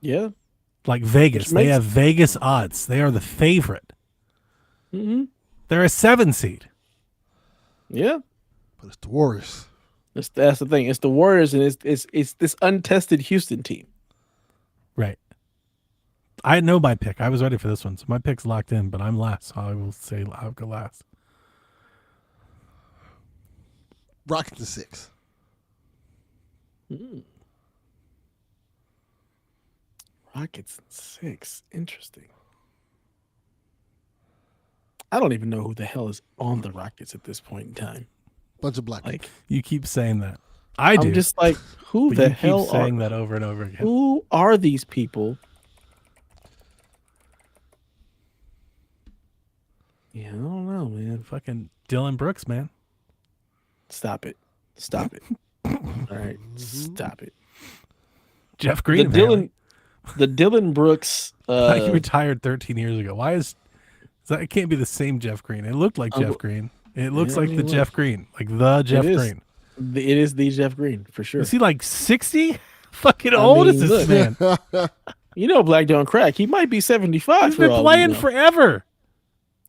Yeah. Like Vegas, Which they makes- have Vegas odds. They are the favorite. Mm-hmm. They're a 7 seed. Yeah. But it's the Warriors. That's the thing. It's the Warriors, and it's this untested Houston team. Right. I know my pick. I was ready for this one, so my pick's locked in. But I'm last. So I will say I'll go last. Rockets in 6. Rockets in 6. Interesting. I don't even know who the hell is on the Rockets at this point in time. Bunch of black people. Like, You keep saying that. I do. I'm just like, who but the you hell keep saying are that over and over again. who are these people? Yeah, I don't know, man. Fucking Dylan Brooks, man. Stop it. Stop it. All right, stop it. Jeff The Green, apparently. Dylan Brooks. He retired 13 years ago. Why is that? It can't be the same Jeff Green. It looked like Jeff Green. It looks yeah, I like mean, the look. Jeff Green, like the Jeff is. Green. It is the Jeff Green for sure. Is he like 60? Fucking I old mean, is this look. man? You know, Black don't crack. He might be 75. He's for been all playing we know. forever.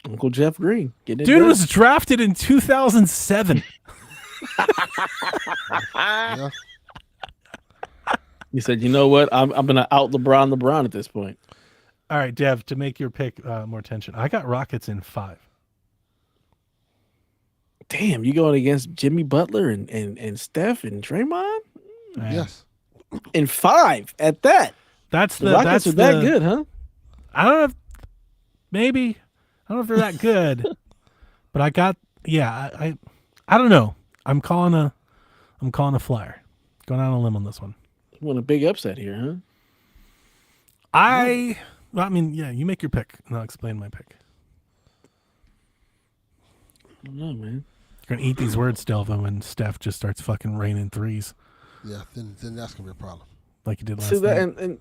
Uncle Jeff Green. Getting it Dude done. was drafted in 2007. Yeah. He said, "You know what? I'm gonna out LeBron at this point." All right, Dev, to make your pick more tension, I got Rockets in 5. Damn, you going against Jimmy Butler and Steph and Draymond Yes. in 5 at that. That's The the Rockets that's are that the- good, huh? I don't know. Maybe I don't know if they're that good, but I got I don't know. I'm calling a flyer. Going out on a limb on this one. You want a big upset here, huh? I mean, yeah, you make your pick, and I'll explain my pick. I don't know, man. You're gonna eat these words, Delva, when Steph just starts fucking raining threes Yeah. Then that's gonna be a problem. like he did last See that night. and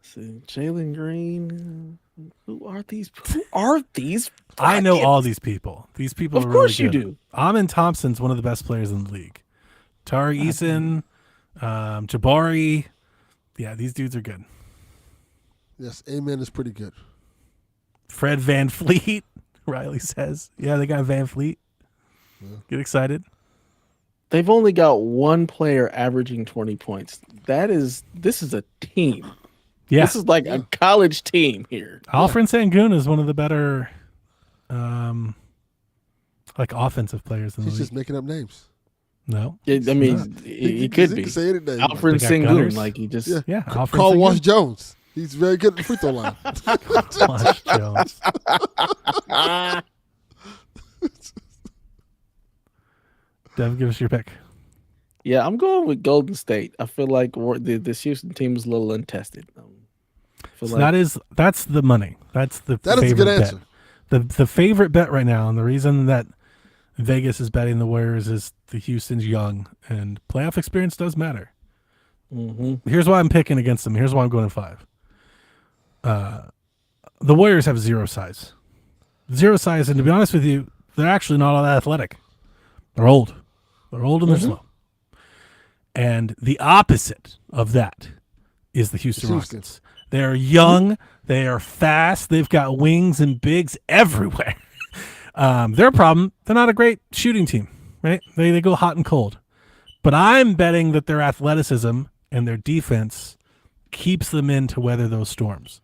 see, Jalen Green. Who are these? Who are these? I know Rockets? all these people. These people Of are course really you good. do. Amin Thompson's one of the best players in the league. Tari Eason, Jabari. Yeah, these dudes are good. Yes. Amen is pretty good. Fred Van Fleet, Riley says. Yeah, they got Van Fleet. Get excited. They've only got one player averaging 20 points. This is a team. Yeah. This is like a college team here. Alfred Sengun is one of the better like offensive players in the He's league. just making up names. No. I mean, he could be. He can say anything. Alfred They got Sengun, gunners. like he just. Yeah. Yeah, Alfred Carl Sengun. Wash Jones. He's very good at the free throw line. Wash Jones. Dev, give us your pick. Yeah, I'm going with Golden State. I feel like this Houston team is a little untested. I feel So like that's the money. That's the That is a favorite good bet. answer. The favorite bet right now, and the reason that Vegas is betting the Warriors is the Houston's young, and playoff experience does matter. Mhm. Here's why I'm picking against them. Here's why I'm going to 5. The Warriors have zero size. Zero size, and to be honest with you, they're actually not all that athletic. They're old. They're old and they're slow. And the opposite of that is the Houston Houston. Rockets. They're young. They are fast. They've got wings and bigs everywhere. Their problem, they're not a great shooting team, right? They go hot and cold. But I'm betting that their athleticism and their defense keeps them in to weather those storms.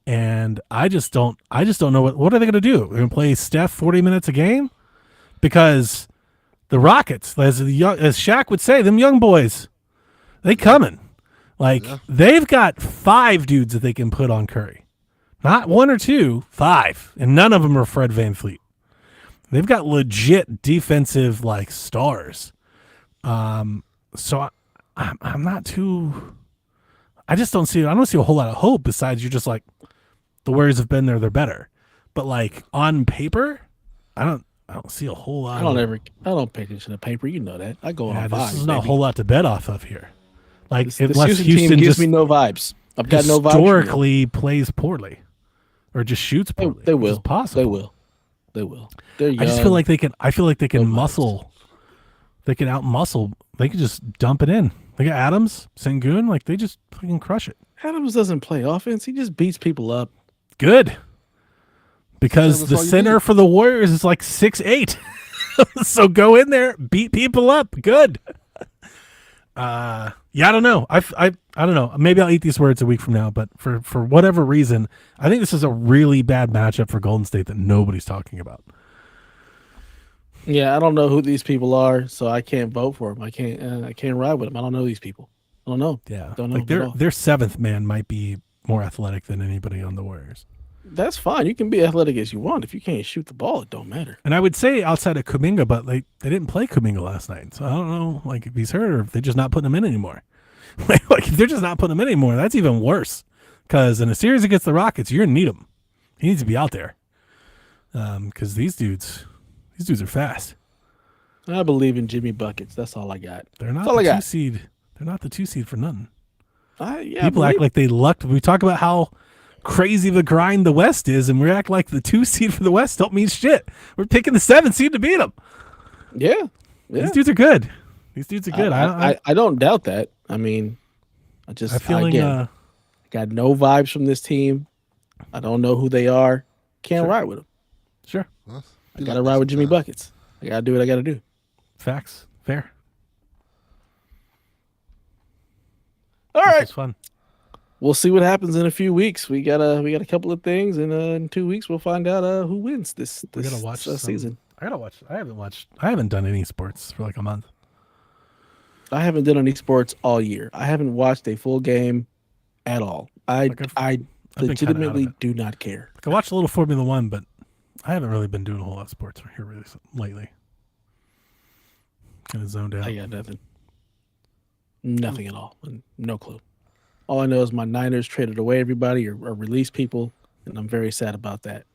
And I just don't know what are they going to do? They're going to play Steph 40 minutes a game? Because the Rockets, as Shaq would say, them young boys, they coming. Like, they've got 5 dudes that they can put on Curry. Not 1 or 2, 5. And none of them are Fred Van Fleet. They've got legit defensive, like, stars. So I'm not too... I don't see a whole lot of hope besides you're just like, the Warriors have been there, they're better. But, like, on paper, I don't see a whole lot. I don't pay attention to paper. You know that. I go on vibes. This is not a whole lot to bet off of here. Like, This unless Houston Houston team gives just me no vibes. I've got no vibes. historically plays poorly, or just shoots poorly. They which is will. possible. They will. They're young. I just feel like they can. I feel like they can No vibes. muscle. They can out muscle. They can just dump it in. They got Adams, Sengun. Like, they just fucking crush it. Adams doesn't play offense. He just beats people up. Good. Because That's the all you center need. for the Warriors is like 6'8". So go in there, beat people up. Good. Yeah, I don't know. I don't know. Maybe I'll eat these words a week from now, but for whatever reason, I think this is a really bad matchup for Golden State that nobody's talking about. Yeah, I don't know who these people are, so I can't vote for them. I can't ride with them. I don't know these people. I don't know. Yeah. Don't know Like them at all. their seventh man might be more athletic than anybody on the Warriors. That's fine. You can be athletic as you want. If you can't shoot the ball, it don't matter. And I would say outside of Kuminga, but they didn't play Kuminga last night, so I don't know like if he's hurt or if they're just not putting him in anymore. Like if they're just not putting him in anymore, that's even worse. Because in a series against the Rockets, you're gonna need him. He needs to be out there. Because these dudes are fast. I believe in Jimmy buckets. That's all I got. They're not That's all I the got. 2 seed. They're not the 2 seed for nothing. Yeah, People act like they lucked. We talk about how crazy the grind the West is, and we act like the 2 seed for the West don't mean shit. We're picking the 7 seed to beat them. Yeah. These dudes are good. I don't doubt that. I mean, I feel again, got no vibes from this team. I don't know who they are. Can't ride with them. Sure. Well, I got to ride with Jimmy buckets. I got to do what I got to do. Facts. Fair. All This right. was fun. We'll see what happens in a few weeks. We got a couple of things, and in 2 weeks we'll find out who wins this We gotta watch season. I gotta watch. I haven't done any sports for like a month. I haven't done any sports all year. I haven't watched a full game at all. I I've been kinda out legitimately of it. do not care. Like I watched a little Formula One, but I haven't really been doing a whole lot of sports here really lately. Kind of zoned out. I got nothing. Nothing at all. No clue. All I know is my Niners traded away everybody or released people, and I'm very sad about that.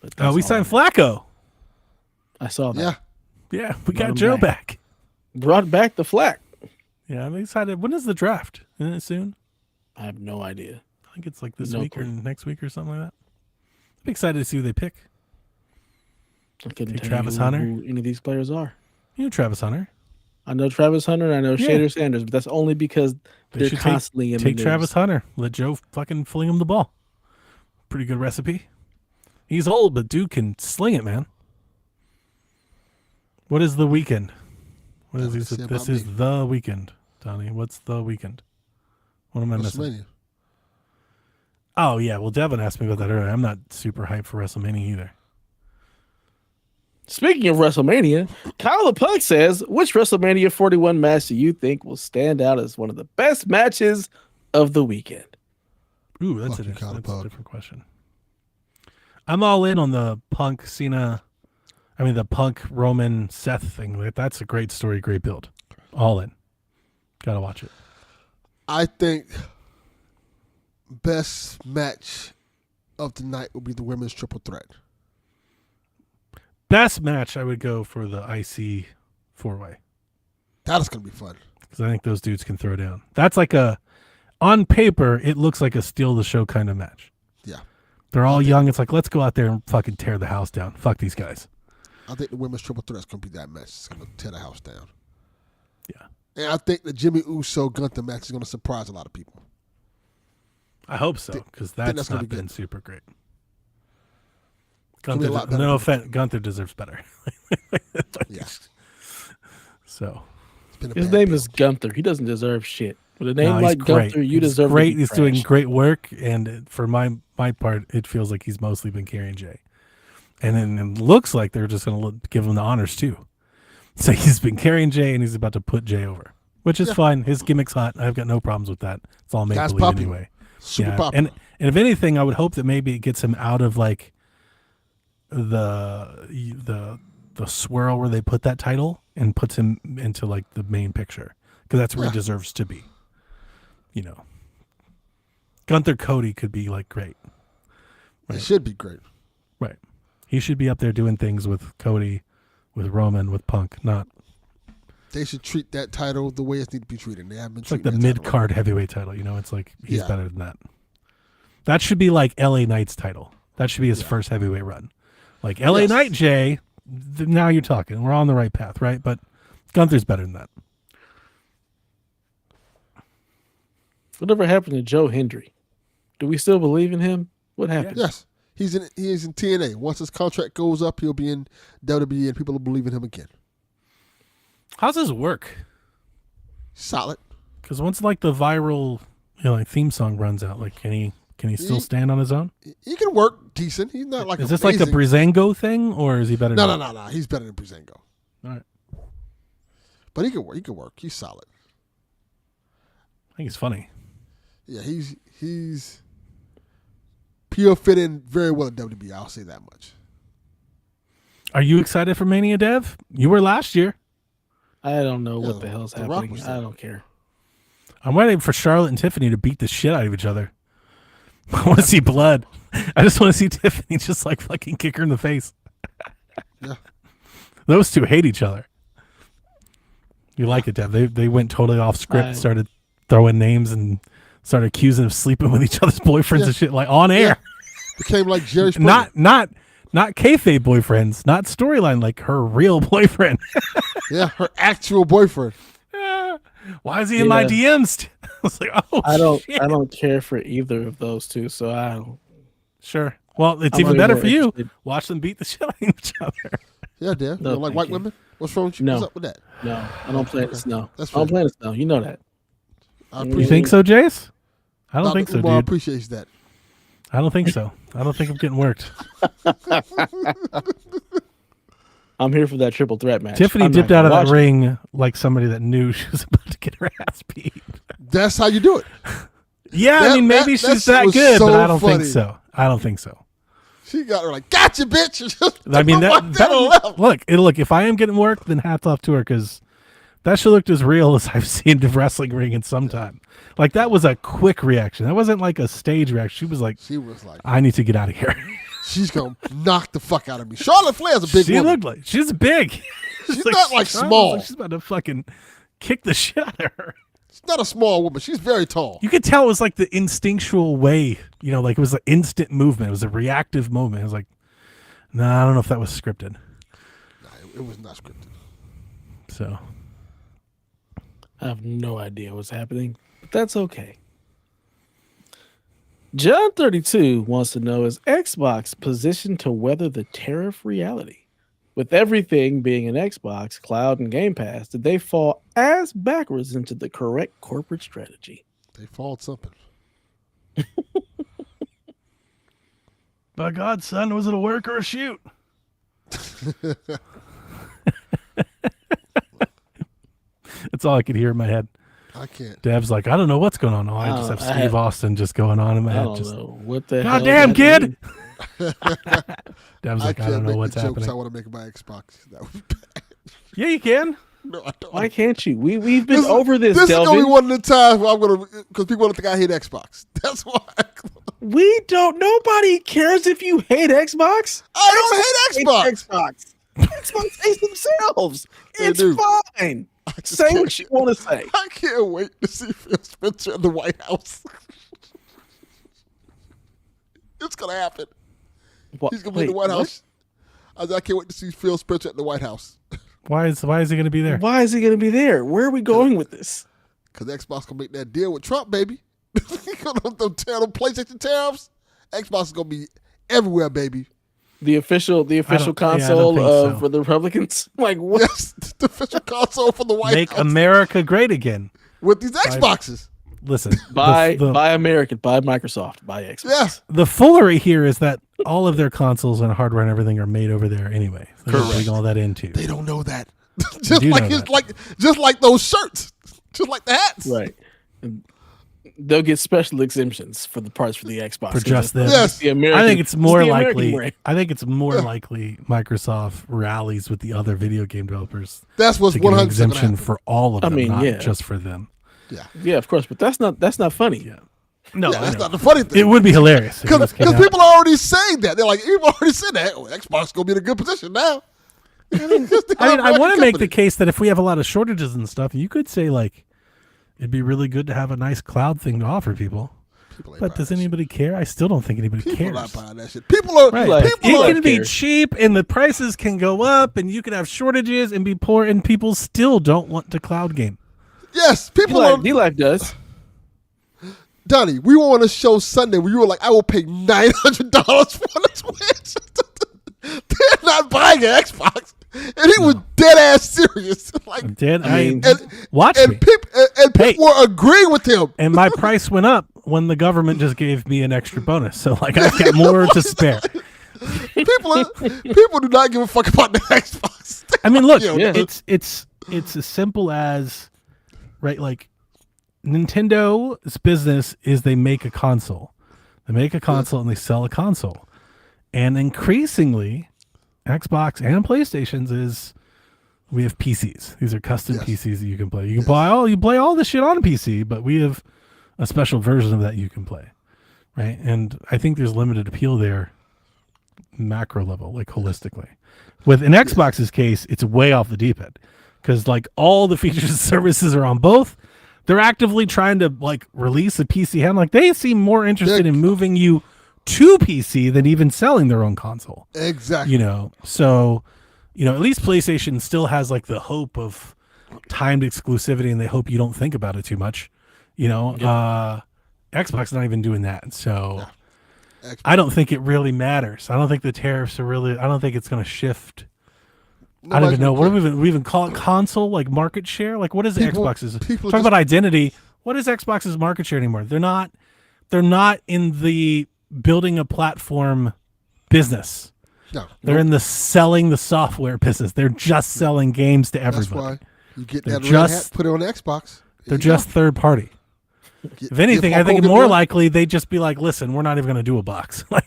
But Oh, we that's all signed Flacco. I saw that. Yeah. Yeah, we Brought got him Joe back. back. Brought back the flack. Yeah, I'm excited. When is the draft? Isn't it soon? I have no idea. I think it's like this No week or clue. next week or something like that. I'm excited to see who they pick. I couldn't Hey, tell Travis you Hunter? who any of these players are. You know Travis Hunter. I know Travis Hunter and I know Yeah. Shader Sanders, but that's only because They they're should constantly in the take news. Travis Hunter. Let Joe fucking fling him the ball. Pretty good recipe. He's old, but dude can sling it, man. What is the weekend? What is Nothing to say this? about Is me. the weekend, Donnie. What's the weekend? What am I missing? WrestleMania. Oh yeah, well Devin asked me about that earlier. I'm not super hyped for WrestleMania either. Speaking of WrestleMania, Kyle the Pug says, which WrestleMania 41 match do you think will stand out as one of the best matches of the weekend? Ooh, that's Fuck you, Kyle the that's a Pug. different question. I'm all in on the Punk Cena. I mean the Punk Roman Seth thing. Like, that's a great story, great build. All in. Gotta watch it. I think best match of the night will be the women's triple threat. Best match, I would go for the IC 4-way That is going to be fun. because I think those dudes can throw down. That's like on paper, it looks like a steal the show kind of match. Yeah. They're all young. It's like, let's go out there and fucking tear the house down. Fuck these guys. I think the women's triple threat is going to be that match. It's going to tear the house down. Yeah. And I think the Jimmy Uso Gunther match is going to surprise a lot of people. I hope so because that's that's gonna not be been good. super great. gonna be a lot better No than- offense, Gunther deserves better. Yeah. So It's been a His bad name build. is Gunther. He doesn't deserve shit. With a name no, he's like great. Gunther, you He's deserve great. to be He's doing trashed. great work, and for my part, it feels like he's mostly been carrying Jay, and then it looks like they're just going to give him the honors too. So he's been carrying Jay, and he's about to put Jay over, which is Yeah. fine. His gimmick's hot. I've got no problems with that. It's all make Guy's believe popular. anyway. Super Yeah, popular. and if anything, I would hope that maybe it gets him out of like the swirl where they put that title and puts him into like the main picture because that's where Yeah. he deserves to be. You know, Gunther Cody could be like great, It should be great. right? He should be up there doing things with Cody, with Roman, with Punk. Not They should treat that title the way it needs to be treated. They haven't been it's like treating the that title mid card heavyweight title. You know, it's like he's Yeah. better than that. That should be like LA Knight's title. That should be his Yeah. first heavyweight run. Like LA Yes. Knight, Jay. Now you're talking. We're on the right path, right? But Gunther's better than that. Whatever happened to Joe Hendry? Do we still believe in him? What happened? Yes. He is in TNA. Once his contract goes up, he'll be in WWE and people will believe in him again. How's his work? Solid. Because once like the viral, like theme song runs out, like can he still He- stand on his own? He can work decent. He's not like Is this like a amazing. Brizango thing, or is he better? No. than He's better than Brizango. All right. But he can work. He can work. He's solid. I think he's funny. Yeah, he's He'll fit in very well in WWE. I'll say that much. Are you excited for Mania, Dev? You were last year. I don't know what Yo, the hell's The Rock happening. was I there. don't care. I'm waiting for Charlotte and Tiffany to beat the shit out of each other. I want to see blood. I just want to see Tiffany just like fucking kick her in the face. Yeah. Those two hate each other. You like it, Dev? They went totally off script, started throwing names and started accusing of sleeping with each other's boyfriends and shit, like on air. Became like Jerry Springer. Not kayfabe boyfriends, not storyline, like her real boyfriend. Yeah, her actual boyfriend. Why is he in my DMs? I was like, oh, I don't shit. I don't care for either of those two, so I don't. Sure. Well, it's I'm even way better more for you. interested. Watch them beat the shit out of each other. Yeah, Dan. You No, don't like thank white you. women? What's wrong with you? No. What's up with that? No, I don't play in the snow. That's I don't fair. play in the snow. You know that. I You appreciate think so, Jace? I don't Dr. think so, Umar dude. appreciates that. I don't think so. I don't think I'm getting worked. I'm here for that triple threat match. Tiffany I'm not dipped out gonna of that watch it. ring like somebody that knew she was about to get her ass beat. That's how you do it. Yeah, That- I mean, maybe that she's shit that was good, but so I don't funny. think so. I don't think so. She got her like, gotcha, bitch. I mean, left. look, if I am getting worked, then hats off to her because that shit looked as real as I've seen the wrestling ring in some time. Like, that was a quick reaction. That wasn't like a stage reaction. She was like, She was like, I need to get out of here. she's going to knock the fuck out of me. Charlotte Flair's a big She woman. looked like, she's big. She's not like Charlotte small. looks like she's about to fucking kick the shit out of her. She's not a small woman. She's very tall. You could tell it was like the instinctual way, like it was an instant movement. It was a reactive moment. It was like, I don't know if that was scripted. Nah, it was not scripted. So, I have no idea what's happening, but that's okay. John 32 wants to know, is Xbox positioned to weather the tariff reality? With everything being an Xbox, cloud, and Game Pass, did they fall as backwards into the correct corporate strategy? They fought something. by God, son, was it a work or a shoot? That's all I could hear in my head. I can't. Dev's like, I don't know what's going on. Oh, I just have Steve Austin just going on in my I head. don't Just, know what the God hell damn, that kid! means. Dev's I like, can't I don't know make what's the jokes happening. I want to make in my Xbox. That would be bad. Yeah, you can. No, I don't. Why can't you? We've been over this, This is Delvin. gonna be one of the times where I'm gonna, because people don't think I hate Xbox. That's why. We don't. Nobody cares if you hate Xbox. I don't hate Xbox. Xbox. Xbox hates themselves. They It's do. fine. just Say can't- what you want to say. I can't wait to see Phil Spencer in the White House. It's gonna happen. He's gonna be in the White House. I can't wait to see Phil Spencer at the White House. Why is he going to be there? Why is he going to be there? Where are we going with this? Because Xbox gonna make that deal with Trump, baby. Them PlayStation tariffs. Xbox is gonna be everywhere, baby. The official I don't console think of so. for the Republicans. Like what? Yes, the official console for the White Make House America great again. with these Xboxes. Listen, Buy the American, buy Microsoft, buy Xbox. Yes, the foolery here is that all of their consoles and hardware and everything are made over there anyway. So they're putting all that into. they don't know that. just do like know it's that. just like those shirts, just like the hats. Right. And they'll get special exemptions for the parts for the Xbox. For just them. Yes. The American, I think it's more the American likely. brand. I think it's more likely Microsoft rallies with the other video game developers That's what's to get an 100% exemption for all of them, mean, not yeah. just for them. Yeah, of course, but that's not funny. Yeah. No, Yeah, I that's know. not the funny It thing. would be hilarious. if Because this came out. people are already saying that. They're like, people already said that. Oh, Xbox gonna be in a good position now. I want to make the case that if we have a lot of shortages and stuff, you could say like it'd be really good to have a nice cloud thing to offer people. But does anybody care? I still don't think anybody People cares. not buying that shit. People are. Right. People It are. can be cares. cheap and the prices can go up and you can have shortages and be poor and people still don't want to cloud game. Yes, people are. D-Life does. Donnie, we were on a show Sunday where you were like, I will pay $900 for the Switch. They're not buying an Xbox. And he was dead ass serious. Like, Did I mean, watch and me. people were agreeing with him. And my price went up when the government just gave me an extra bonus. So like I've got more to spare. People do not give a fuck about the Xbox. I mean, look, Yeah. it's as simple as right. Like Nintendo's business is they make a console. They make a console and they sell a console. And increasingly, Xbox and PlayStations is we have PCs. These are custom PCs that you can play. You can play all this shit on a PC, but we have a special version of that you can play. Right? And I think there's limited appeal there, macro level, like holistically. With in Xbox's case, it's way off the deep end. Because like all the features and services are on both. They're actively trying to like release a PC hand. Like they seem more interested in moving you to PC than even selling their own console. Exactly. So, at least PlayStation still has like the hope of timed exclusivity, and they hope you don't think about it too much. Xbox not even doing that. So I don't think it really matters. I don't think the tariffs are I don't think it's going to shift. I don't even know. What do we even call it? Console, like market share? Like what is Xbox's? Talk about identity. What is Xbox's market share anymore? They're not in the building a platform business. No. They're in the selling the software business. They're just selling games to everybody. That's why you get that red hat, put it on the Xbox. They're just third party. If anything, I think more likely they'd just be like, listen, we're not even going to do a box. like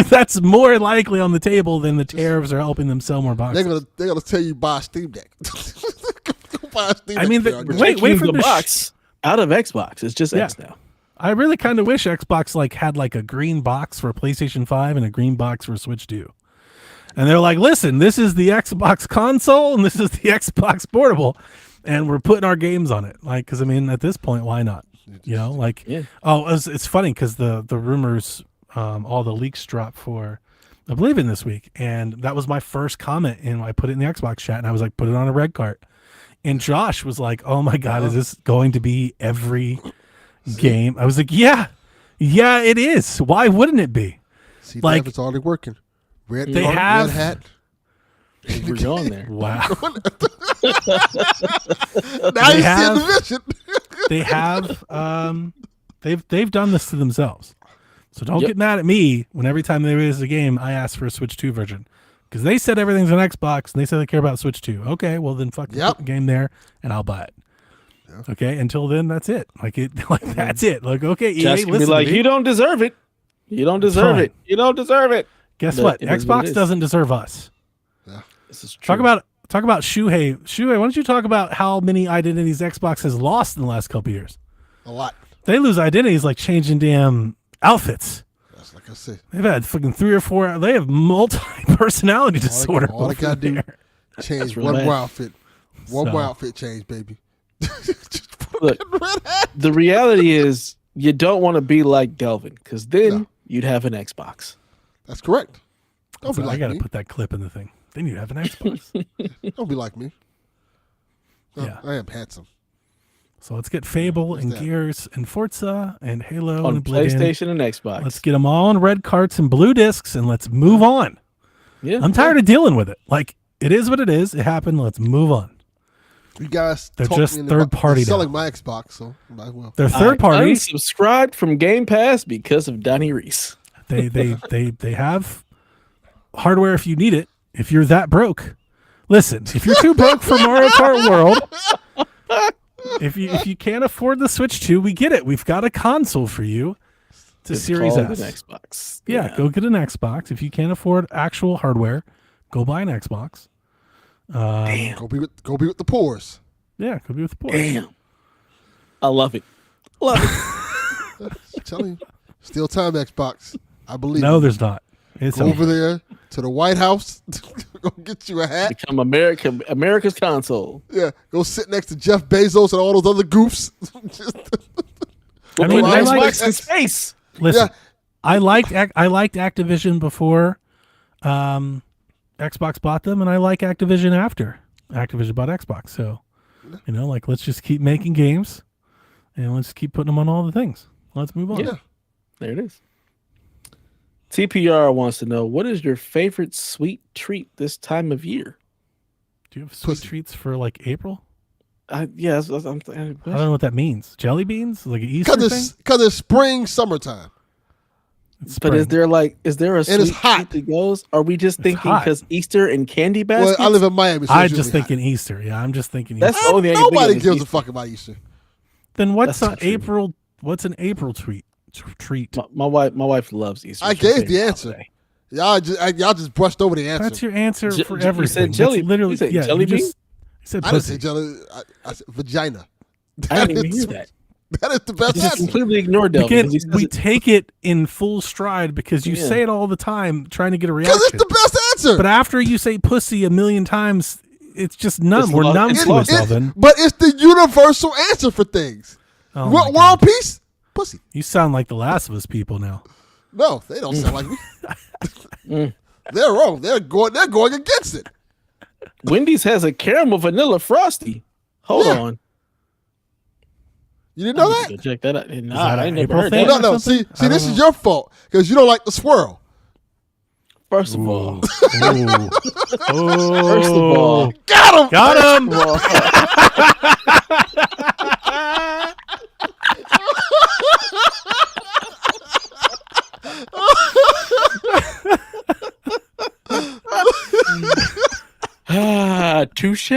that's more likely on the table than the tariffs are helping them sell more boxes. They're gonna tell you buy a Steam Deck. Go buy a Steam Deck. I mean, wait for the box out of Xbox. It's just X now. I really kind of wish Xbox like had like a green box for PlayStation 5 and a green box for Switch 2. And they're like, listen, this is the Xbox console and this is the Xbox portable, and we're putting our games on it. Like, because I mean, at this point, why not? It's funny because the rumors, all the leaks dropped for I believe in this week, and that was my first comment, and I put it in the Xbox chat, and I was like, put it on a red cart, and Josh was like, oh my god, is this going to be every game? I was like, yeah it is. Why wouldn't it be? See, like it's already working. Red hat. We're going there. Wow. Now you see the vision. They have they've done this to themselves. So don't get mad at me when every time they release a game I ask for a Switch 2 version. Because they said everything's on Xbox and they said they care about Switch 2. Okay, well then put the game there and I'll buy it. Yep. Okay, until then that's it. That's it. Like, okay, EA, Just be like, you don't deserve it. You don't deserve it. You don't deserve it. Guess what? Xbox doesn't deserve us. Yeah. This is true. Talk about Shuhei. Shuhei, why don't you talk about how many identities Xbox has lost in the last couple of years? A lot. They lose identities like changing damn outfits. That's like I said. They've had fucking 3 or 4. They have multi-personality disorder. All they got to do change one more outfit. One more outfit change, baby. Look, the reality is you don't want to be like Delvin, because then you'd have an Xbox. That's correct. I got to put that clip in the thing. Then you have an Xbox. Don't be like me. No, yeah. I am handsome. So let's get Fable and Gears and Forza and Halo on and Oblivion. PlayStation and Xbox. Let's get them all on red carts and blue discs and let's move on. Yeah, I'm tired of dealing with it. Like, it is what it is. It happened. Let's move on. You guys, they're just third party. Selling my Xbox, so might as well. They're third party. Subscribed from Game Pass because of Donnie Reese. They have hardware if you need it. If you're that broke, listen. If you're too broke for Mario Kart World, if you can't afford the Switch 2, we get it. We've got a console for you. It's a Series S. An Xbox. Yeah, go get an Xbox. If you can't afford actual hardware, go buy an Xbox. Damn. Go be with the poors. Yeah, go be with the poors. Damn. I love it. Love it. I'm telling you, still time Xbox. I believe. No, there's not. It's go over there to the White House. Go get you a hat. Become America's console. Yeah, go sit next to Jeff Bezos and all those other goofs. I mean, Xbox in space. Listen, I liked Activision before Xbox bought them, and I like Activision after Activision bought Xbox. So, let's just keep making games, and let's keep putting them on all the things. Let's move on. Yeah, there it is. TPR wants to know, what is your favorite sweet treat this time of year? Do you have sweet treats for like April? Yes. I don't know what that means. Jelly beans? Like an Easter thing? Because it's spring, summertime. But is there a sweet treat that goes? Are we just thinking because Easter and candy baskets? Well, I live in Miami, so I'm just thinking Easter. Yeah, I'm just thinking That's Easter. the only thing nobody gives a fuck about Easter. Then what's an April treat? treat. My wife loves Easter. I It's her gave the favorite answer. holiday. Y'all just brushed over the answer. That's your answer for You everything. said jelly. That's literally You said yeah. jelly You bean? just you said I didn't pussy. say jelly. I said vagina. I didn't even is- hear that. That is the best You just answer. completely ignored Delvin. Again, because he says we it- take it in full stride because you Yeah. say it all the time, trying to get a Because reaction. it's the best answer. But after you say pussy a million times, it's just numb. It's We're lost- numb it's to it, lost. Delvin. But it's the universal answer for things. Oh my World God. peace, pussy. You sound like the Last of Us people now. No, they don't sound like me. Mm. They're wrong. They're going against it. Wendy's has a caramel vanilla frosty. Hold Yeah. on. You didn't know I need that? to go check that out. Nah, that I an ain't never April heard thing? that. No. or something? See, I this don't is know. your fault because you don't like the swirl. First of all, Ooh. first of all, Got him. Got him. well, touche.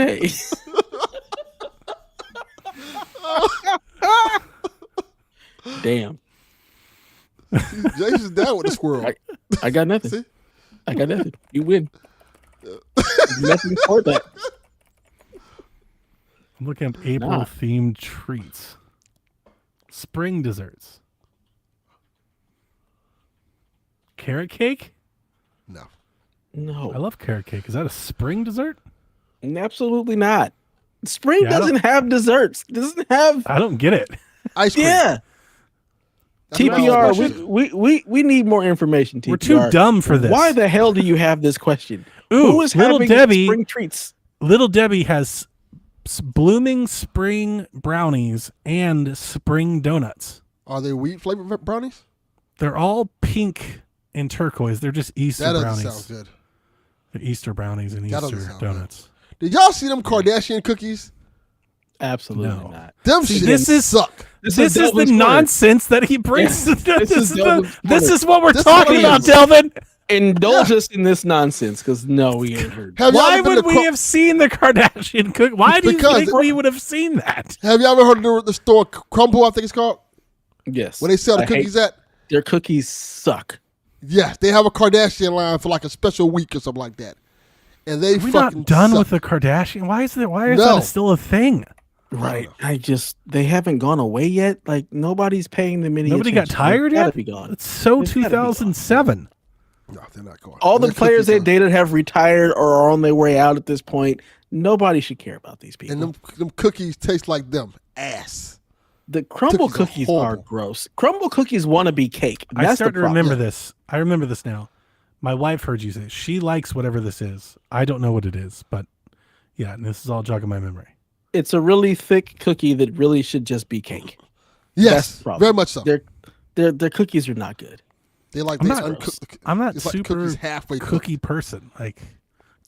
Damn, Jason's down with the squirrel. I got nothing. See? I got nothing. You win. Nothing for that. I'm looking at April Nah. themed treats. Spring desserts. Carrot cake? No. I No, love carrot cake. Is that a spring dessert? absolutely not. Spring Yeah, I don't- doesn't have desserts. Doesn't have. I don't get it. Ice cream. Yeah. That's what I TPR, was questioning. we need more information. TPR. We're too dumb for this. Why the hell do you have this question? Ooh, Who is Little having Debbie. spring treats? Little Debbie has blooming spring brownies and spring donuts. Are they wheat flavored brownies? They're all pink and turquoise. They're just Easter That doesn't brownies. sound good. They're Easter brownies and That doesn't Easter sound good. donuts. Did y'all see them Kardashian cookies? Absolutely No. not. Them See, shit this is- suck. This is the Delvin's word. nonsense that he brings. Yeah, to this is Delvin's this word. is what we're This is talking what it about, is. Delvin. Indulge us in this nonsense, because no, we ain't heard. Have y'all Why ever been would to we Cro- have seen the Kardashian cook? Why do you Because think we would have seen that? Have you ever heard of the store Crumble? I think it's called. Yes. When they sell the I hate- cookies at. their cookies suck. Yes, they have a Kardashian line for like a special week or something like that, and they Are we fucking not done suck. with the Kardashian? Why is No. that still a thing? Right. They haven't gone away yet. Like nobody's paying them any Nobody got attention. tired They've gotta yet? be gone. It's so It's gotta be gone. 2007. No, they're not going. All the Their players they cookies are- dated have retired or are on their way out at this point. Nobody should care about these people. and them cookies taste like them ass. The crumble cookies are cookies are horrible. gross. Crumble cookies want to be cake. I That's start the to remember problem. this. I remember this now. My wife heard you say it. She likes whatever this is. I don't know what it is, but yeah, and this is all jogging my memory. It's a really thick cookie that really should just be cake. That's Yes, the problem. very much so. Their cookies are not good. They like I'm they not- uncooked. I'm not It's like super cookies halfway cooked. cookie person. Like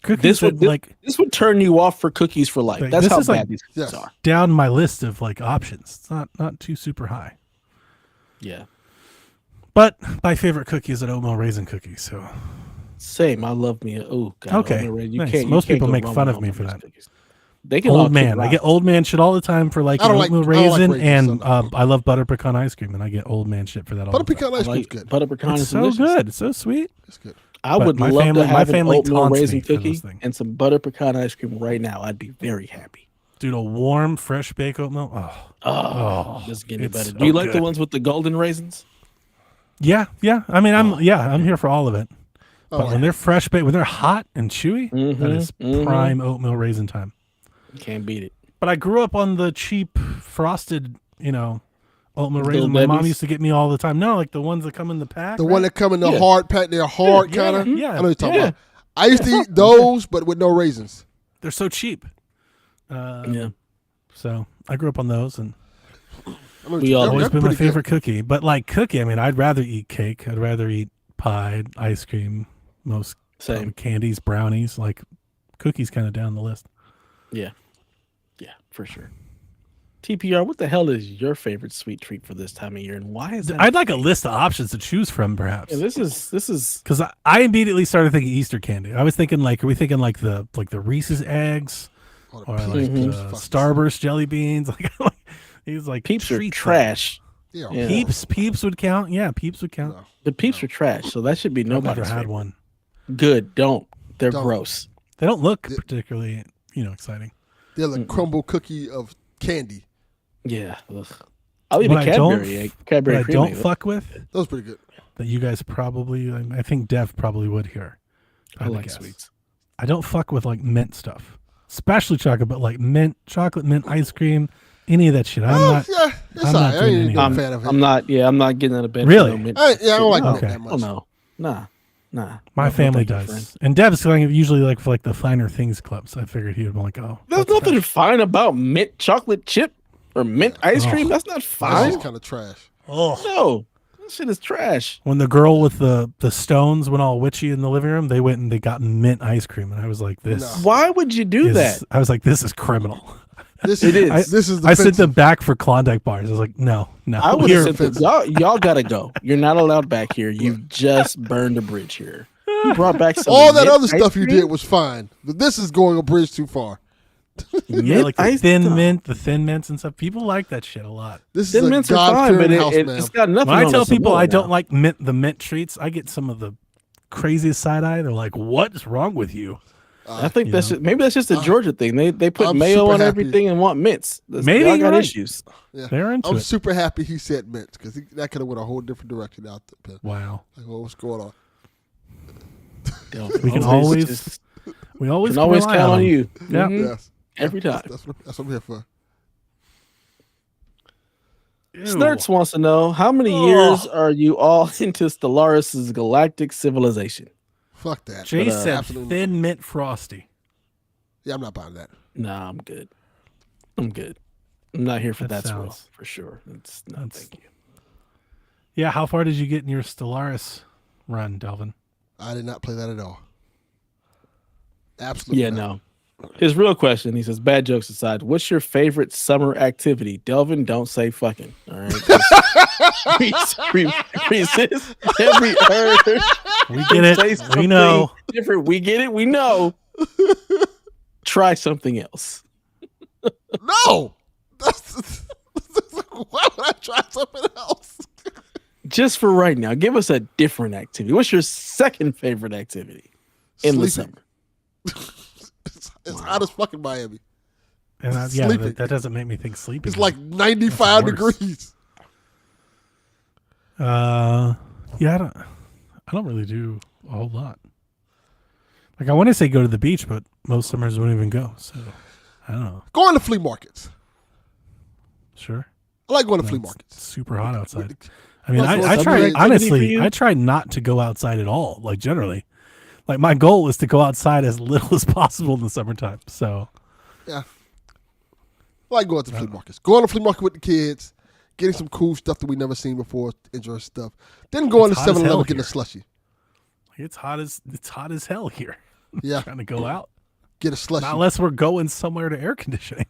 cookies This that, would like this would turn you off for cookies for life. Like, That's this how is like- bad these cookies Yes. are. down my list of like options. It's not too super high. Yeah. But my favorite cookie is an oatmeal raisin cookie. So Same. I love me. Oh God. Okay, oatmeal raisin. nice. You Most can't people go make wrong fun with of me oatmeal for raisin that. cookies. They can all old kick man, I rocks. get old man shit all the time for like I don't oatmeal like- I don't like raisin, raisins, and so no. I love butter pecan ice cream, and I get old man shit for that all Butter the time. pecan ice I cream's like good. butter pecan It's is so delicious. good. It's so sweet. It's good. I But would my love family- to my have family an oatmeal taunts raisin me for cookie those things. and some butter pecan ice cream right now. I'd be very happy. Dude, a warm, fresh baked oatmeal. Oh, Oh, just getting it's better. so Do you like the good. ones with the golden raisins? yeah. I mean, I'm here for all of it. Oh, But when they're fresh baked, when they're hot and chewy, that is mhm. prime oatmeal raisin time. Can't beat it. But I grew up on the cheap frosted, oatmeal Little raisin. My mom Debbie's? used to get me all the time. No, like the ones that come in the pack. The right? one that come in the Yeah. hard pack, they're hard Yeah, kind of. yeah, I know what you're talking yeah. about. I used to eat those, but with no raisins. They're so cheap. Yeah. So I grew up on those, and I know We all- they're always been my pretty good. favorite cookie. But like cookie, I mean, I'd rather eat cake. I'd rather eat pie, ice cream, most Same. candies, brownies. Like cookies, kind of down the list. Yeah. Yeah, for sure. TPR, what the hell is your favorite sweet treat for this time of year, and why is that? I'd like a list of options to choose from, perhaps. Yeah, this is Because I immediately started thinking Easter candy. I was thinking are we thinking like the Reese's eggs Oh, the or peas like are the fucking- Starburst jelly beans? Like he's like Peeps are treats trash. Yeah, Yeah. Peeps would count. Yeah, Peeps would count. No. The Peeps are trash, so that should be I've never nobody's had favorite. one. Good, don't. They're Don't. gross. They don't look particularly, exciting. They're the crumble cookie of candy. Yeah. Ugh. I'll eat What a I Cadbury don't, egg. Cadbury what I cream don't egg. fuck with That was pretty good. that you guys probably, I think Dev probably would here. I like guess. sweets. I don't fuck with like mint stuff, especially chocolate, but like chocolate mint ice cream, any of that shit. I'm not. Yeah, it's I'm all not right. I doing ain't any even of a that. fan of it. I'm not getting out of bed. Really? For no mint. I don't like No. mint that much. Oh no. Nah. My No, family thank you, does, friend. and Dev's going usually like for like the finer things club. So I figured he would be like, oh, There's that's nothing fresh. fine about mint chocolate chip or mint ice Oh. cream. That's not That's fine. just kind of trash. Oh. No. That shit is trash. When the girl with the stones went all witchy in the living room, they went and they got mint ice cream, and I was like, this. No. Why would you do that? I was like, this is criminal. This It is. This is. I sent offensive. them back for Klondike bars. I was like, no. I would Here- have said, y'all gotta go. You're not allowed back here. You've just burned a bridge here. You brought back some All that mint other ice stuff you cream? did was fine, but this is going a bridge too far. yeah, Mint like the ice thin cream. mint, the thin mints and stuff. People like that shit a lot. This Thin is a mints are fine, but God-fearing house, man. it's got nothing. When I on tell the people Samoa I don't now. like the mint treats, I get some of the craziest side eye. They're like, "What's wrong with you?" I think you that's know. just, maybe that's just a Georgia thing. They put I'm mayo super on happy. everything and want mints. Maybe y'all you're got right. issues. Yeah. They're into I'm it. super happy he said mint because that could have went a whole different direction out there. Wow. Like, well, what's going on? We can always we always can always rely count on them. you. Yeah. Mhm. Yes, Every time. That's what I'm here for. Ew. Snurts wants to know how many Oh. years are you all into Stellaris' galactic civilization? Fuck that. Jay But, said absolutely. thin mint frosty. Yeah, I'm not buying that. Nah, I'm good. I'm good. I'm not here for That that thrill sounds- for sure. It's no, that's- thank you. Yeah, how far did you get in your Stellaris run, Delvin? I did not play that at all. Absolutely. Yeah, not. no. His real question, he says, bad jokes aside, what's your favorite summer activity? Delvin, don't say fucking. All right. Resist every urge. We get Say it. something We know. different. We get it. We know. Try something else. No. Why would I try something else? Just for right now, give us a different activity. What's your second favorite activity in the Sleeping. summer? It's hot as fucking Miami. And Sleeping. that doesn't make me think sleeping. It's like 95 That's worse. degrees. Yeah, I don't really do a whole lot. Like I want to say go to the beach, but most summers won't even go. So I don't know. Going to flea markets. Sure. I like going to No, flea it's markets. super hot outside. I mean, What's I summer try activity for honestly. you? I try not to go outside at all. Like generally, like my goal is to go outside as little as possible in the summertime. So Yeah. I like going to flea markets. Going to flea market with the kids, getting some cool stuff that we never seen before, enjoy stuff. Then going It's to hot as 7-Eleven hell getting a here. slushy. it's hot as hell here. Yeah. Trying to go out, Get a slushy. not unless we're going somewhere to air conditioning.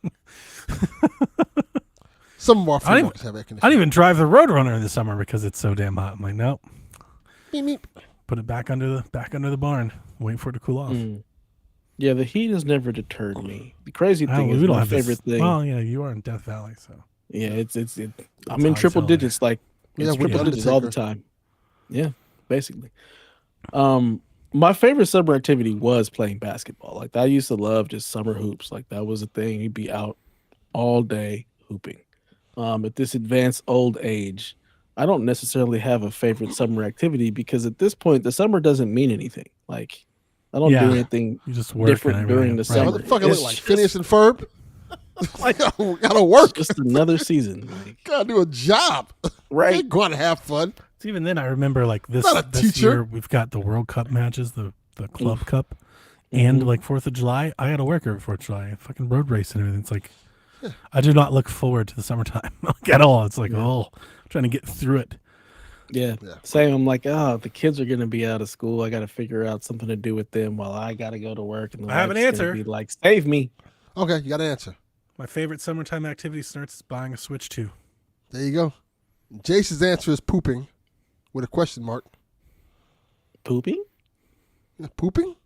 Some of our flea I don't markets have air I conditioning. don't even drive the Roadrunner in the summer because it's so damn hot. I'm like, nope. Meep, meep. Put it back under the barn. Wait for it to cool off. Yeah, the heat has never deterred me. The crazy Oh, thing is we don't my have this- favorite thing. Well, yeah, you are in Death Valley, so Yeah, I'm It's in hot triple as hell digits, like Yeah, it's we triple did. digits all the time. Yeah, basically. My favorite summer activity was playing basketball. Like I used to love just summer hoops. Like that was a thing. You'd be out all day hooping. At this advanced old age, I don't necessarily have a favorite summer activity because at this point the summer doesn't mean anything. Like I don't Yeah. do anything you just work different and during the everything. What summer. the fuck I It's look like? just- Phineas and Ferb? like Gotta work. just another season. Like, Gotta do a job. right. Ain't going to have fun. So even then, I remember like this, Not a this teacher. year we've got the World Cup matches, the Club Cup, and like 4th of July. I got to work every 4th of July, fucking road race and everything. It's like I do not look forward to the summertime like, at all. It's like I'm trying to get through it. Yeah. Yeah. Same. I'm like, oh, the kids are gonna be out of school. I gotta figure out something to do with them while I gotta go to work. And the I have an wife's gonna answer. Be like, save me. Okay, you got an answer. My favorite summertime activity starts buying a Switch 2. There you go. Jason's answer is pooping with a question mark. Pooping? Yeah, pooping?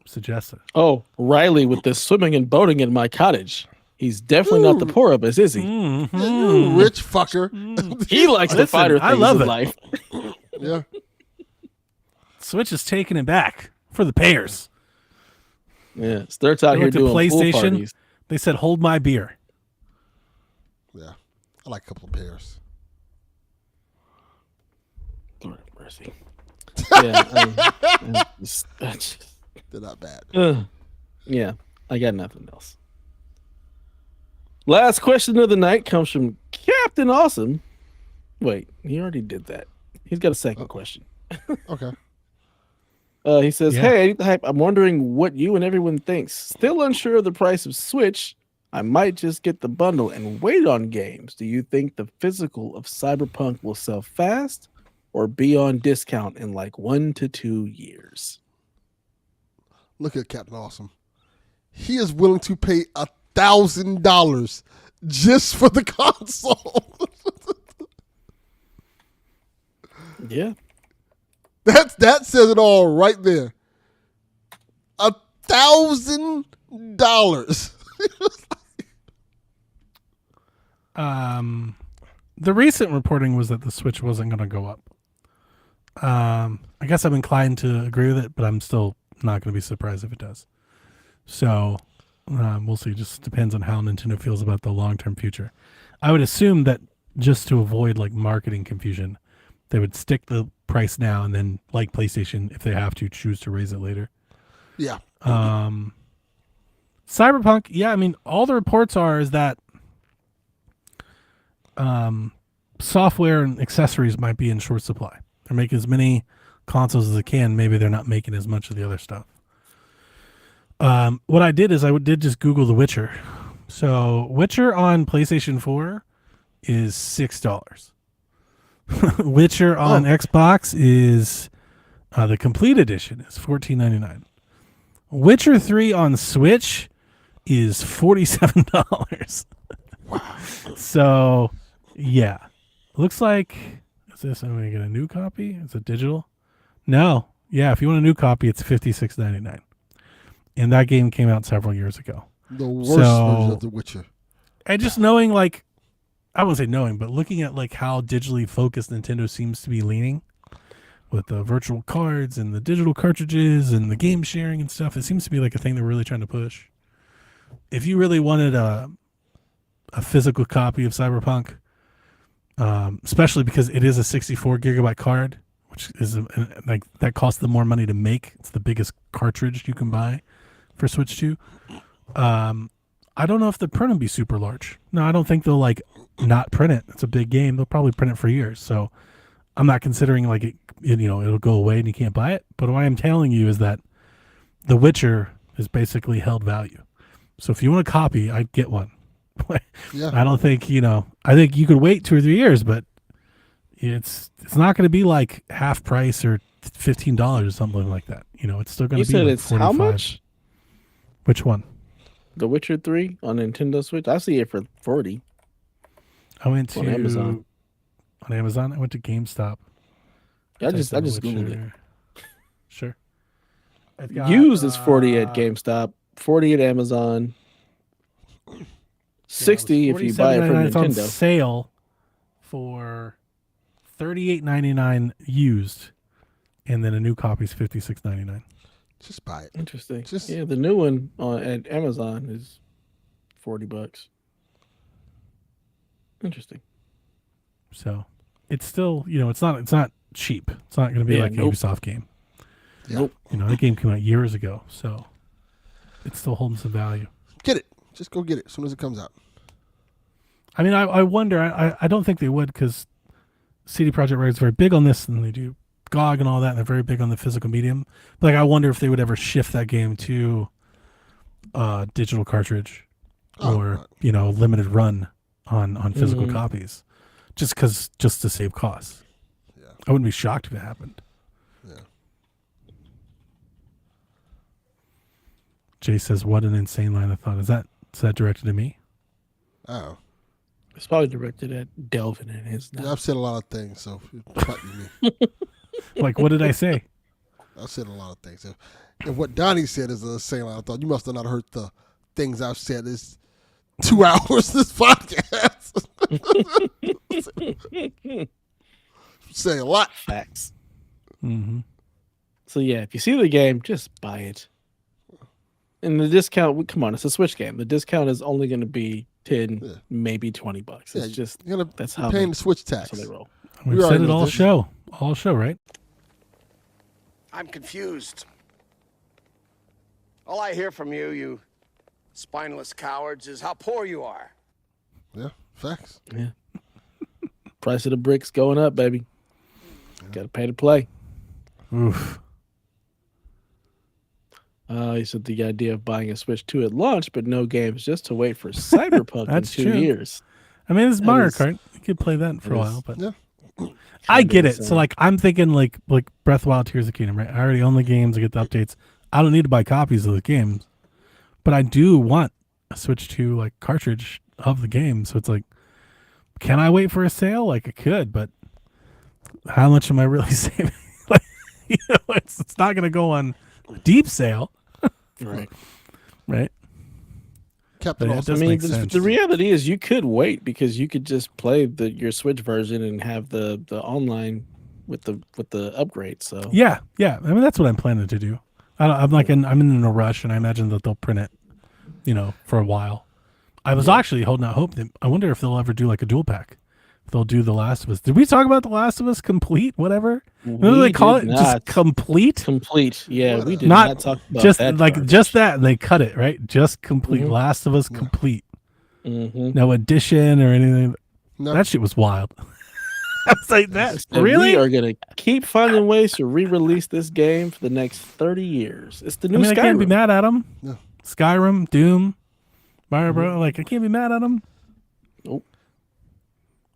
Suggest it. Oh, Riley with the swimming and boating in my cottage. He's definitely not the poor of us, is he? Mm-hmm. You rich fucker. He likes the Listen, finer I things love in it. life. Yeah. Switch is taking it back for the payers. Yeah, starts out They here went to doing pool PlayStation. parties. They said, "Hold my beer." Yeah. I like a couple of pairs. Lord have mercy. Yeah, They're not bad. yeah, I got nothing else. Last question of the night comes from Captain Awesome. Wait, he already did that. He's got a second question. Okay. He says, Yeah. "Hey, the hype. I'm wondering what you and everyone thinks. Still unsure of the price of Switch. I might just get the bundle and wait on games. Do you think the physical of Cyberpunk will sell fast or be on discount in like 1 to 2 years?" Look at Captain Awesome. He is willing to pay $1,000 just for the console. Yeah. That says it all right there. $1,000. The recent reporting was that the Switch wasn't going to go up. I guess I'm inclined to agree with it, but I'm still not going to be surprised if it does. So we'll see. Just depends on how Nintendo feels about the long-term future. I would assume that just to avoid like marketing confusion, they would stick the price now and then, like PlayStation, if they have to, choose to raise it later. Yeah. Cyberpunk, yeah, I mean, all the reports is that software and accessories might be in short supply. They're making as many consoles as they can. Maybe they're not making as much of the other stuff. What I did is I did just Google The Witcher. So Witcher on PlayStation 4 is $6. Witcher on Xbox is the complete edition is $14.99. Witcher 3 on Switch is $47. Wow. So, yeah. Looks like, is this, I'm going to get a new copy? Is it digital? No. Yeah, if you want a new copy, it's $56.99. And that game came out several years ago. The worst version of The Witcher. And just knowing, like, I won't say knowing, but looking at, like, how digitally focused Nintendo seems to be leaning with the virtual cards and the digital cartridges and the game sharing and stuff, it seems to be like a thing they're really trying to push. If you really wanted a physical copy of Cyberpunk, especially because it is a 64 gigabyte card, which is like that costs them more money to make. It's the biggest cartridge you can buy for Switch 2. I don't know if the print will be super large. No, I don't think they'll like not print it. It's a big game. They'll probably print it for years. So I'm not considering like it, it'll go away and you can't buy it. But what I'm telling you is that The Witcher is basically held value. So if you want a copy, I'd get one. Yeah. I don't think, I think you could wait 2 or 3 years, but it's not going to be like half price or $15 or something like that. It's still going You to be said like it's 45. how much? Which one? The Witcher 3 on Nintendo Switch? I see it for 40. I went to On Amazon. On Amazon, I went to GameStop. I just Typed in Googled it. Witcher. Sure. I've got, Used is 40 at GameStop, 40 at Amazon, 60 if you buy it from $47.99. It's on Nintendo. sale for $38.99 used, and then a new copy is $56.99. Just buy it. Interesting. Just- Yeah, the new one at Amazon is $40. Interesting. So it's still, it's not cheap. It's not going to be Yeah, like nope. a Ubisoft game. Yeah. Nope. The game came out years ago, so it's still holding some value. Get it. Just go get it as soon as it comes out. I mean, I wonder. I don't think they would because CD Projekt Red is very big on this, and they do GOG and all that, and they're very big on the physical medium. But like, I wonder if they would ever shift that game to digital cartridge or limited run on physical copies, just to save costs. Yeah. I wouldn't be shocked if it happened. Yeah. Jay says, "What an insane line of thought." Is that directed to me? Oh. It's probably directed at Delvin and his. Yeah, I've said a lot of things, so it might be me. Like, what did I say? I've said a lot of things. If what Donnie said is the same line of thought, you must have not heard the things I've said. 2 hours this podcast. Say a lot. Facts. Mm-hmm. So yeah, if you see the game, just buy it. And the discount, come on, it's a Switch game. The discount is only going to be 10, maybe $20. It's just that's how paying they, the Switch that's tax. how they roll. We've said it all show, right? I'm confused. All I hear from you, you spineless cowards, is how poor you are. Yeah, facts. Yeah. Price of the bricks going up, baby. Got to pay to play. Oof. He said the idea of buying a Switch 2 at launch, but no games, just to wait for Cyberpunk in That's 2 true. years. I mean, it's Mario is- Kart. You could play that for a while, but Yeah. I get it. insane. So like, I'm thinking like Breath of the Wild, Tears of the Kingdom, right? I already own the games. I get the updates. I don't need to buy copies of the games, but I do want a Switch 2 like cartridge of the game. So it's like, can I wait for a sale? Like I could, but how much am I really saving? Like, it's not going to go on deep sale, Right. right? Captain But it Awesome. I does mean, make sense. the reality is you could wait because you could just play your Switch version and have the online with the upgrade. So Yeah. I mean, that's what I'm planning to do. I'm in a rush, and I imagine that they'll print it, for a while. I was actually holding out hope that I wonder if they'll ever do like a dual pack. If they'll do The Last of Us. Did we talk about The Last of Us Complete? Whatever. What do they call it? did Just not. Complete. Complete. Yeah, we did Not not talk about just that. like just that, and they cut it right. Just Complete. Mhm. Last of Us Complete. Mm-hmm. No addition or anything. No. That shit was wild. I was like, that And really? we are gonna keep finding ways to re-release this game for the next 30 years. It's the I new mean, I can't be Skyrim. mad at them. No. Skyrim, Doom, Mario Bros. Like, I can't be mad at them. Nope.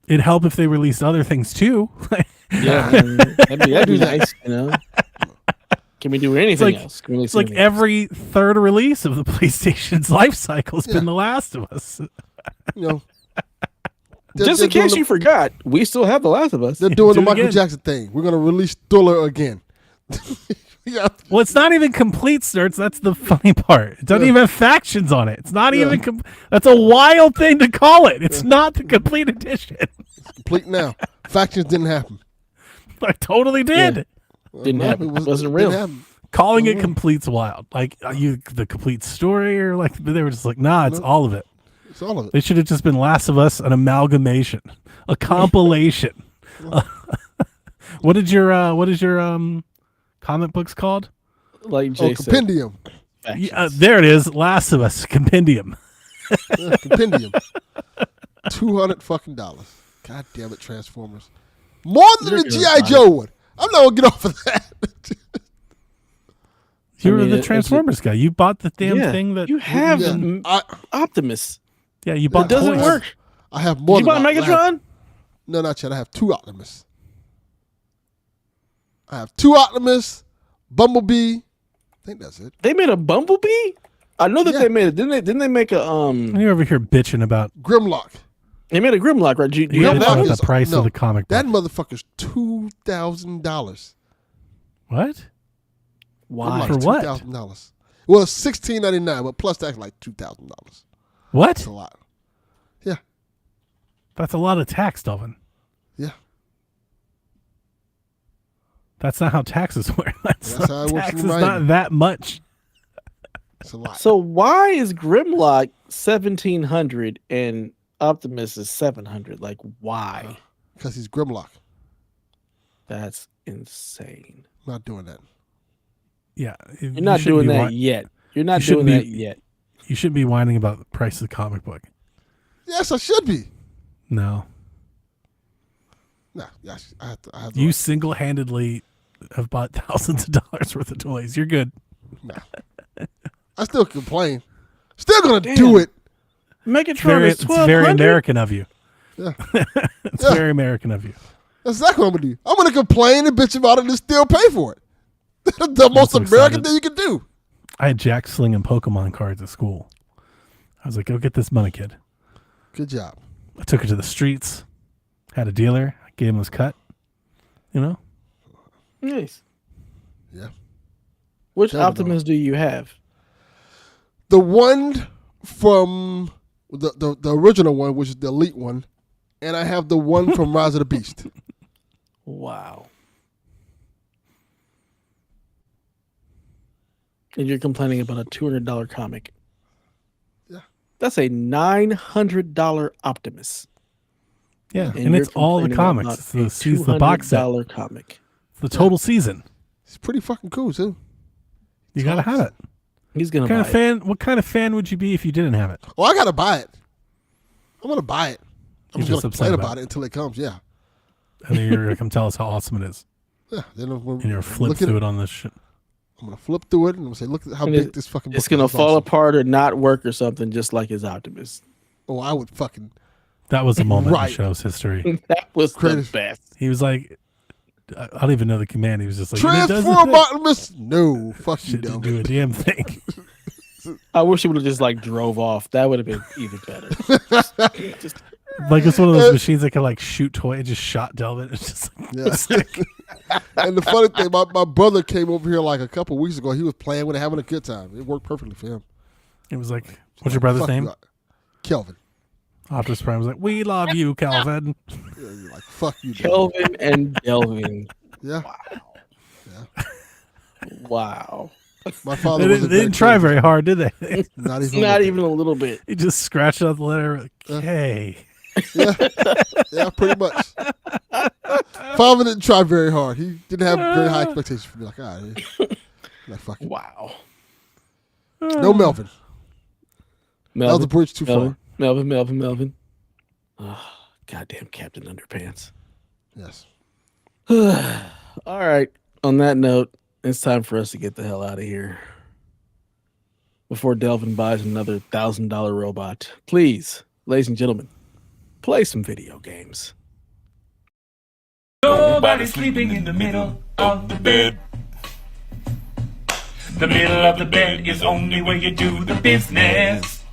It'd help if they released other things too. Yeah, man, that'd be nice. Can we do anything like- else? Can we release It's like anything else? every third release of the PlayStation's life cycle has been The Last of Us. You know, Just in case you forgot, we still have The Last of Us. they're doing Do the it Michael again. Jackson thing. We're gonna release Thriller again. Yeah, Well, it's not even complete, Sturts. That's the funny part. It doesn't Yeah. even have factions on it. It's not Yeah. even. That's a wild thing to call it. It's not the complete edition. complete now. Factions didn't happen. I totally did. Didn't No, happen. it Wasn't didn't real. happen. Calling it complete's wild. Like the complete story, or like they were just like, nah, it's all of it. It's all of it. They should have just been Last of Us, an amalgamation, a compilation. What is your comic books called? Like Oh, Jay said, compendium. factions. There it is, Last of Us compendium. Yeah, compendium. $200 God damn it, Transformers. More than You're the gonna G.I. buy Joe would. I'm not gonna get off of that. You I were mean, the it's- Transformers guy. You bought the damn Yeah, thing that you have Yeah. I Optimus. Yeah, you It bought doesn't toys. work. I have more Did you buy than that. Megatron? No, not yet. I have 2 Optimus. I have 2 Optimus, Bumblebee. I think that's it. They made a Bumblebee. I know that Yeah. they made it. Didn't they make a You're over here bitching about Grimlock. They made a Grimlock, right? Do you you have that about one? is- the price no, of the comic book. That motherfucker's $2,000. What? Why? For what? $2,000. Well, it's $16.99, but plus that's like $2,000. What? That's a lot. Yeah, That's a lot of tax, Delvin. yeah. That's not how taxes work. That's That's not, how it works in tax is writing. not that much. It's a lot. So why is Grimlock 1,700 and Optimus is 700? Like why? Because he's Grimlock. That's insane. I'm not doing that. Yeah. You're not doing that yet. You're not you shouldn't doing be- that yet. You shouldn't be whining about the price of the comic book. Yes, I should be. No. Nah, yes, I have You single-handedly have bought thousands of dollars worth of toys. You're good. Nah. I still complain. Still gonna Damn. do it. Megatron is It's very 1,200. American of you. Yeah. It's Yeah. very American of you. That's exactly what I'm gonna do. I'm gonna complain and bitch about it and still pay for it. The most so American excited. thing you can do. I had Jack slinging Pokemon cards at school. I was like, go get this money, kid. Good job. I took it to the streets, had a dealer, I gave him his cut. You know? Nice. Yeah. Which Tell me, Optimus do you have? The one from The original one, which is the elite one, and I have the one from Rise of the Beast. Wow. And you're complaining about a $200 comic. Yeah. That's a $900 Optimus. Yeah, and you're it's all the complaining comics. about It's the box set. $200 comic. It's the total season. It's pretty fucking cool too. You gotta have it. He's gonna What kind buy of fan? What kind of fan would you be if you didn't have it? Oh, I gotta buy it. I'm gonna buy it. I'm You're just gonna upset complain about about it until it comes. Yeah. And then you're gonna come tell us how awesome it is. Yeah. Then And you're flip through it on this shit. I'm gonna flip through it and I'm gonna say, look at how And big this fucking book It's gonna is. fall Awesome. apart or not work or something, just like his Optimus. Oh, I would fucking. That was a moment Right. in the show's history. That was Greatest. the best. He was like, I don't even know the command. He was just like, it does the Transform thing. Optimus. No, fuck you, Shit didn't dumb. do a damn thing. I wish he would have just like drove off. That would have been even better. Just- Like it's one of those machines that can like shoot toy. It just shot Delvin. It's just like, Yeah. sick. And the funny thing, my brother came over here like a couple weeks ago. He was playing with it, having a good time. It worked perfectly for him. It was like, what's your brother's Fuck name? you, Kelvin. Optimus Prime was like, we love you, Calvin. Yeah, you're like, fuck you, dumb. Kelvin and Delvin. Yeah. Wow. My father They wasn't didn't try very hard, did they? Not even. Not even a little bit. He just scratched out the letter. Like, hey. Yeah, pretty much. Father didn't try very hard. He didn't have very high expectations for me. Like, all right. Like, fuck it. Wow. No Melvin. That was a bridge too far. Melvin. Oh, goddamn Captain Underpants. Yes. All right. On that note, it's time for us to get the hell out of here. Before Delvin buys another $1,000 robot, please, ladies and gentlemen, play some video games. Nobody's sleeping in the middle of the bed. The middle of the bed is only where you do the business.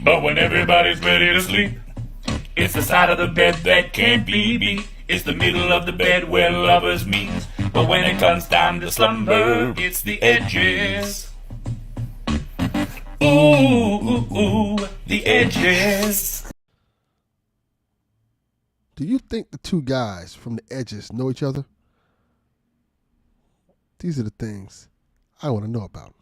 But when everybody's ready to sleep, it's the side of the bed that can't be beat. It's the middle of the bed where lovers meet. But when it comes time to slumber, it's the edges. Ooh, ooh, ooh, the edges. Do you think the two guys from the edges know each other? These are the things I want to know about.